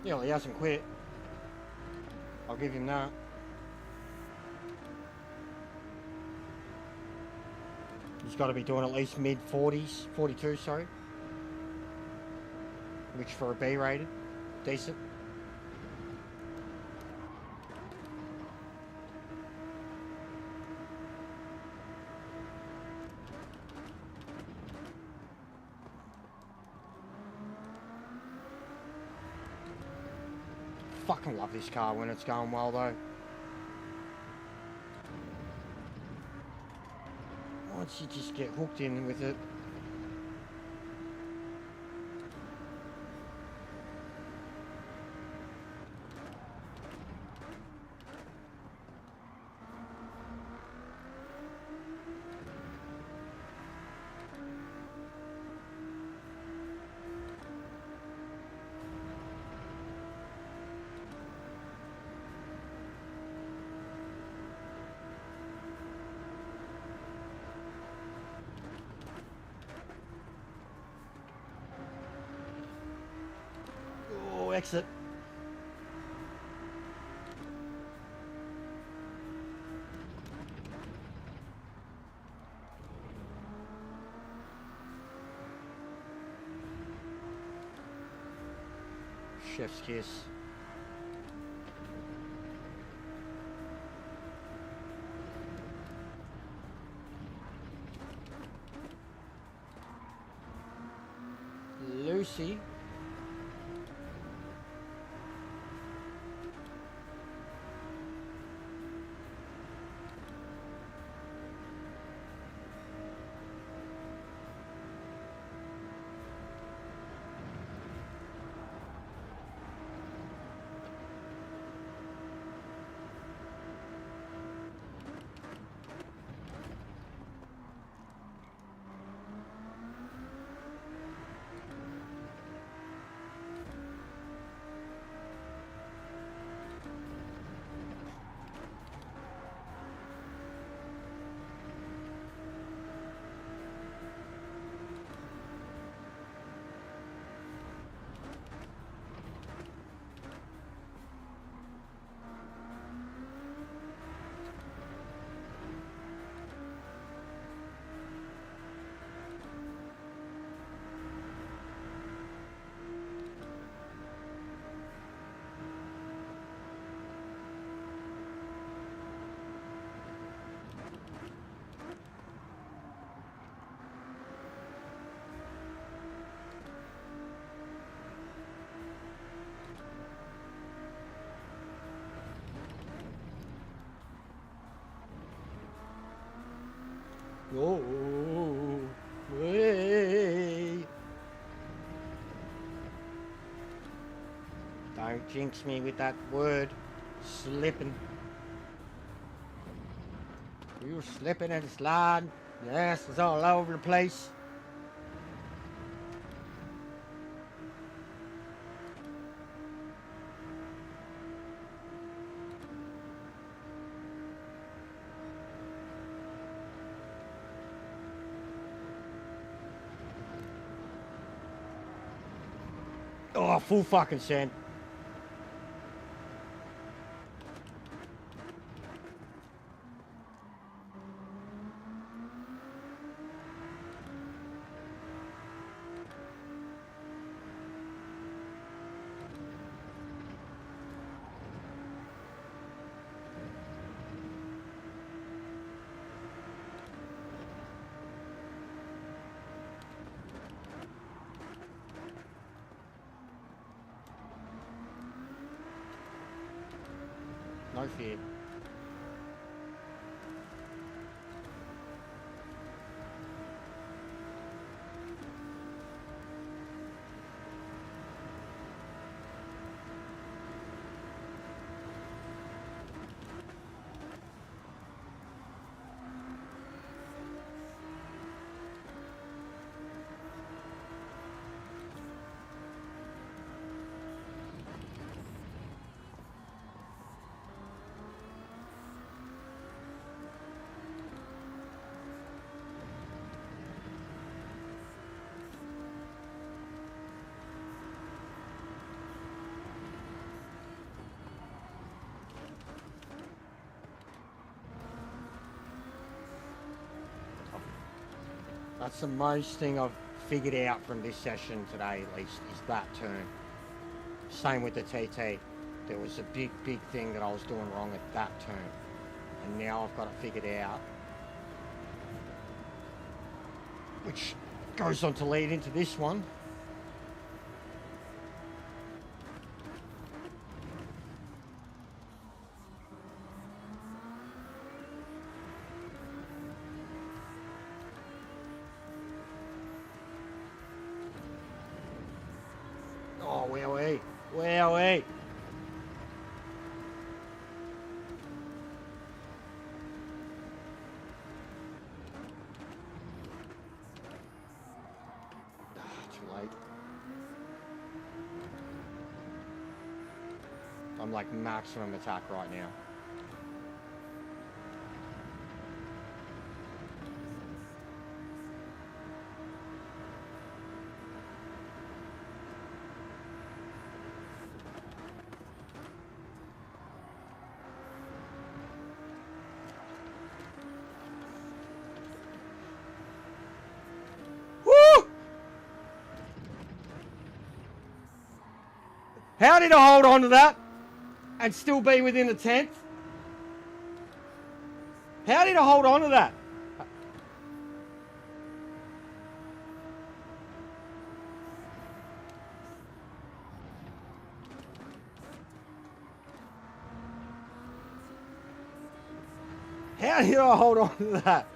Speaker 1: Yeah, well, he hasn't quit. I'll give him that. He's got to be doing at least mid-40s, 42, sorry. Which for a B rated, decent. Fucking love this car when it's going well though. Once you just get hooked in with it. Oh, exit. Chef's kiss. Lucy. Oh, way. Don't jinx me with that word. Slipping. You were slipping and sliding. Your ass was all over the place. Oh, full fucking send. No fear. That's the most thing I've figured out from this session today, at least, is that turn. Same with the TT. There was a big thing that I was doing wrong at that turn. And now I've got it figured out. Which goes on to lead into this one. Oh, wowee. Wowee. Too late. I'm like maximum attack right now. How did I hold on to that and still be within a tenth? How did I hold on to that? How did I hold on to that?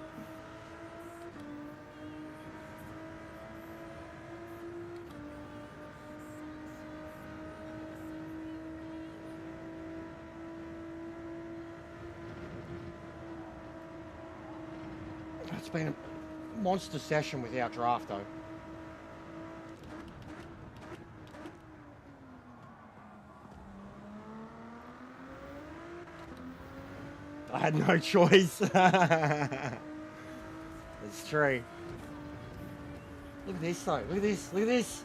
Speaker 1: It's been a monster session with our draft, though. I had no choice. It's true. Look at this, though. Look at this. Look at this.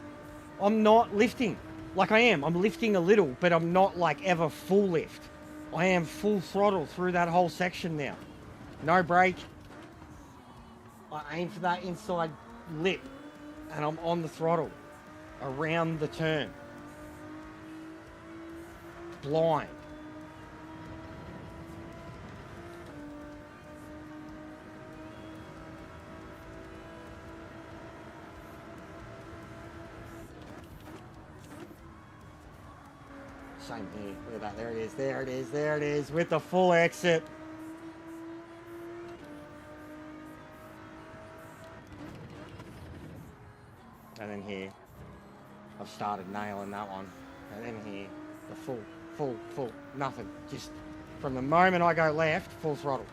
Speaker 1: I'm not lifting like I am. I'm lifting a little, but I'm not like ever full lift. I am full throttle through that whole section now. No brake. I aim for that inside lip, and I'm on the throttle around the turn. Blind. Same here. Look at that. There it is. There it is. There it is. With the full exit. And then here, I've started nailing that one. And then here, the full, nothing. Just from the moment I go left, full throttle.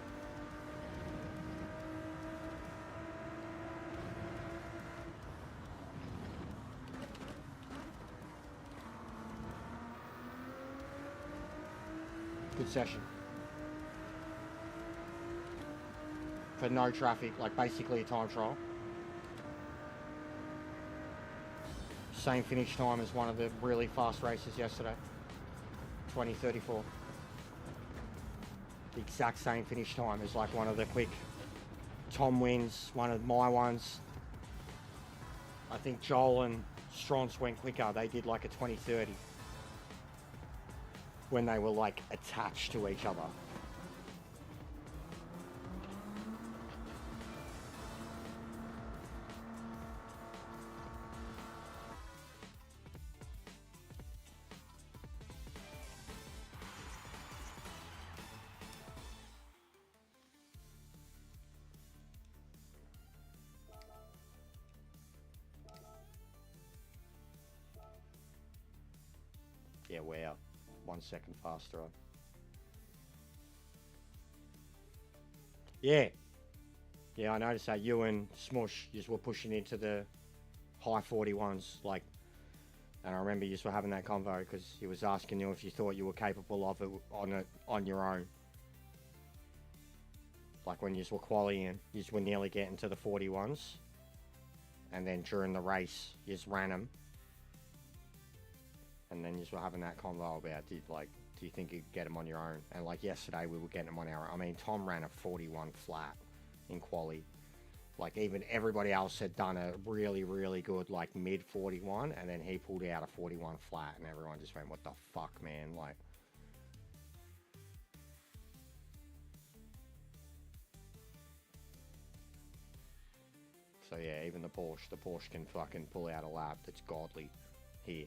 Speaker 1: Good session. For no traffic, like basically a time trial. Same finish time as one of the really fast races yesterday. 20:34. The exact same finish time as like one of the quick Tom wins, one of my ones. I think Joel and Strons went quicker. They did like a 20:30 when they were like attached to each other. Yeah, wow. 1 second faster. Yeah. Yeah, I noticed that you and Smush, you were pushing into the high 41s, like, and I remember you were having that convo because he was asking you if you thought you were capable of it on your own. Like when you were qualifying, you were nearly getting to the 41s, and then during the race, you just ran them. And then you were having that convo about, do you think you could get them on your own? And like yesterday, we were getting them on our own. I mean, Tom ran a 41 flat in quali. Like even everybody else had done a really, really good like mid 41, and then he pulled out a 41 flat, and everyone just went, "What the fuck, man?" Like. So yeah, even the Porsche can fucking pull out a lap that's godly here.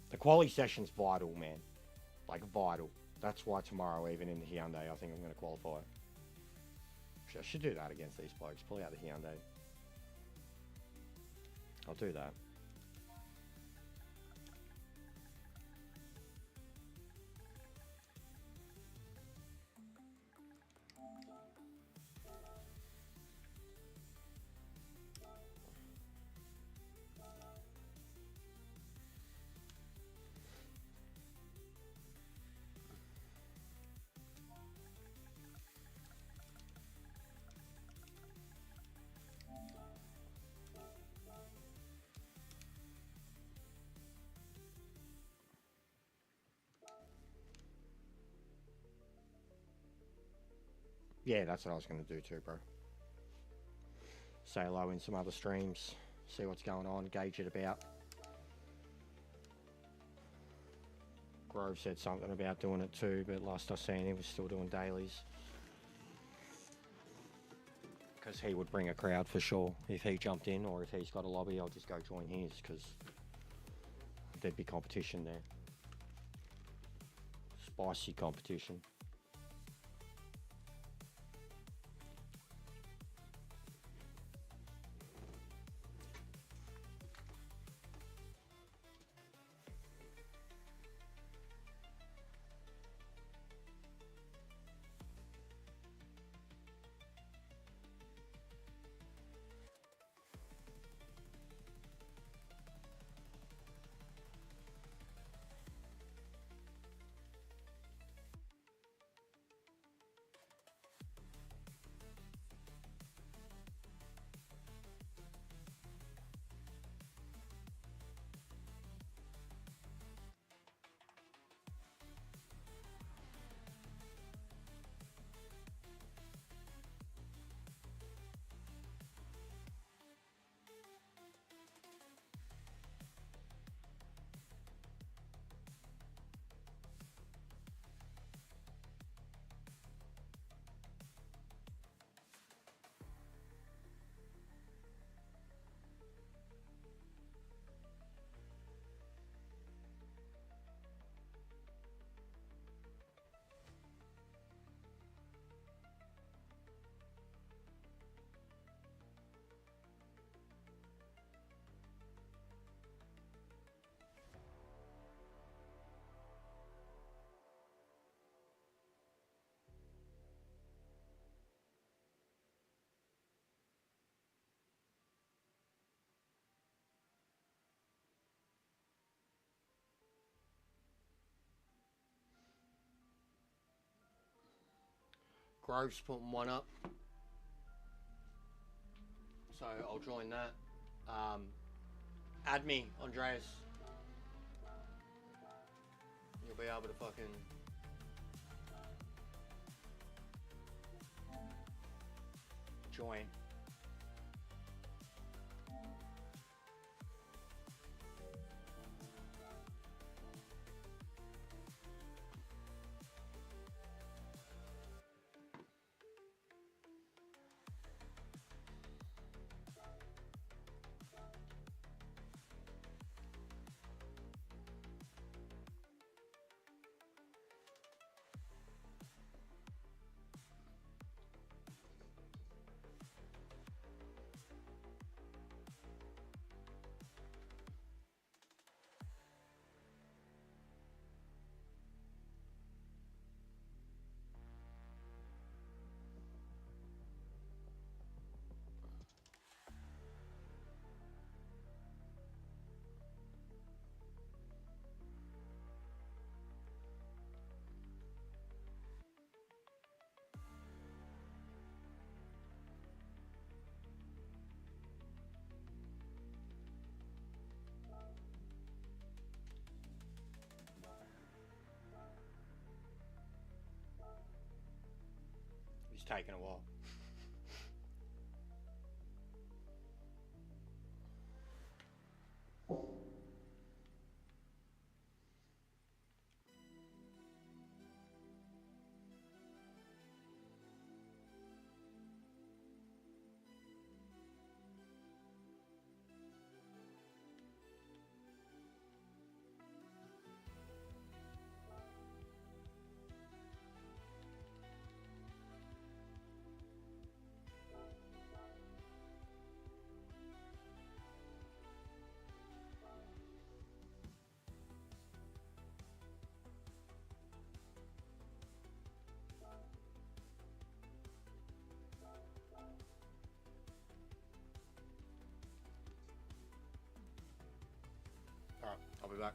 Speaker 1: The quali session's vital, man. Like, vital. That's why tomorrow, even in the Hyundai, I think I'm going to qualify. I should do that against these blokes. Pull out the Hyundai. I'll do that. Yeah, that's what I was going to do too, bro. Say hello in some other streams. See what's going on. Gauge it about. Grove said something about doing it too, but last I seen he was still doing dailies. Because he would bring a crowd for sure. If he jumped in or if he's got a lobby, I'll just go join his because there'd be competition there. Spicy competition. Grove's putting one up, so I'll join that. Add me, Andreas. You'll be able to fucking join. It's taking a while. Alright, I'll be back.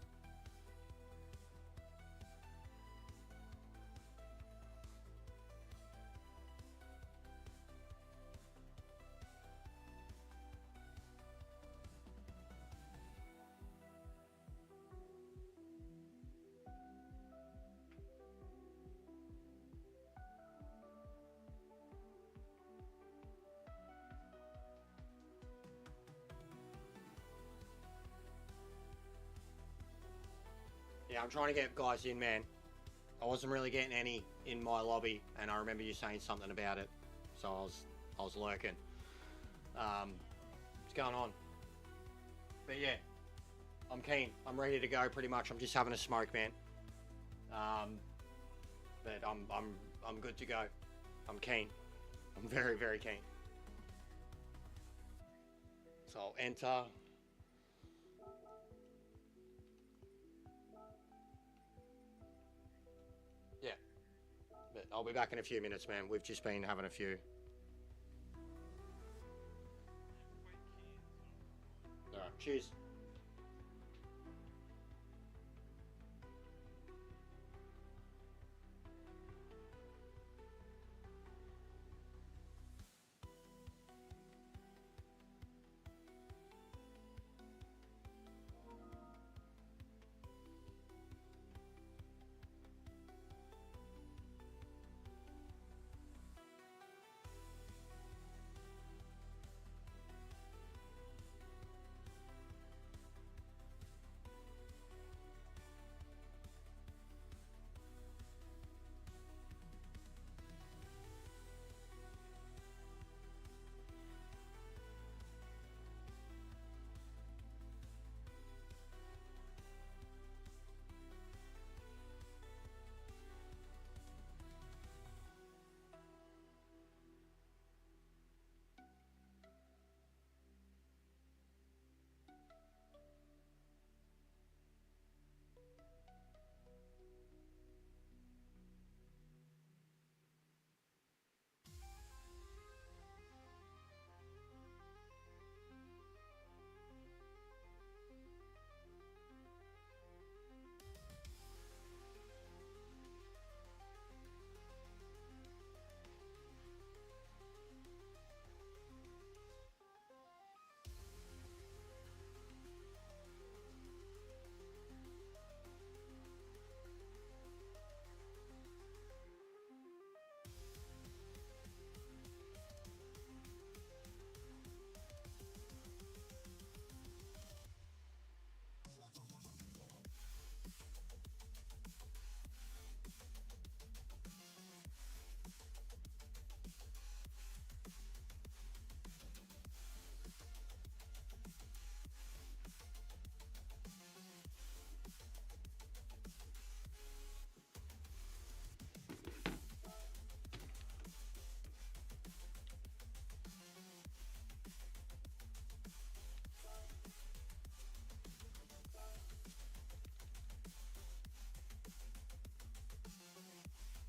Speaker 1: Yeah, I'm trying to get guys in, man. I wasn't really getting any in my lobby, and I remember you saying something about it, so I was lurking. What's going on? But yeah, I'm keen. I'm ready to go. Pretty much, I'm just having a smoke, man. But I'm good to go. I'm keen. I'm very, very keen. So I'll enter. Yeah. But I'll be back in a few minutes, man. We've just been having a few. Alright, cheers.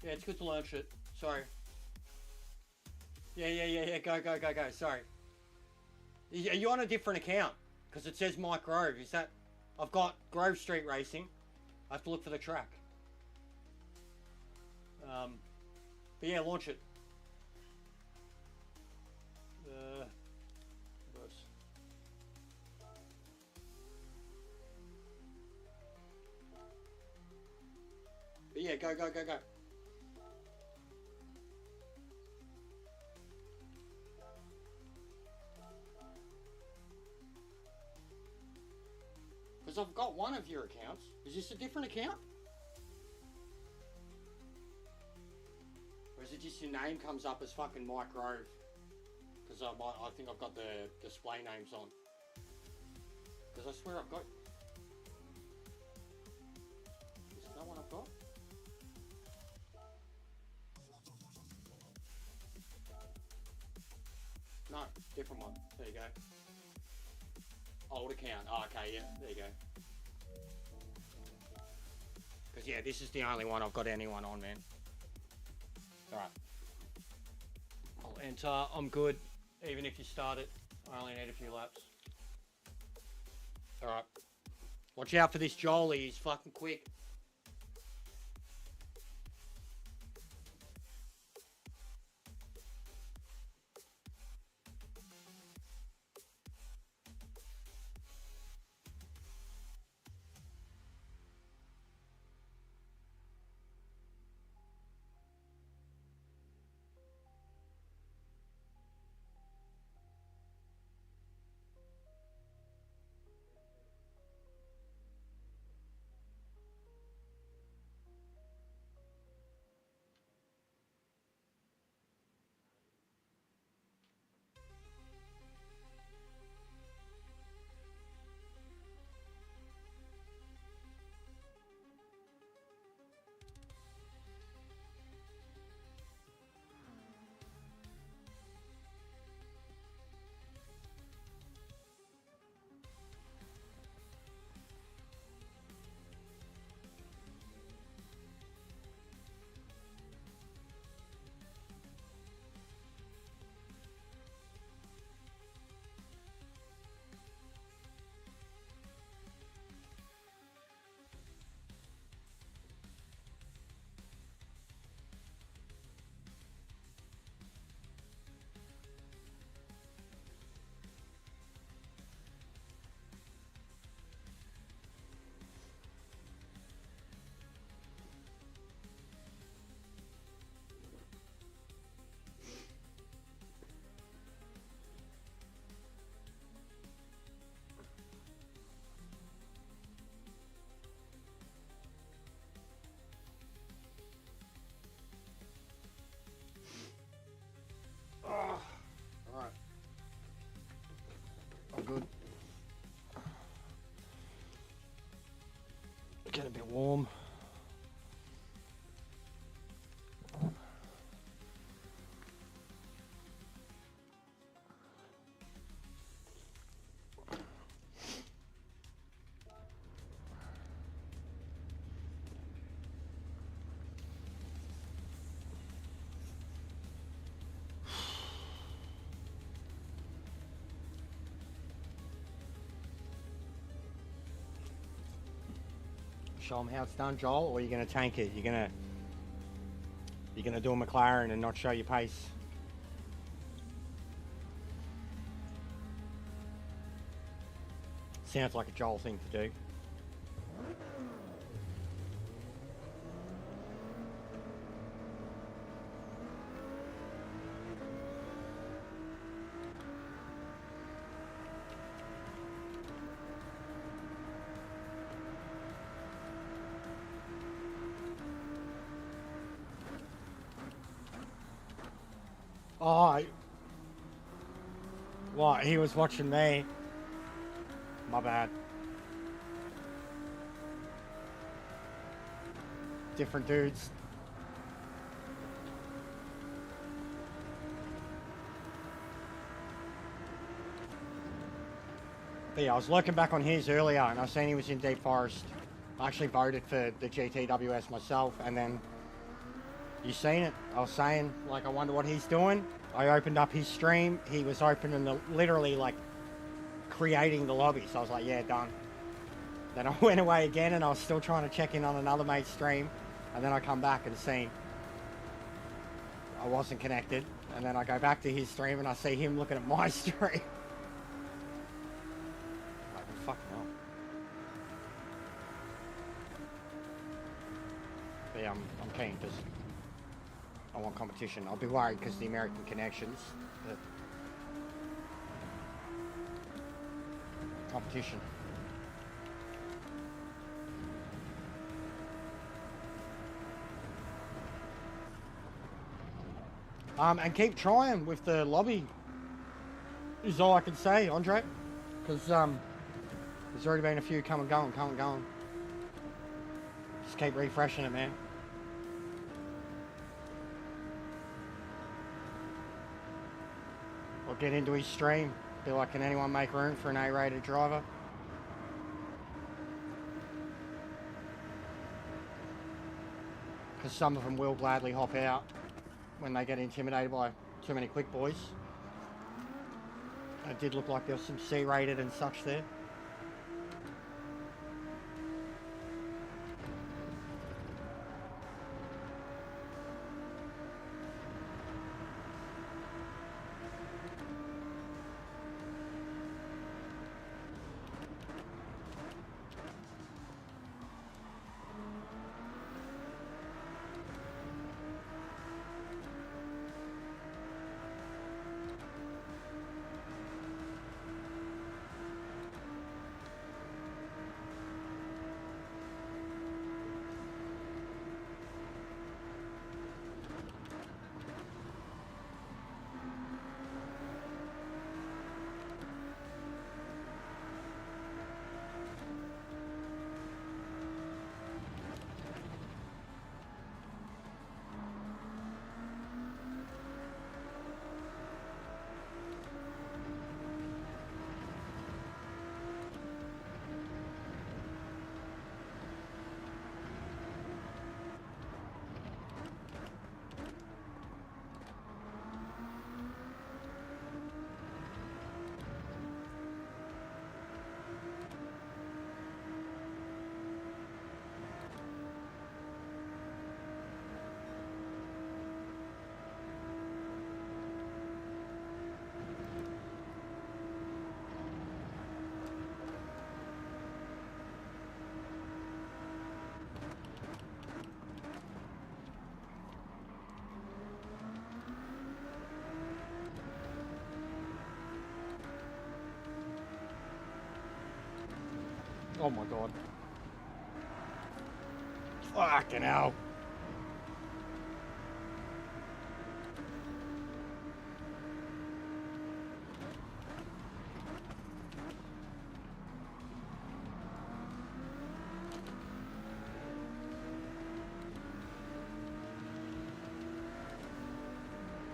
Speaker 1: Yeah, it's good to learn shit. Sorry. Yeah. Go. Sorry. Are you on a different account? Because it says Mike Grove. Is that... I've got Grove Street Racing. I have to look for the track. But yeah, launch it. But yeah, go. Because I've got one of your accounts. Is this a different account? Or is it just your name comes up as fucking Mike Grove? Because I think I've got the display names on. Because I swear I've got... Is it that one I've got? No, different one. There you go. Old account. Oh, okay, yeah, there you go. Because, yeah, this is the only one I've got anyone on, man. Alright. I'll enter. I'm good. Even if you start it, I only need a few laps. Alright. Watch out for this Jolie. He's fucking quick. Alright. I'm good. Getting a bit warm. Show them how it's done, Joel, or you're gonna tank it. You're gonna do a McLaren and not show your pace. Sounds like a Joel thing to do. Oh, what? He was watching me. My bad. Different dudes. But yeah, I was looking back on his earlier and I seen he was in Deep Forest. I actually voted for the GTWS myself, and then You seen it? I was saying, like, I wonder what he's doing. I opened up his stream. He was opening the, literally, like, creating the lobby. So I was like, yeah, done. Then I went away again and I was still trying to check in on another mate's stream. And then I come back and see I wasn't connected. And then I go back to his stream and I see him looking at my stream. Like, fucking hell. But yeah, I'm keen because I want competition. I'll be worried because the American connections. But competition. And keep trying with the lobby is all I can say, Andre. Because there's already been a few come and going. Just keep refreshing it, man. Or get into his stream. Be like, can anyone make room for an A-rated driver? Because some of them will gladly hop out when they get intimidated by too many quick boys. It did look like there was some C-rated and such there. Oh my god. Fucking hell.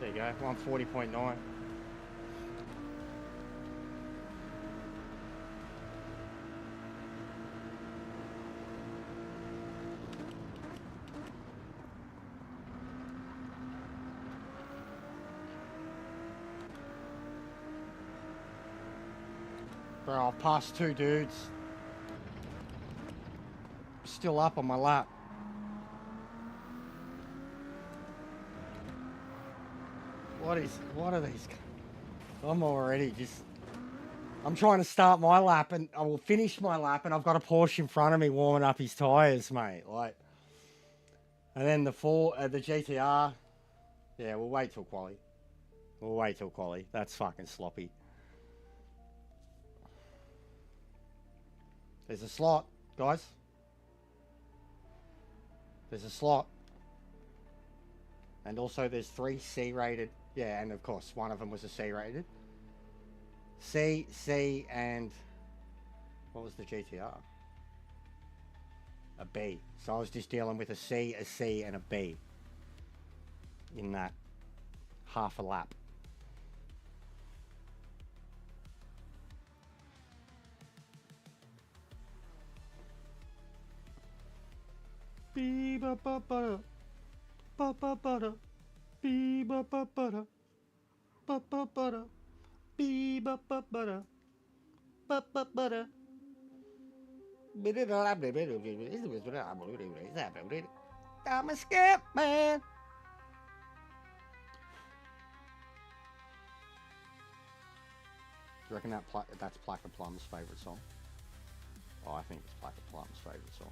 Speaker 1: There you go, 140.9. Bro, I've passed two dudes. Still up on my lap. What are these? I'm already just, I'm trying to start my lap and I will finish my lap and I've got a Porsche in front of me warming up his tyres, mate. Like, and then the GTR, yeah, we'll wait till quali. We'll wait till quali. That's fucking sloppy. There's a slot, guys. There's a slot. And also there's 3 C-rated. Yeah, and of course, one of them was a C-rated. C, and what was the GTR? A B. So I was just dealing with a C, and a B in that half a lap.
Speaker 2: Ba ba ba da. Bee ba ba ba da. Ba ba ba da. Bee ba ba ba da. Ba ba ba da. I'm a skip man.
Speaker 1: Do you reckon that's Placker Plum's favourite song? Oh, I think it's Placker Plum's favourite song.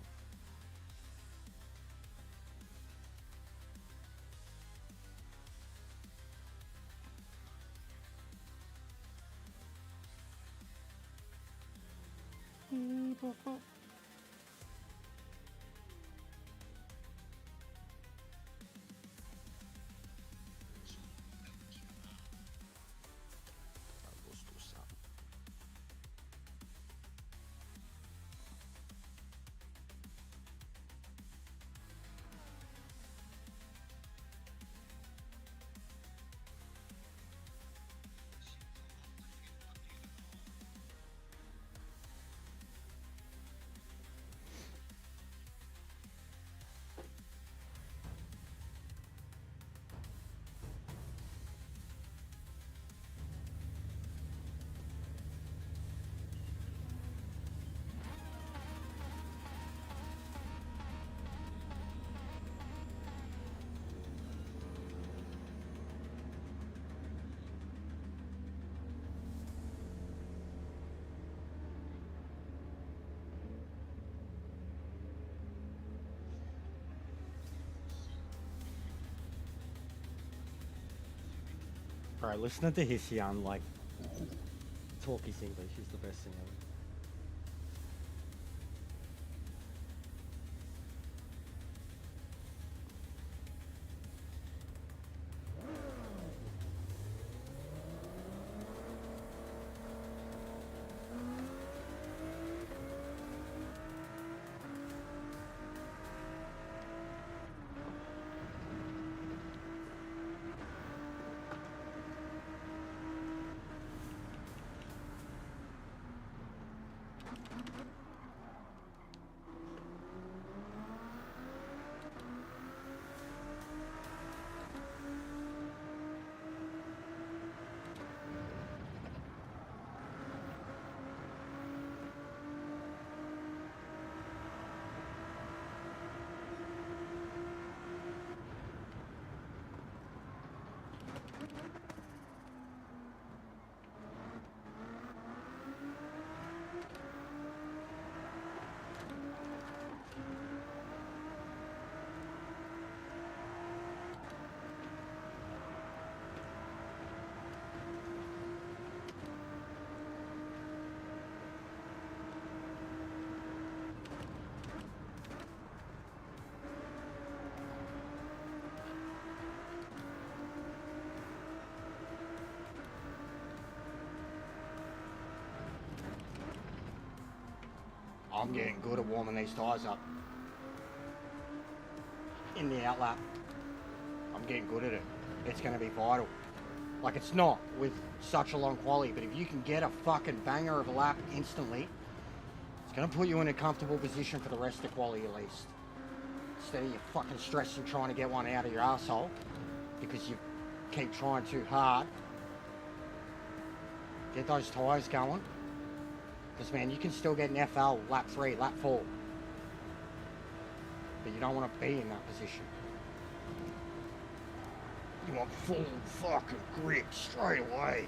Speaker 2: Bro, listening to Hisyan like talk his English is the best thing ever.
Speaker 1: I'm getting good at warming these tyres up. In the outlap, I'm getting good at it. It's going to be vital. Like, it's not with such a long quality, but if you can get a fucking banger of a lap instantly, it's going to put you in a comfortable position for the rest of the quality at least. Instead of you fucking stressing trying to get one out of your asshole because you keep trying too hard. Get those tyres going. Because, man, you can still get an FL lap 3, lap 4. But you don't want to be in that position. You want full fucking grip straight away.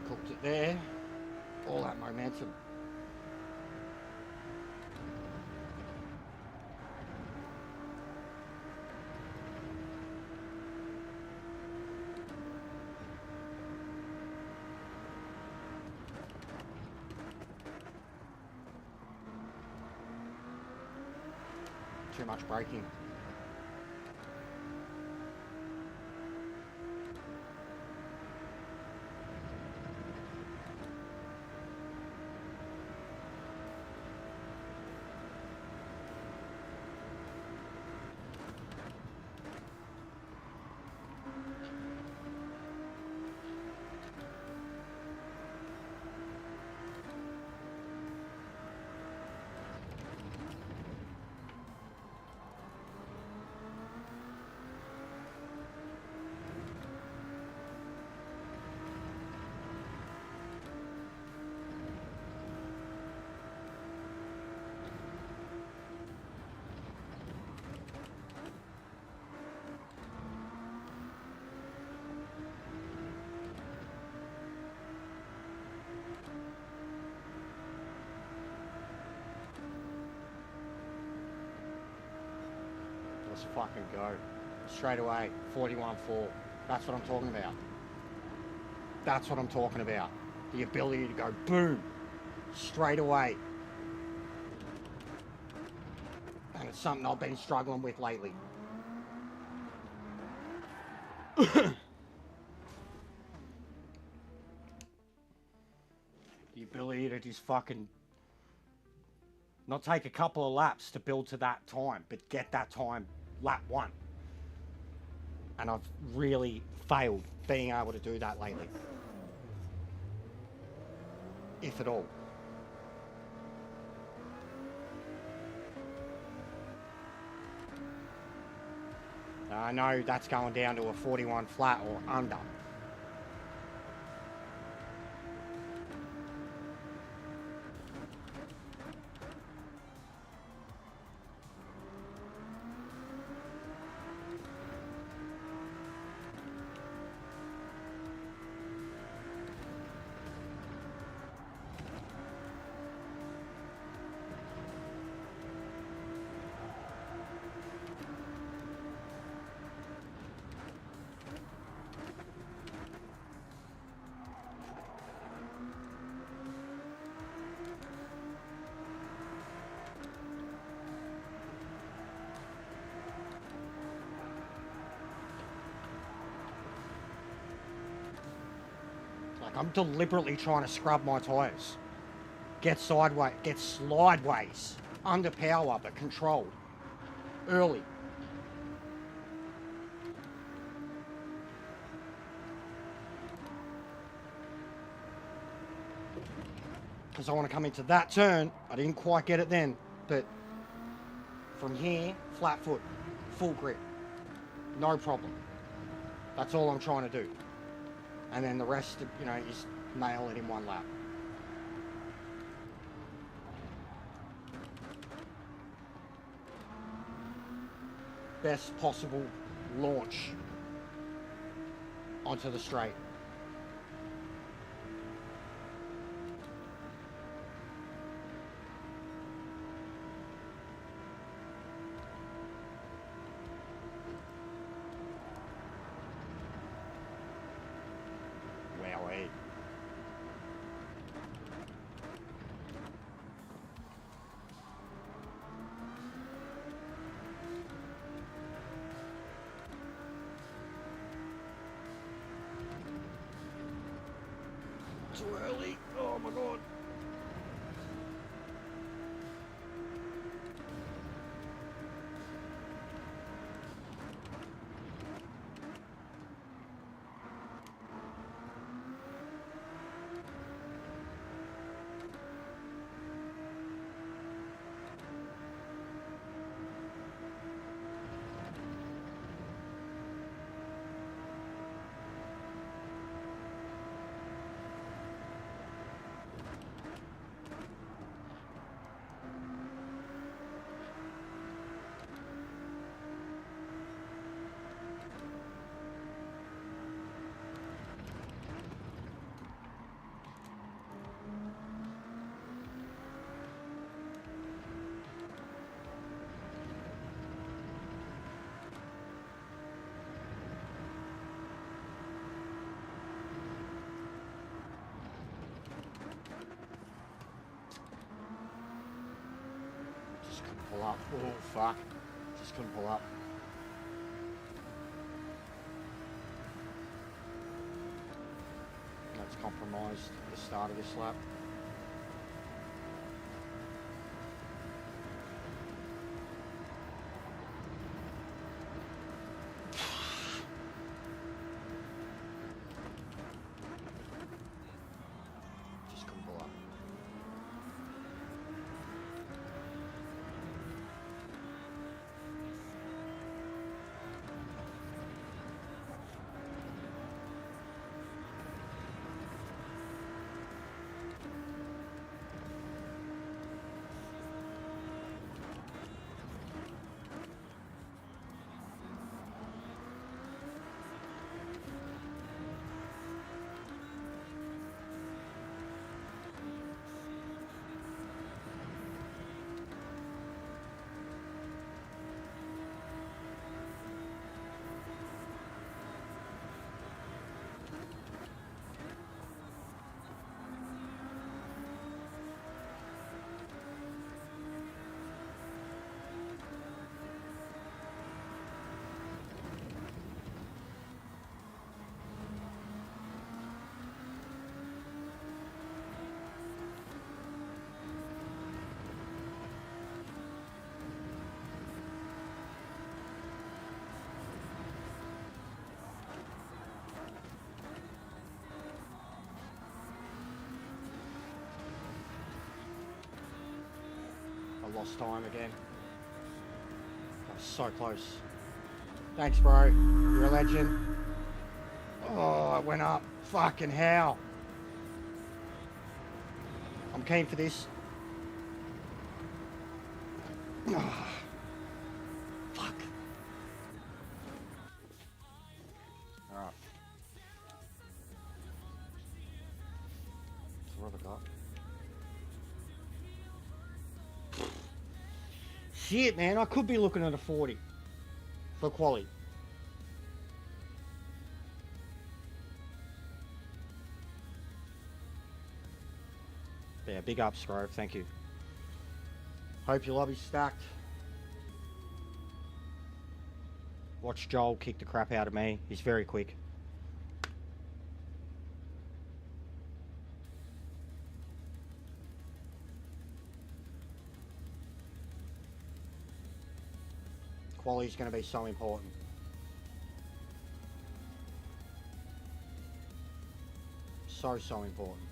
Speaker 1: Cooked it there. All that momentum. Too much braking. Let's fucking go. Straight away, 41.4. That's what I'm talking about. That's what I'm talking about. The ability to go boom, straight away. And it's something I've been struggling with lately. The ability to just fucking not take a couple of laps to build to that time, but get that time lap one. And I've really failed being able to do that lately. If at all. I know that's going down to a 41 flat or under. Like, I'm deliberately trying to scrub my tyres. Get sideways, get slideways. Under power, but controlled. Early. Because I want to come into that turn. I didn't quite get it then, but from here, flat foot, full grip. No problem. That's all I'm trying to do. And then the rest, you know, is nail it in one lap. Best possible launch onto the straight. Wowee. Too early. Oh my god. Just couldn't pull up. Oh fuck. Just couldn't pull up. That's compromised at the start of this lap. Just couldn't pull up. I lost time again. I was so close. Thanks, bro. You're a legend. Oh, it went up. Fucking hell. I'm keen for this. Oh, fuck. Alright. So what have I got? Shit, man. I could be looking at a 40 for quality. Yeah, big ups, bro. Thank you. Hope your lobby's stacked. Watch Joel kick the crap out of me. He's very quick. Quality's going to be so important. So important.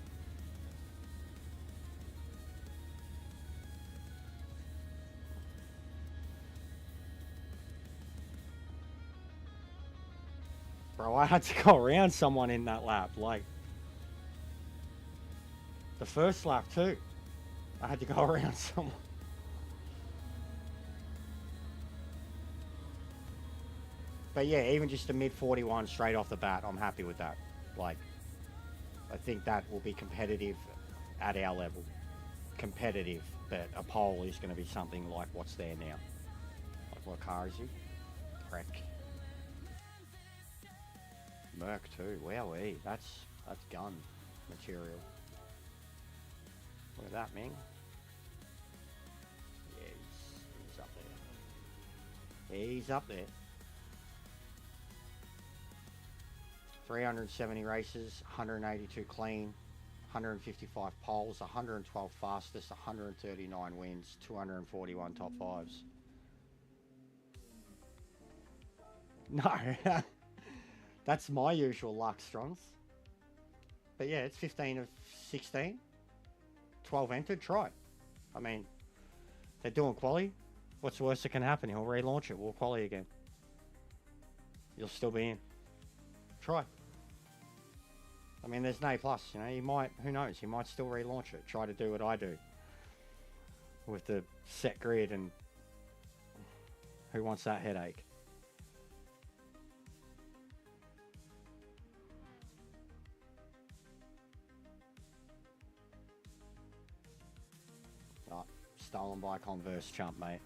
Speaker 1: Bro, I had to go around someone in that lap. Like, the first lap too. I had to go around someone. But yeah, even just a mid 41 straight off the bat, I'm happy with that. Like, I think that will be competitive at our level. Competitive, but a pole is going to be something like what's there now. Like, what car is he? Wreck. Merc too. Wowee, that's gun material. Look at that, Ming. Yeah, he's up there. He's up there. 370 races, 182 clean, 155 poles, 112 fastest, 139 wins, 241 top fives. No, that's my usual luck, Strongs. But yeah, it's 15 of 16, 12 entered, try it. I mean, they're doing quali. What's the worst that can happen? He'll relaunch it, we'll quali again. You'll still be in. Try. I mean, there's no plus, you know, you might, who knows, you might still relaunch it. Try to do what I do. With the set grid and who wants that headache? Oh, stolen by Converse chump, mate.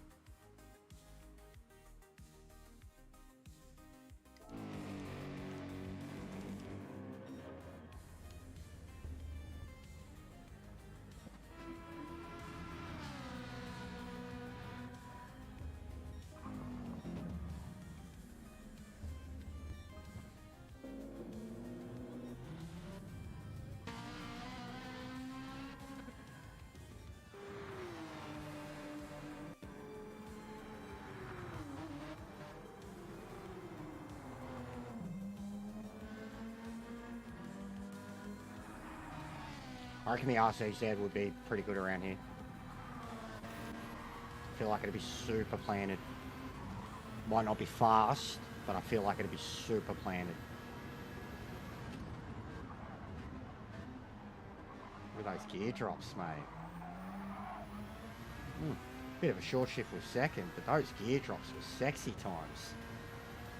Speaker 1: I reckon the RCZ would be pretty good around here. I feel like it'd be super planted. Might not be fast, but I feel like it'd be super planted. Look at those gear drops, mate. Bit of a short shift with second, but those gear drops were sexy times.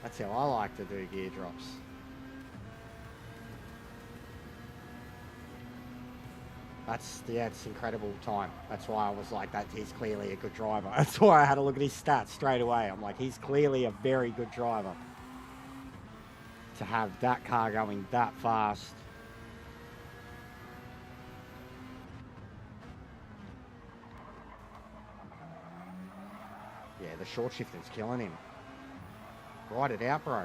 Speaker 1: That's how I like to do gear drops. Yeah, it's incredible time. That's why I was like, that he's clearly a good driver. That's why I had to look at his stats straight away. I'm like, he's clearly a very good driver. To have that car going that fast. Yeah, the short shifter's killing him. Ride it out, bro.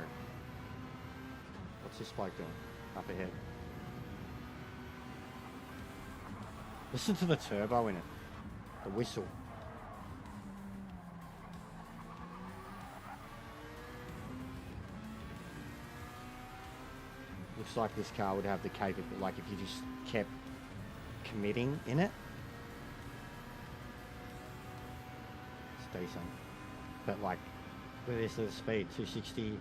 Speaker 1: What's this bloke doing? Up ahead. Listen to the turbo in it. The whistle. Looks like this car would have the capability, like if you just kept committing in it. decent. But like, look at this little speed, 260.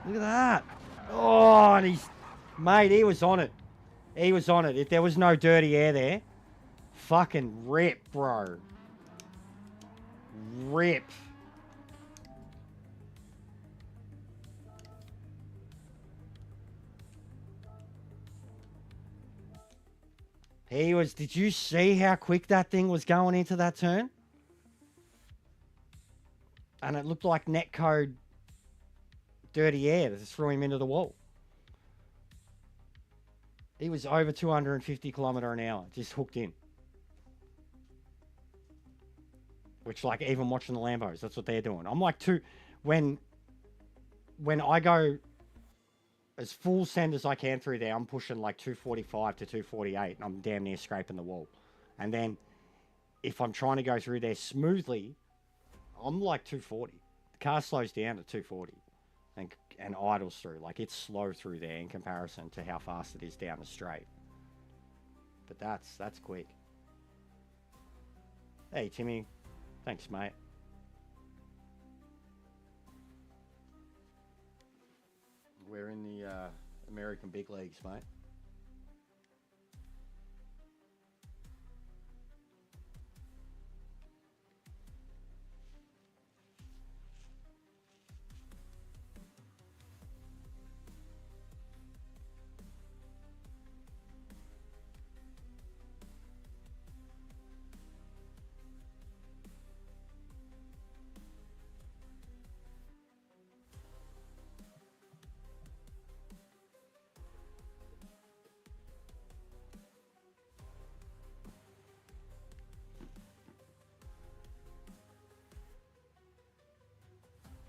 Speaker 1: Look at that. Oh, and mate, he was on it. He was on it. If there was no dirty air there, fucking rip, bro. Rip. He was, did you see how quick that thing was going into that turn? And it looked like netcode dirty air that threw him into the wall. He was over 250 kilometre an hour, just hooked in. Which, like, even watching the Lambos, that's what they're doing. I'm like, when I go as full send as I can through there, I'm pushing like 245 to 248, and I'm damn near scraping the wall. And then if I'm trying to go through there smoothly, I'm like 240. The car slows down at 240 and idles through. Like, it's slow through there in comparison to how fast it is down the straight. But that's quick. Hey, Timmy. Thanks, mate. We're in the American big leagues, mate.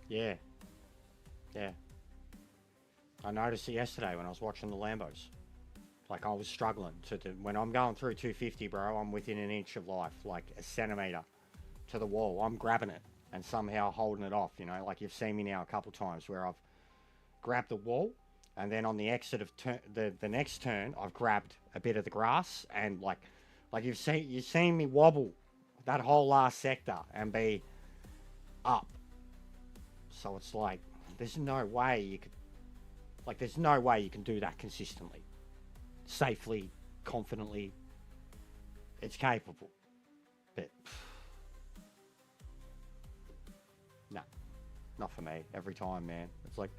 Speaker 1: Yeah. Yeah. I noticed it yesterday when I was watching the Lambos. Like, I was struggling when I'm going through 250, bro, I'm within an inch of life, like a centimetre to the wall. I'm grabbing it and somehow holding it off, you know, like you've seen me now a couple times where I've grabbed the wall and then on the exit of the next turn, I've grabbed a bit of the grass and like you've seen me wobble that whole last sector and be up. So it's like, there's no way you can do that consistently, safely, confidently. It's capable, but no, not for me. Every time, man, it's like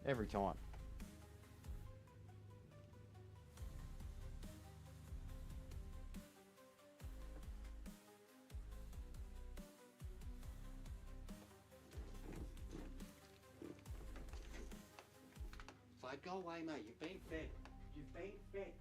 Speaker 1: every time. Go away, mate. You've been fed. You've been fed.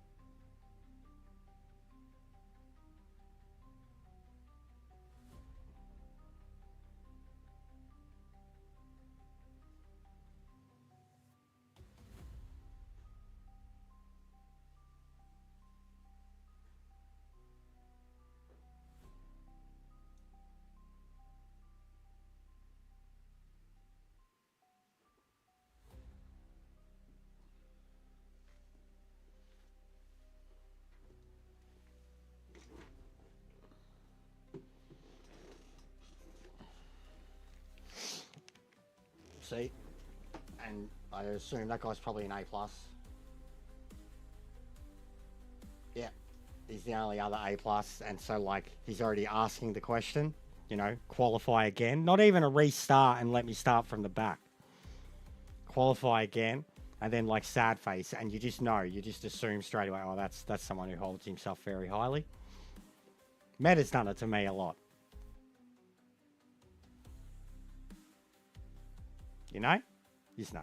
Speaker 1: See? And I assume that guy's probably an A+. Yeah. He's the only other A+, and so, like, he's already asking the question, you know, qualify again. Not even a restart and let me start from the back. Qualify again, and then, like, sad face, and you just assume straight away, oh, that's someone who holds himself very highly. Meta's done it to me a lot. You know? You just know.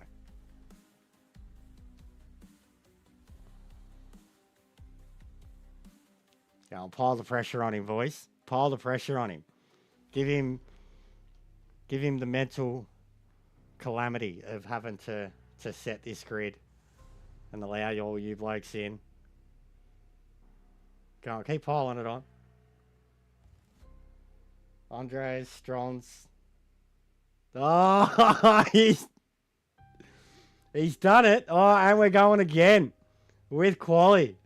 Speaker 1: Yeah, I'll pile the pressure on him, boys. Pile the pressure on him. Give him the mental calamity of having to set this grid and allow all you blokes in. Go on, keep piling it on. Andres, Strons. Oh, he's done it. Oh, and we're going again with quali.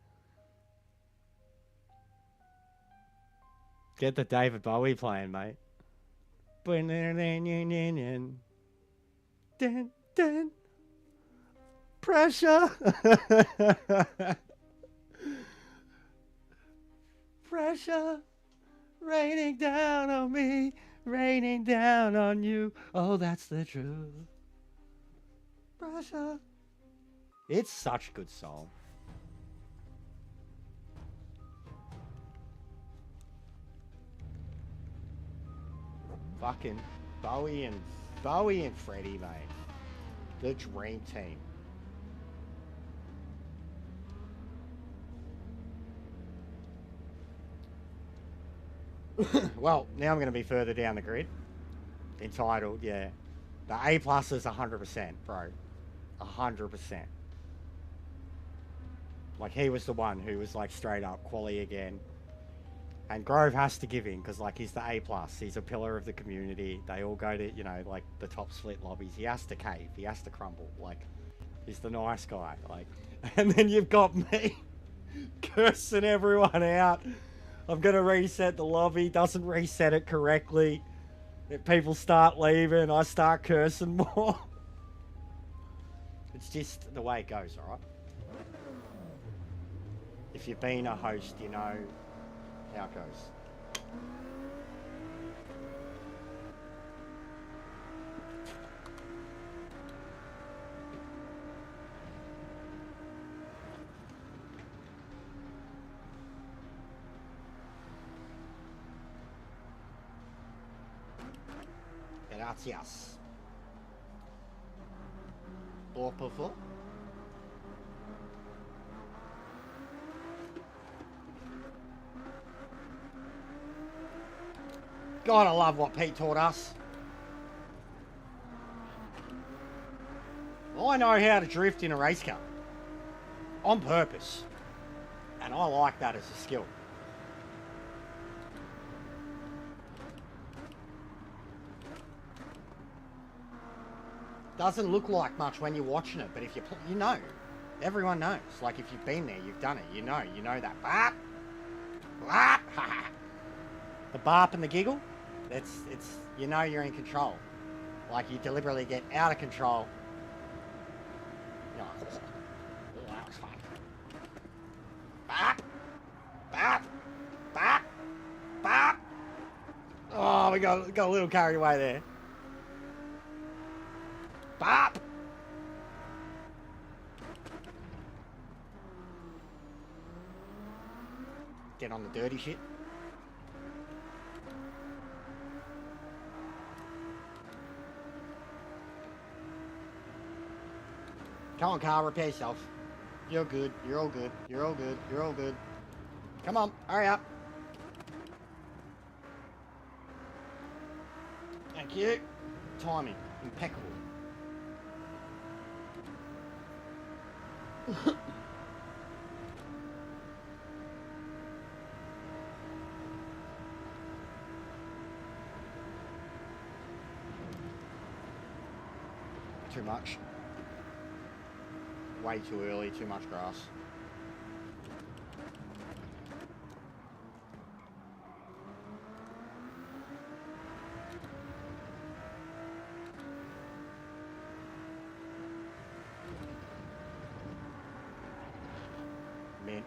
Speaker 2: Get the David Bowie playing, mate. Pressure. Pressure. Raining down on me. Raining down on you. Oh, that's the truth. Pressure. It's such a good song. Fucking Bowie and Freddie, mate. The dream team. Well, now I'm going to be further down the grid. Entitled, yeah. The A plus is 100%, bro. 100%. Like, he was the one who was, like, straight up quality again. And Grove has to give in, because, like, he's the A plus. He's a pillar of the community. They all go to, you know, like, the top split lobbies. He has to cave. He has to crumble. Like, he's the nice guy. Like, and then you've got me cursing everyone out. I'm going to reset the lobby. Doesn't reset it correctly. People start leaving. I start cursing more. It's just the way it goes, alright? If you've been a host, you know how it goes. Gracias. Por favor. God, I love what Pete taught us. I know how to drift in a race car. On purpose. And I like that as a skill. Doesn't look like much when you're watching it, but if you know. Everyone knows. Like, if you've been there, you've done it. You know that. Bop! Bop! The barp and the giggle, it's you know you're in control. Like, you deliberately get out of control. You're like, oh, that was fun. Bop! Bop! Bop! Bop! Oh, we got a little carried away there. Bop! Get on the dirty shit. Come on, Carl, repair yourself. You're good. You're all good. You're all good. You're all good. Come on, hurry up. Thank you. Timing, impeccable. Too much. Way too early, too much grass. Mint.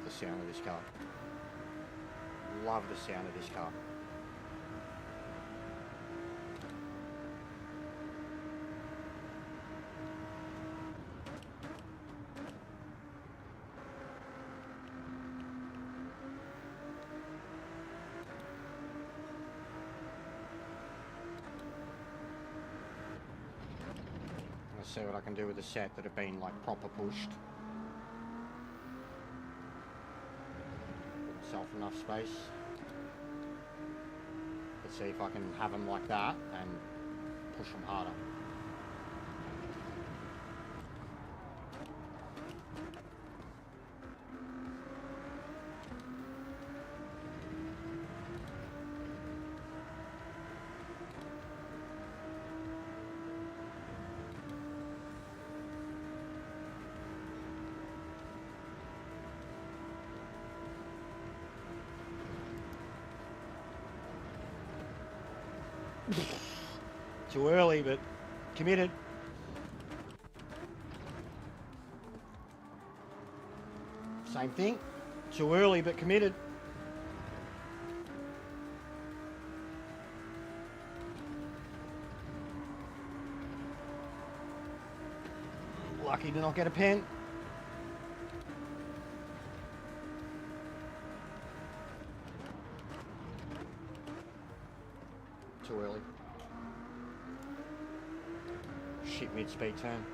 Speaker 1: the sound of this car. Love the sound of this car. Let's see what I can do with the set that have been like proper pushed. Give myself enough space. Let's see if I can have them like that and push them harder. Too early, but committed. Same thing. Too early, but committed. Lucky to not get a pen. Too early. Shit, mid-speed turn.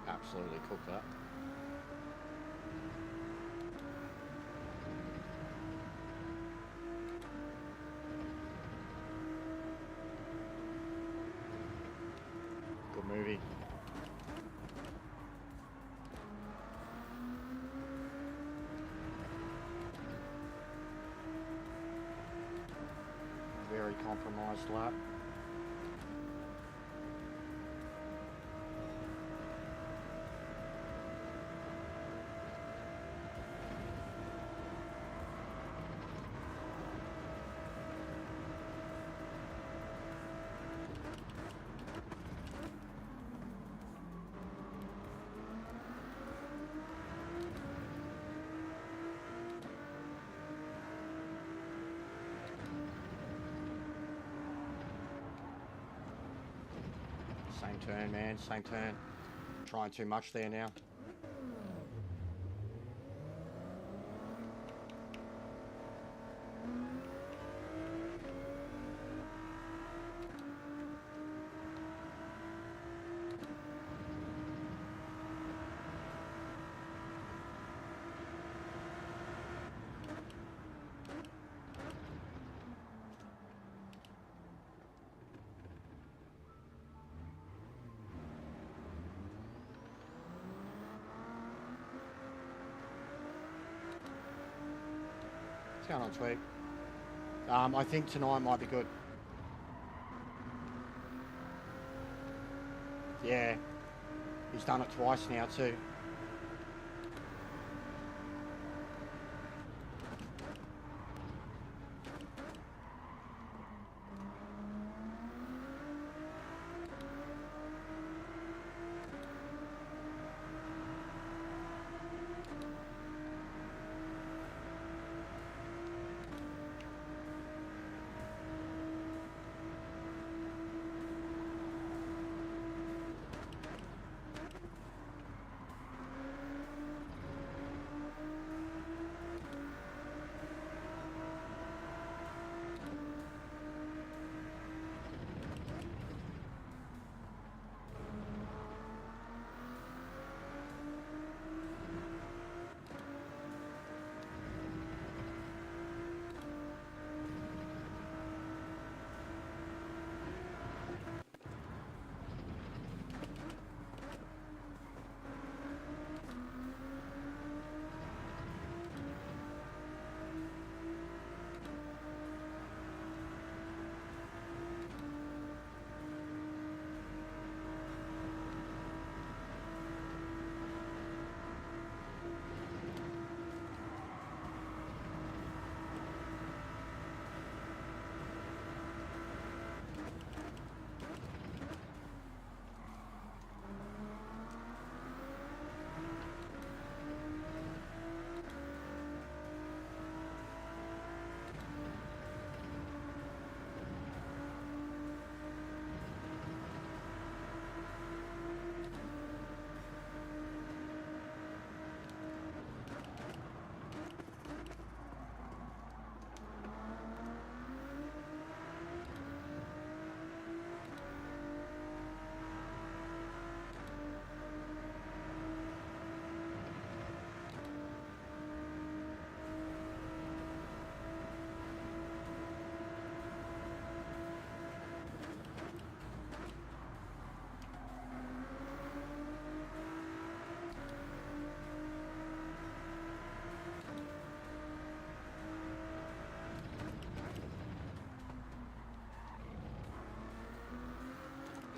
Speaker 1: Absolutely cooked that. Good movie. Very compromised lap. Same turn, man, same turn. Trying too much there now. What's going on, Tweak? I think tonight might be good. Yeah, he's done it twice now too.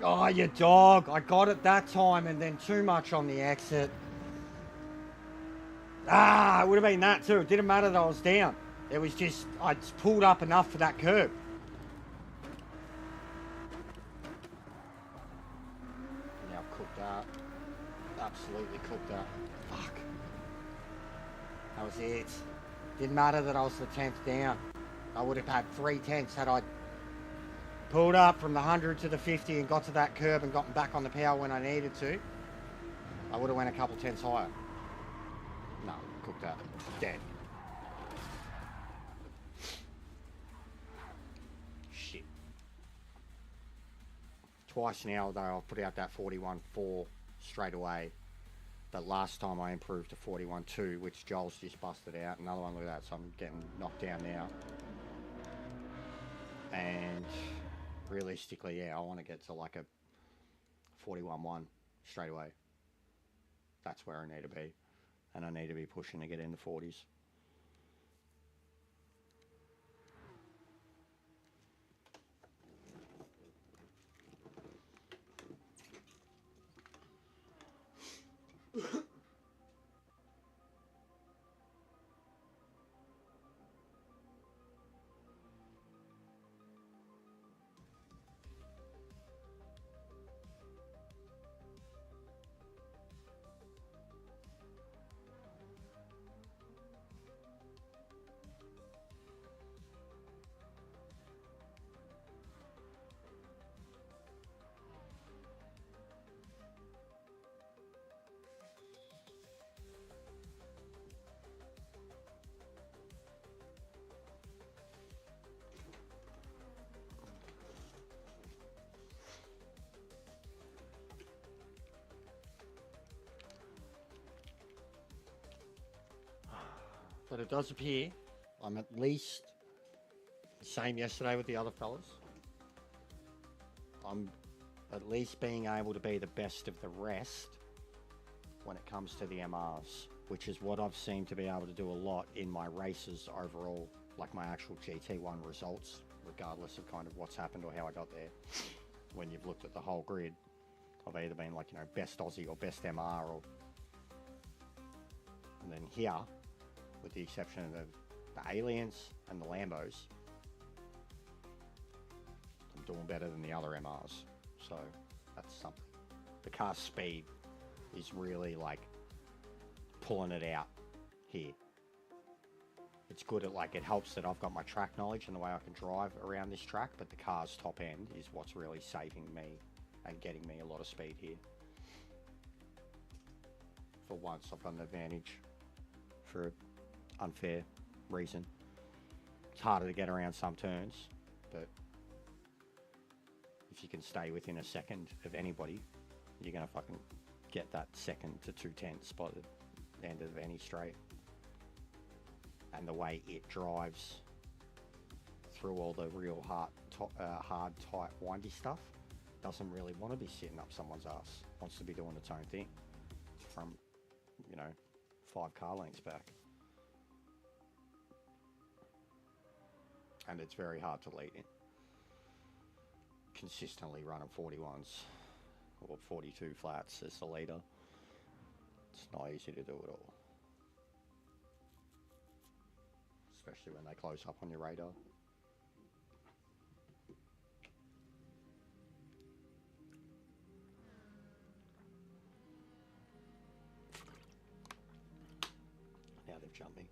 Speaker 1: Oh, you dog. I got it that time and then too much on the exit. Ah, it would have been that too. It didn't matter that I was down. It was just, I pulled up enough for that curb. Yeah, I've cooked that. Absolutely cooked that. Fuck. That was it. Didn't matter that I was the 10th down. I would have had 3/10 had I pulled up from the 100 to the 50 and got to that curb and gotten back on the power when I needed to. I would have went a couple tenths higher. No, cooked that. Dead. Shit. Twice now though I've put out that 41.4 straight away. But last time I improved to 41.2, which Joel's just busted out. Another one like that, so I'm getting knocked down now. And realistically, yeah, I want to get to like a 41.1 straight away. That's where I need to be. And I need to be pushing to get in the 40s. But it does appear I'm at least the same yesterday with the other fellas. I'm at least being able to be the best of the rest when it comes to the MRs, which is what I've seemed to be able to do a lot in my races overall, like my actual GT1 results, regardless of kind of what's happened or how I got there. When you've looked at the whole grid, I've either been like, you know, best Aussie or best MR, or and then here, with the exception of the aliens and the Lambos, I'm doing better than the other MRs. So that's something. The car speed is really like pulling it out here. It's good at, like, it helps that I've got my track knowledge and the way I can drive around this track, but the car's top end is what's really saving me and getting me a lot of speed here. For once, I've got an advantage for an unfair reason. It's harder to get around some turns, but if you can stay within a second of anybody, you're going to fucking get that second to 2/10 by the end of any straight. And the way it drives through all the real hard, tight, windy stuff, doesn't really want to be sitting up someone's ass. Wants to be doing its own thing from, you know, 5 car lengths back. And it's very hard to lead in. Consistently running 41s or 42 flats as the leader. It's not easy to do at all. Especially when they close up on your radar. Now they've jumped me.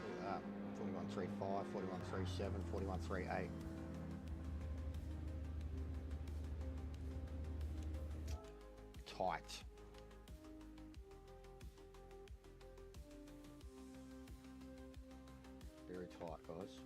Speaker 1: Look at that. 41.35, 41.37, 41.38. Tight. Very tight, guys.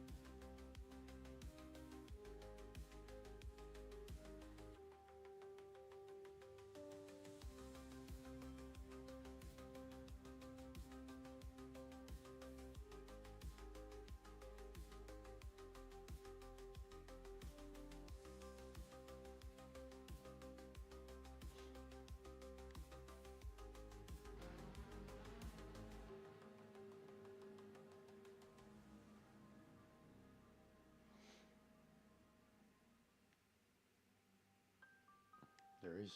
Speaker 1: there is.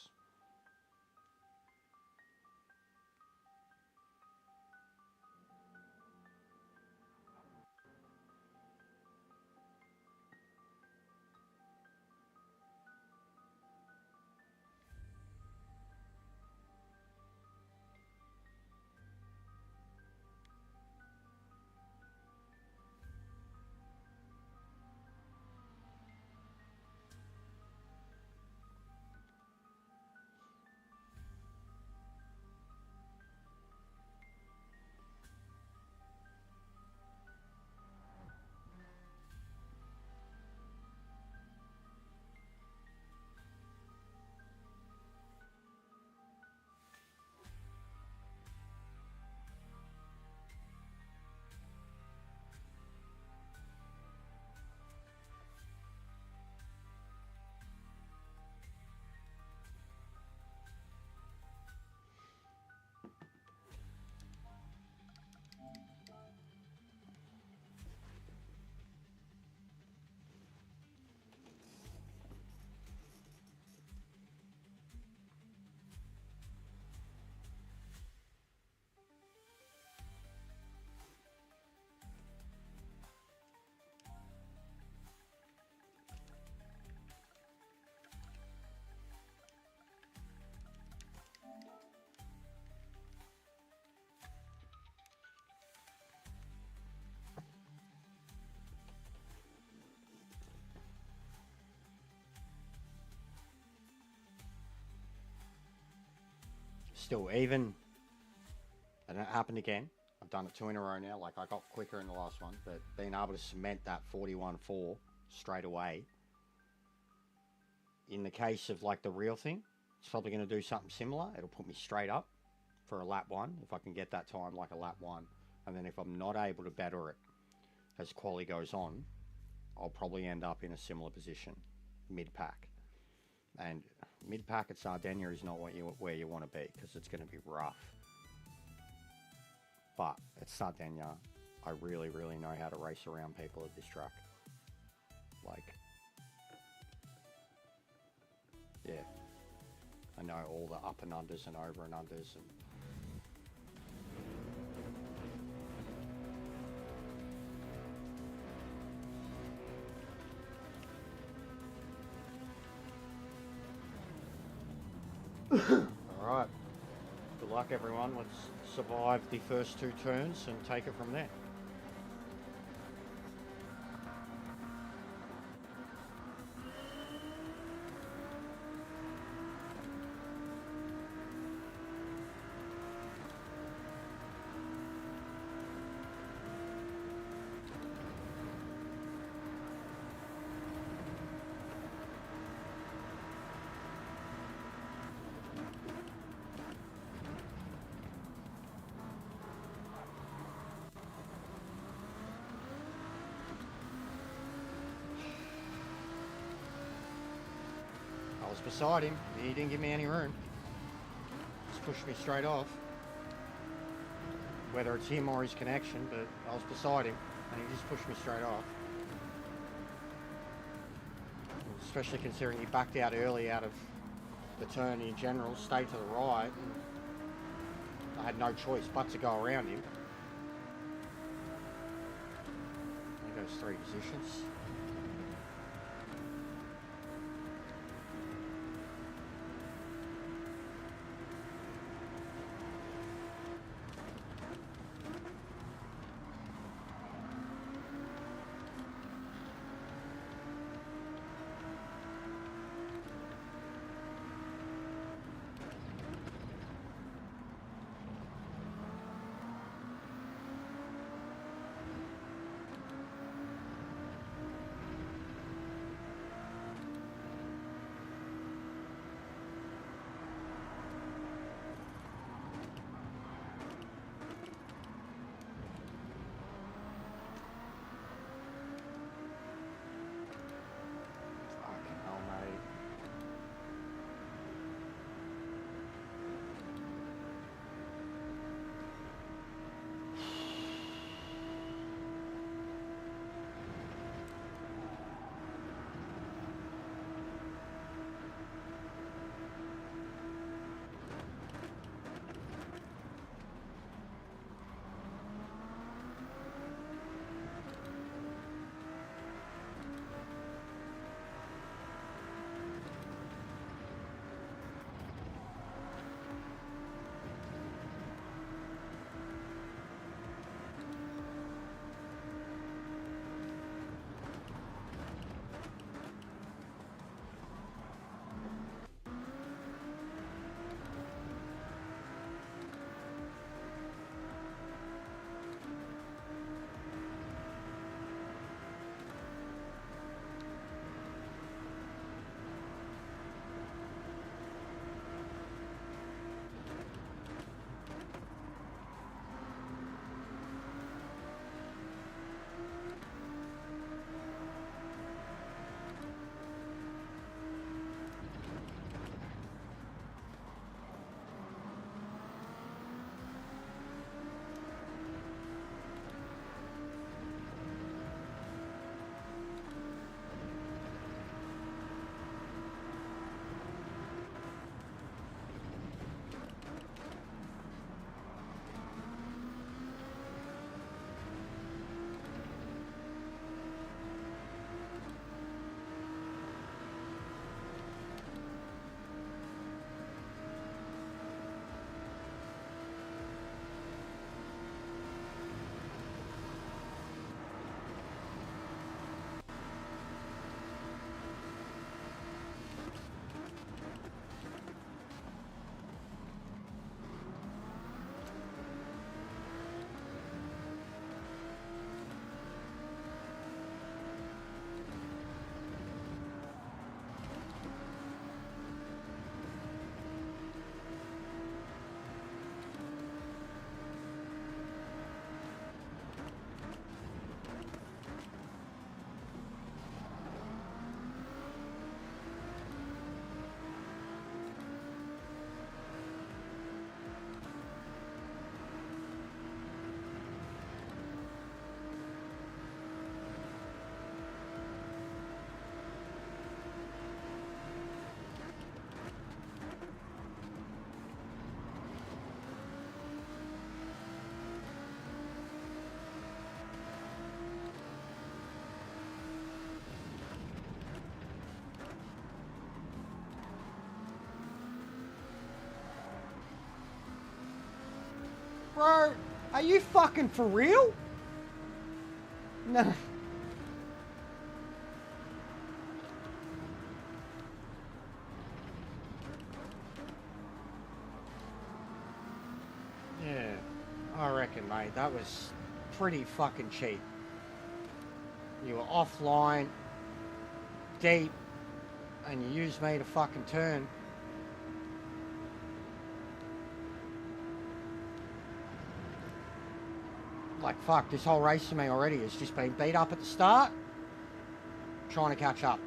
Speaker 1: Still, even, and it happened again. I've done it 2 in a row now. Like, I got quicker in the last one, but being able to cement that 41.4 straight away, in the case of like the real thing, it's probably going to do something similar. It'll put me straight up for a lap 1 if I can get that time like a lap 1. And then if I'm not able to better it as quali goes on, I'll probably end up in a similar position, mid-pack. And mid-pack at Sardinia is not where you want to be, because it's going to be rough. But at Sardinia, I really, really know how to race around people at this track. Like, yeah, I know all the up and unders and over and unders and Alright, good luck everyone. Let's survive the first 2 turns and take it from there. I was beside him, he didn't give me any room. Just pushed me straight off. Whether it's him or his connection, but I was beside him and he just pushed me straight off. Especially considering he backed out early out of the turn in general, stayed to the right, and I had no choice but to go around him. There goes 3 positions. Bro, are you fucking for real? No. Yeah, I reckon, mate. That was pretty fucking cheap. You were offline, deep, and you used me to fucking turn. Like, fuck, this whole race to me already has just been beat up at the start, trying to catch up.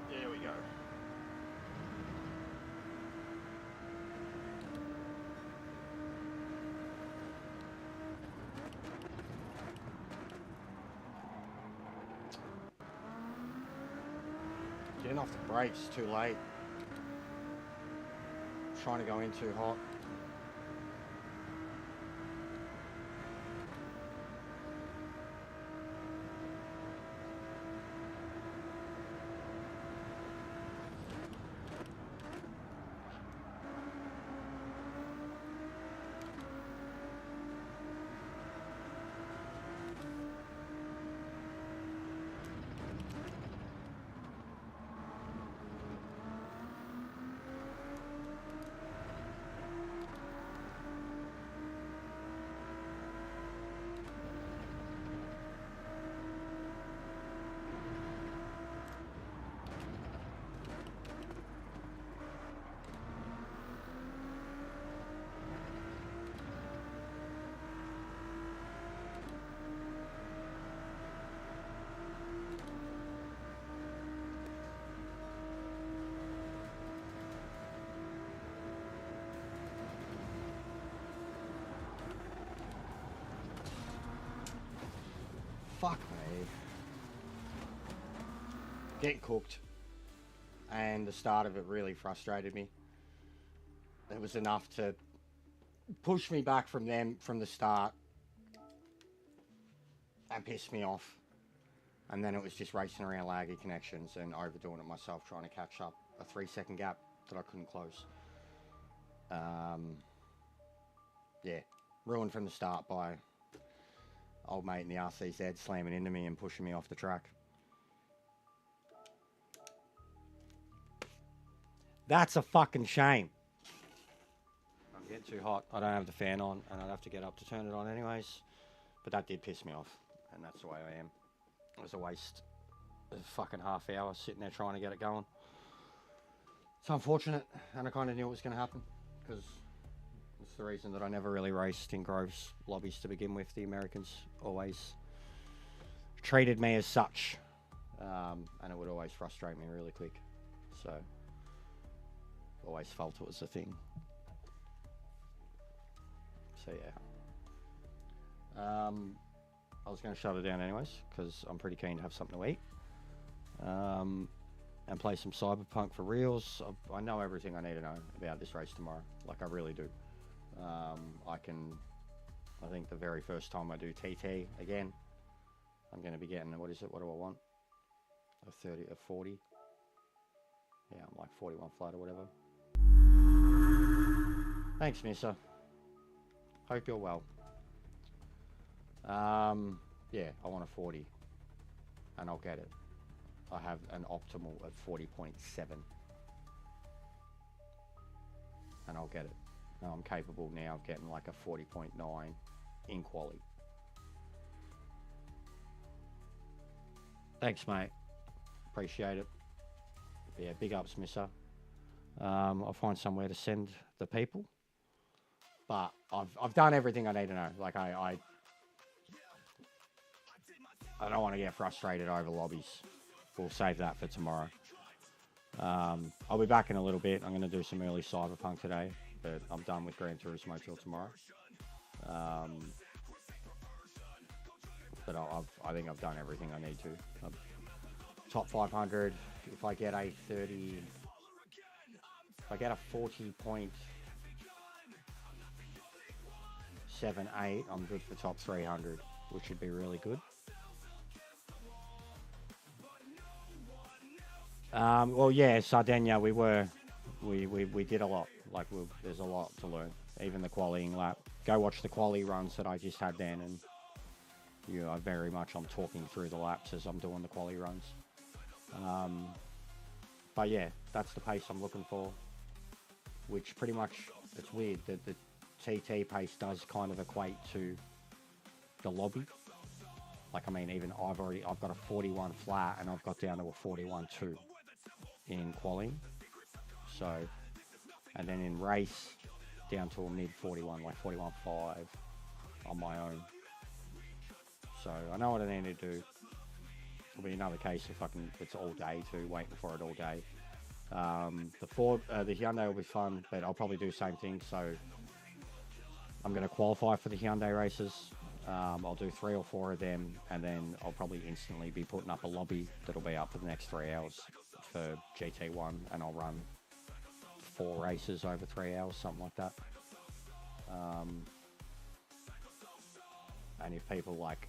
Speaker 1: There we go. Getting off the brakes too late. Trying to go in too hot. Fuck me. Getting cooked. And the start of it really frustrated me. It was enough to push me back from them from the start and piss me off. And then it was just racing around laggy connections and overdoing it myself, trying to catch up a 3-second gap that I couldn't close. Yeah, ruined from the start by old mate in the RCZ slamming into me and pushing me off the track. That's a fucking shame. I'm getting too hot. I don't have the fan on and I'd have to get up to turn it on anyways. But that did piss me off and that's the way I am. It was a waste of a fucking half hour sitting there trying to get it going. It's unfortunate and I kind of knew it was going to happen because it's the reason that I never really raced in Groves lobbies to begin with. The Americans always treated me as such. And it would always frustrate me really quick. So, always felt it was a thing. So, yeah. I was going to shut it down anyways, because I'm pretty keen to have something to eat. And play some Cyberpunk for reals. I know everything I need to know about this race tomorrow. Like, I really do. I think the very first time I do TT again, I'm going to be getting, what is it? What do I want? A 30, a 40. Yeah, I'm like 41 flat or whatever. Thanks, Nissa. Hope you're well. Yeah, I want a 40. And I'll get it. I have an optimal of 40.7. And I'll get it. Now I'm capable now of getting like a 40.9 in quali. Thanks, mate. Appreciate it. Yeah, big ups, Missa. I'll find somewhere to send the people. But I've done everything I need to know. Like I don't want to get frustrated over lobbies. We'll save that for tomorrow. I'll be back in a little bit. I'm going to do some early Cyberpunk today, but I'm done with Gran Turismo till tomorrow. But I think I've done everything I need to. Top 500. If I get a 30, if I get a 40.78, I'm good for top 300, which would be really good. Well, yeah, Sardinia, we did a lot. Like, there's a lot to learn. Even the qualifying lap. Go watch the quali runs that I just had then, and you know, I'm talking through the laps as I'm doing the quali runs. But yeah, that's the pace I'm looking for. Which pretty much, it's weird that the TT pace does kind of equate to the lobby. Like, I mean, even I've got a 41 flat and I've got down to a 41.2 in qualifying. So, and then in race, down to a mid 41, like 41.5 on my own. So I know what I need to do. It'll be another case if it's all day too, waiting for it all day. The Hyundai will be fun, but I'll probably do the same thing. So I'm going to qualify for the Hyundai races. I'll do 3 or 4 of them, and then I'll probably instantly be putting up a lobby that'll be up for the next 3 hours for GT1, and I'll run 4 races over 3 hours, something like that. And if people like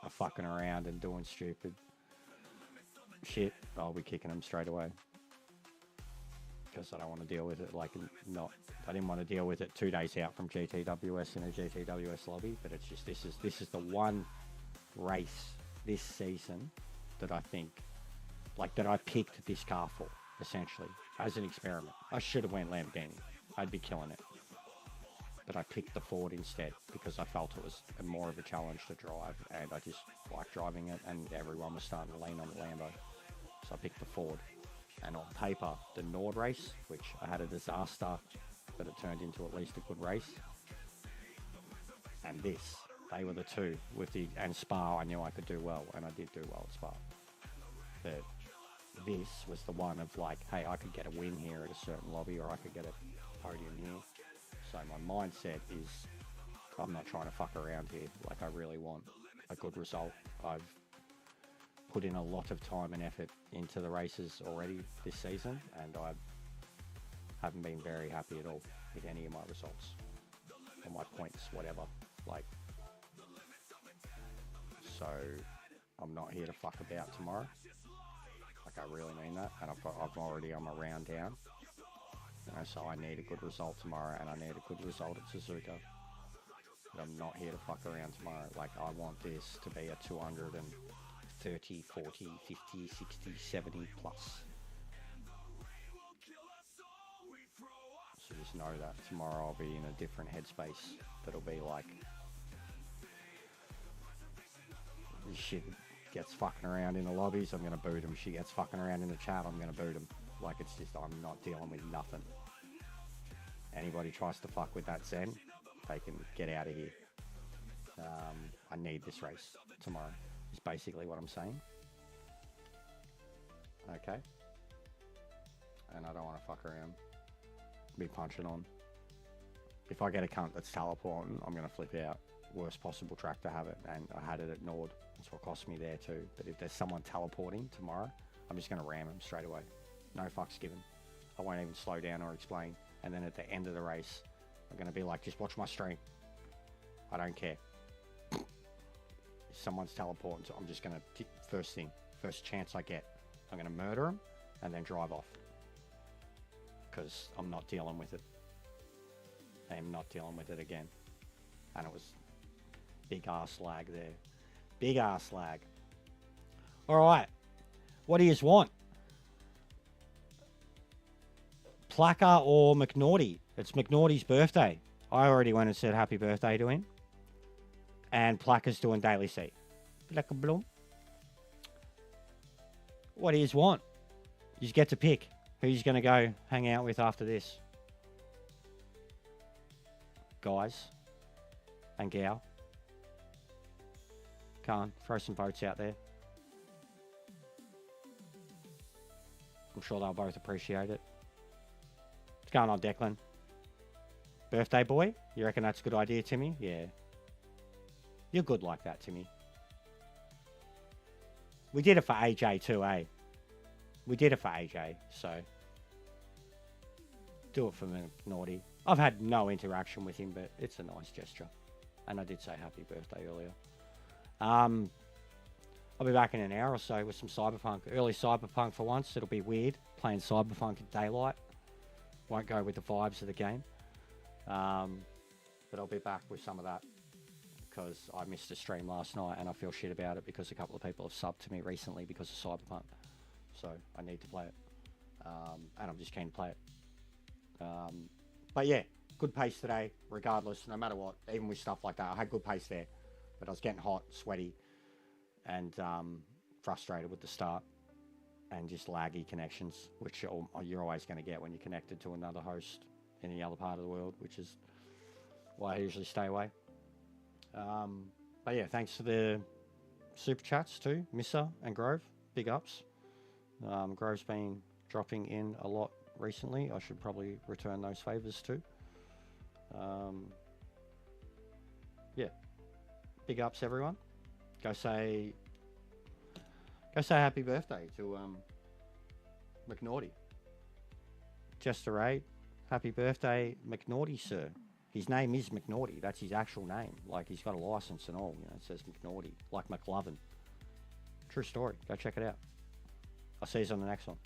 Speaker 1: are fucking around and doing stupid shit, I'll be kicking them straight away. Because I don't want to deal with it. I didn't want to deal with it 2 days out from GTWS in a GTWS lobby, but it's just this is the one race this season that I think, like, that I picked this car for, essentially, as an experiment. I should have went Lamborghini. I'd be killing it. But I picked the Ford instead because I felt it was more of a challenge to drive, and I just like driving it, and everyone was starting to lean on the Lambo. So I picked the Ford. And on paper, the Nord race, which I had a disaster, but it turned into at least a good race. And this, they were the two. And Spa, I knew I could do well, and I did do well at Spa. But this was the one of like, hey, I could get a win here at a certain lobby, or I could get a podium here. So my mindset is, I'm not trying to fuck around here. Like, I really want a good result. I've put in a lot of time and effort into the races already this season, and I haven't been very happy at all with any of my results or my points, whatever. Like, so I'm not here to fuck about tomorrow. Like, I really mean that, and I'm a round down. You know, so I need a good result tomorrow, and I need a good result at Suzuka. But I'm not here to fuck around tomorrow. Like, I want this to be a 230, 40, 50, 60, 70 plus. So just know that tomorrow I'll be in a different headspace. That'll be like, this shit gets fucking around in the lobbies, I'm gonna boot him. She gets fucking around in the chat, I'm gonna boot him. Like, it's just, I'm not dealing with nothing. Anybody tries to fuck with that Zen, they can get out of here. I need this race tomorrow.
Speaker 2: is basically what I'm saying. Okay. And I don't want to fuck around. Be punching on. If I get a cunt that's teleporting, I'm going to flip out. Worst possible track to have it. And I had it at Nord. That's what cost me there too. But if there's someone teleporting tomorrow, I'm just going to ram them straight away. No fucks given. I won't even slow down or explain. And then at the end of the race, I'm going to be like, just watch my stream. I don't care. If someone's teleporting, so I'm just going to, first chance I get, I'm going to murder them and then drive off. Because I'm not dealing with it. I am not dealing with it again. And it was big ass lag there. Big ass lag. Alright. What do you want? Plaka or McNaughty? It's McNaughty's birthday. I already went and said happy birthday to him. And Plaka's doing Daily C. Plaka Bloom. What do you want? You get to pick who you're going to go hang out with after this. Guys and gal. Come on, throw some votes out there. I'm sure they'll both appreciate it. What's going on, Declan? Birthday boy? You reckon that's a good idea, Timmy? Yeah. You're good like that, Timmy. We did it for AJ too, eh? We did it for AJ, so... do it for McNaughty. I've had no interaction with him, but it's a nice gesture. And I did say happy birthday earlier. I'll be back in an hour or so with some Cyberpunk. Early Cyberpunk for once. It'll be weird playing Cyberpunk at daylight. Won't go with the vibes of the game. But I'll be back with some of that. Because I missed a stream last night and I feel shit about it because a couple of people have subbed to me recently because of Cyberpunk. So I need to play it. And I'm just keen to play it. But yeah, good pace today, regardless, no matter what, even with stuff like that. I had good pace there, but I was getting hot, sweaty, and frustrated with the start, and just laggy connections, which you're always going to get when you're connected to another host in the other part of the world, which is why I usually stay away. But yeah, thanks for the super chats too, Missa and Grove, big ups. Grove's been dropping in a lot recently. I should probably return those favors too. Yeah, big ups everyone. Go say happy birthday to McNaughty. Just a raid. Happy birthday, McNaughty, sir. His name is McNaughty. That's his actual name. Like, he's got a license and all. You know, it says McNaughty, like McLovin. True story. Go check it out. I'll see you on the next one.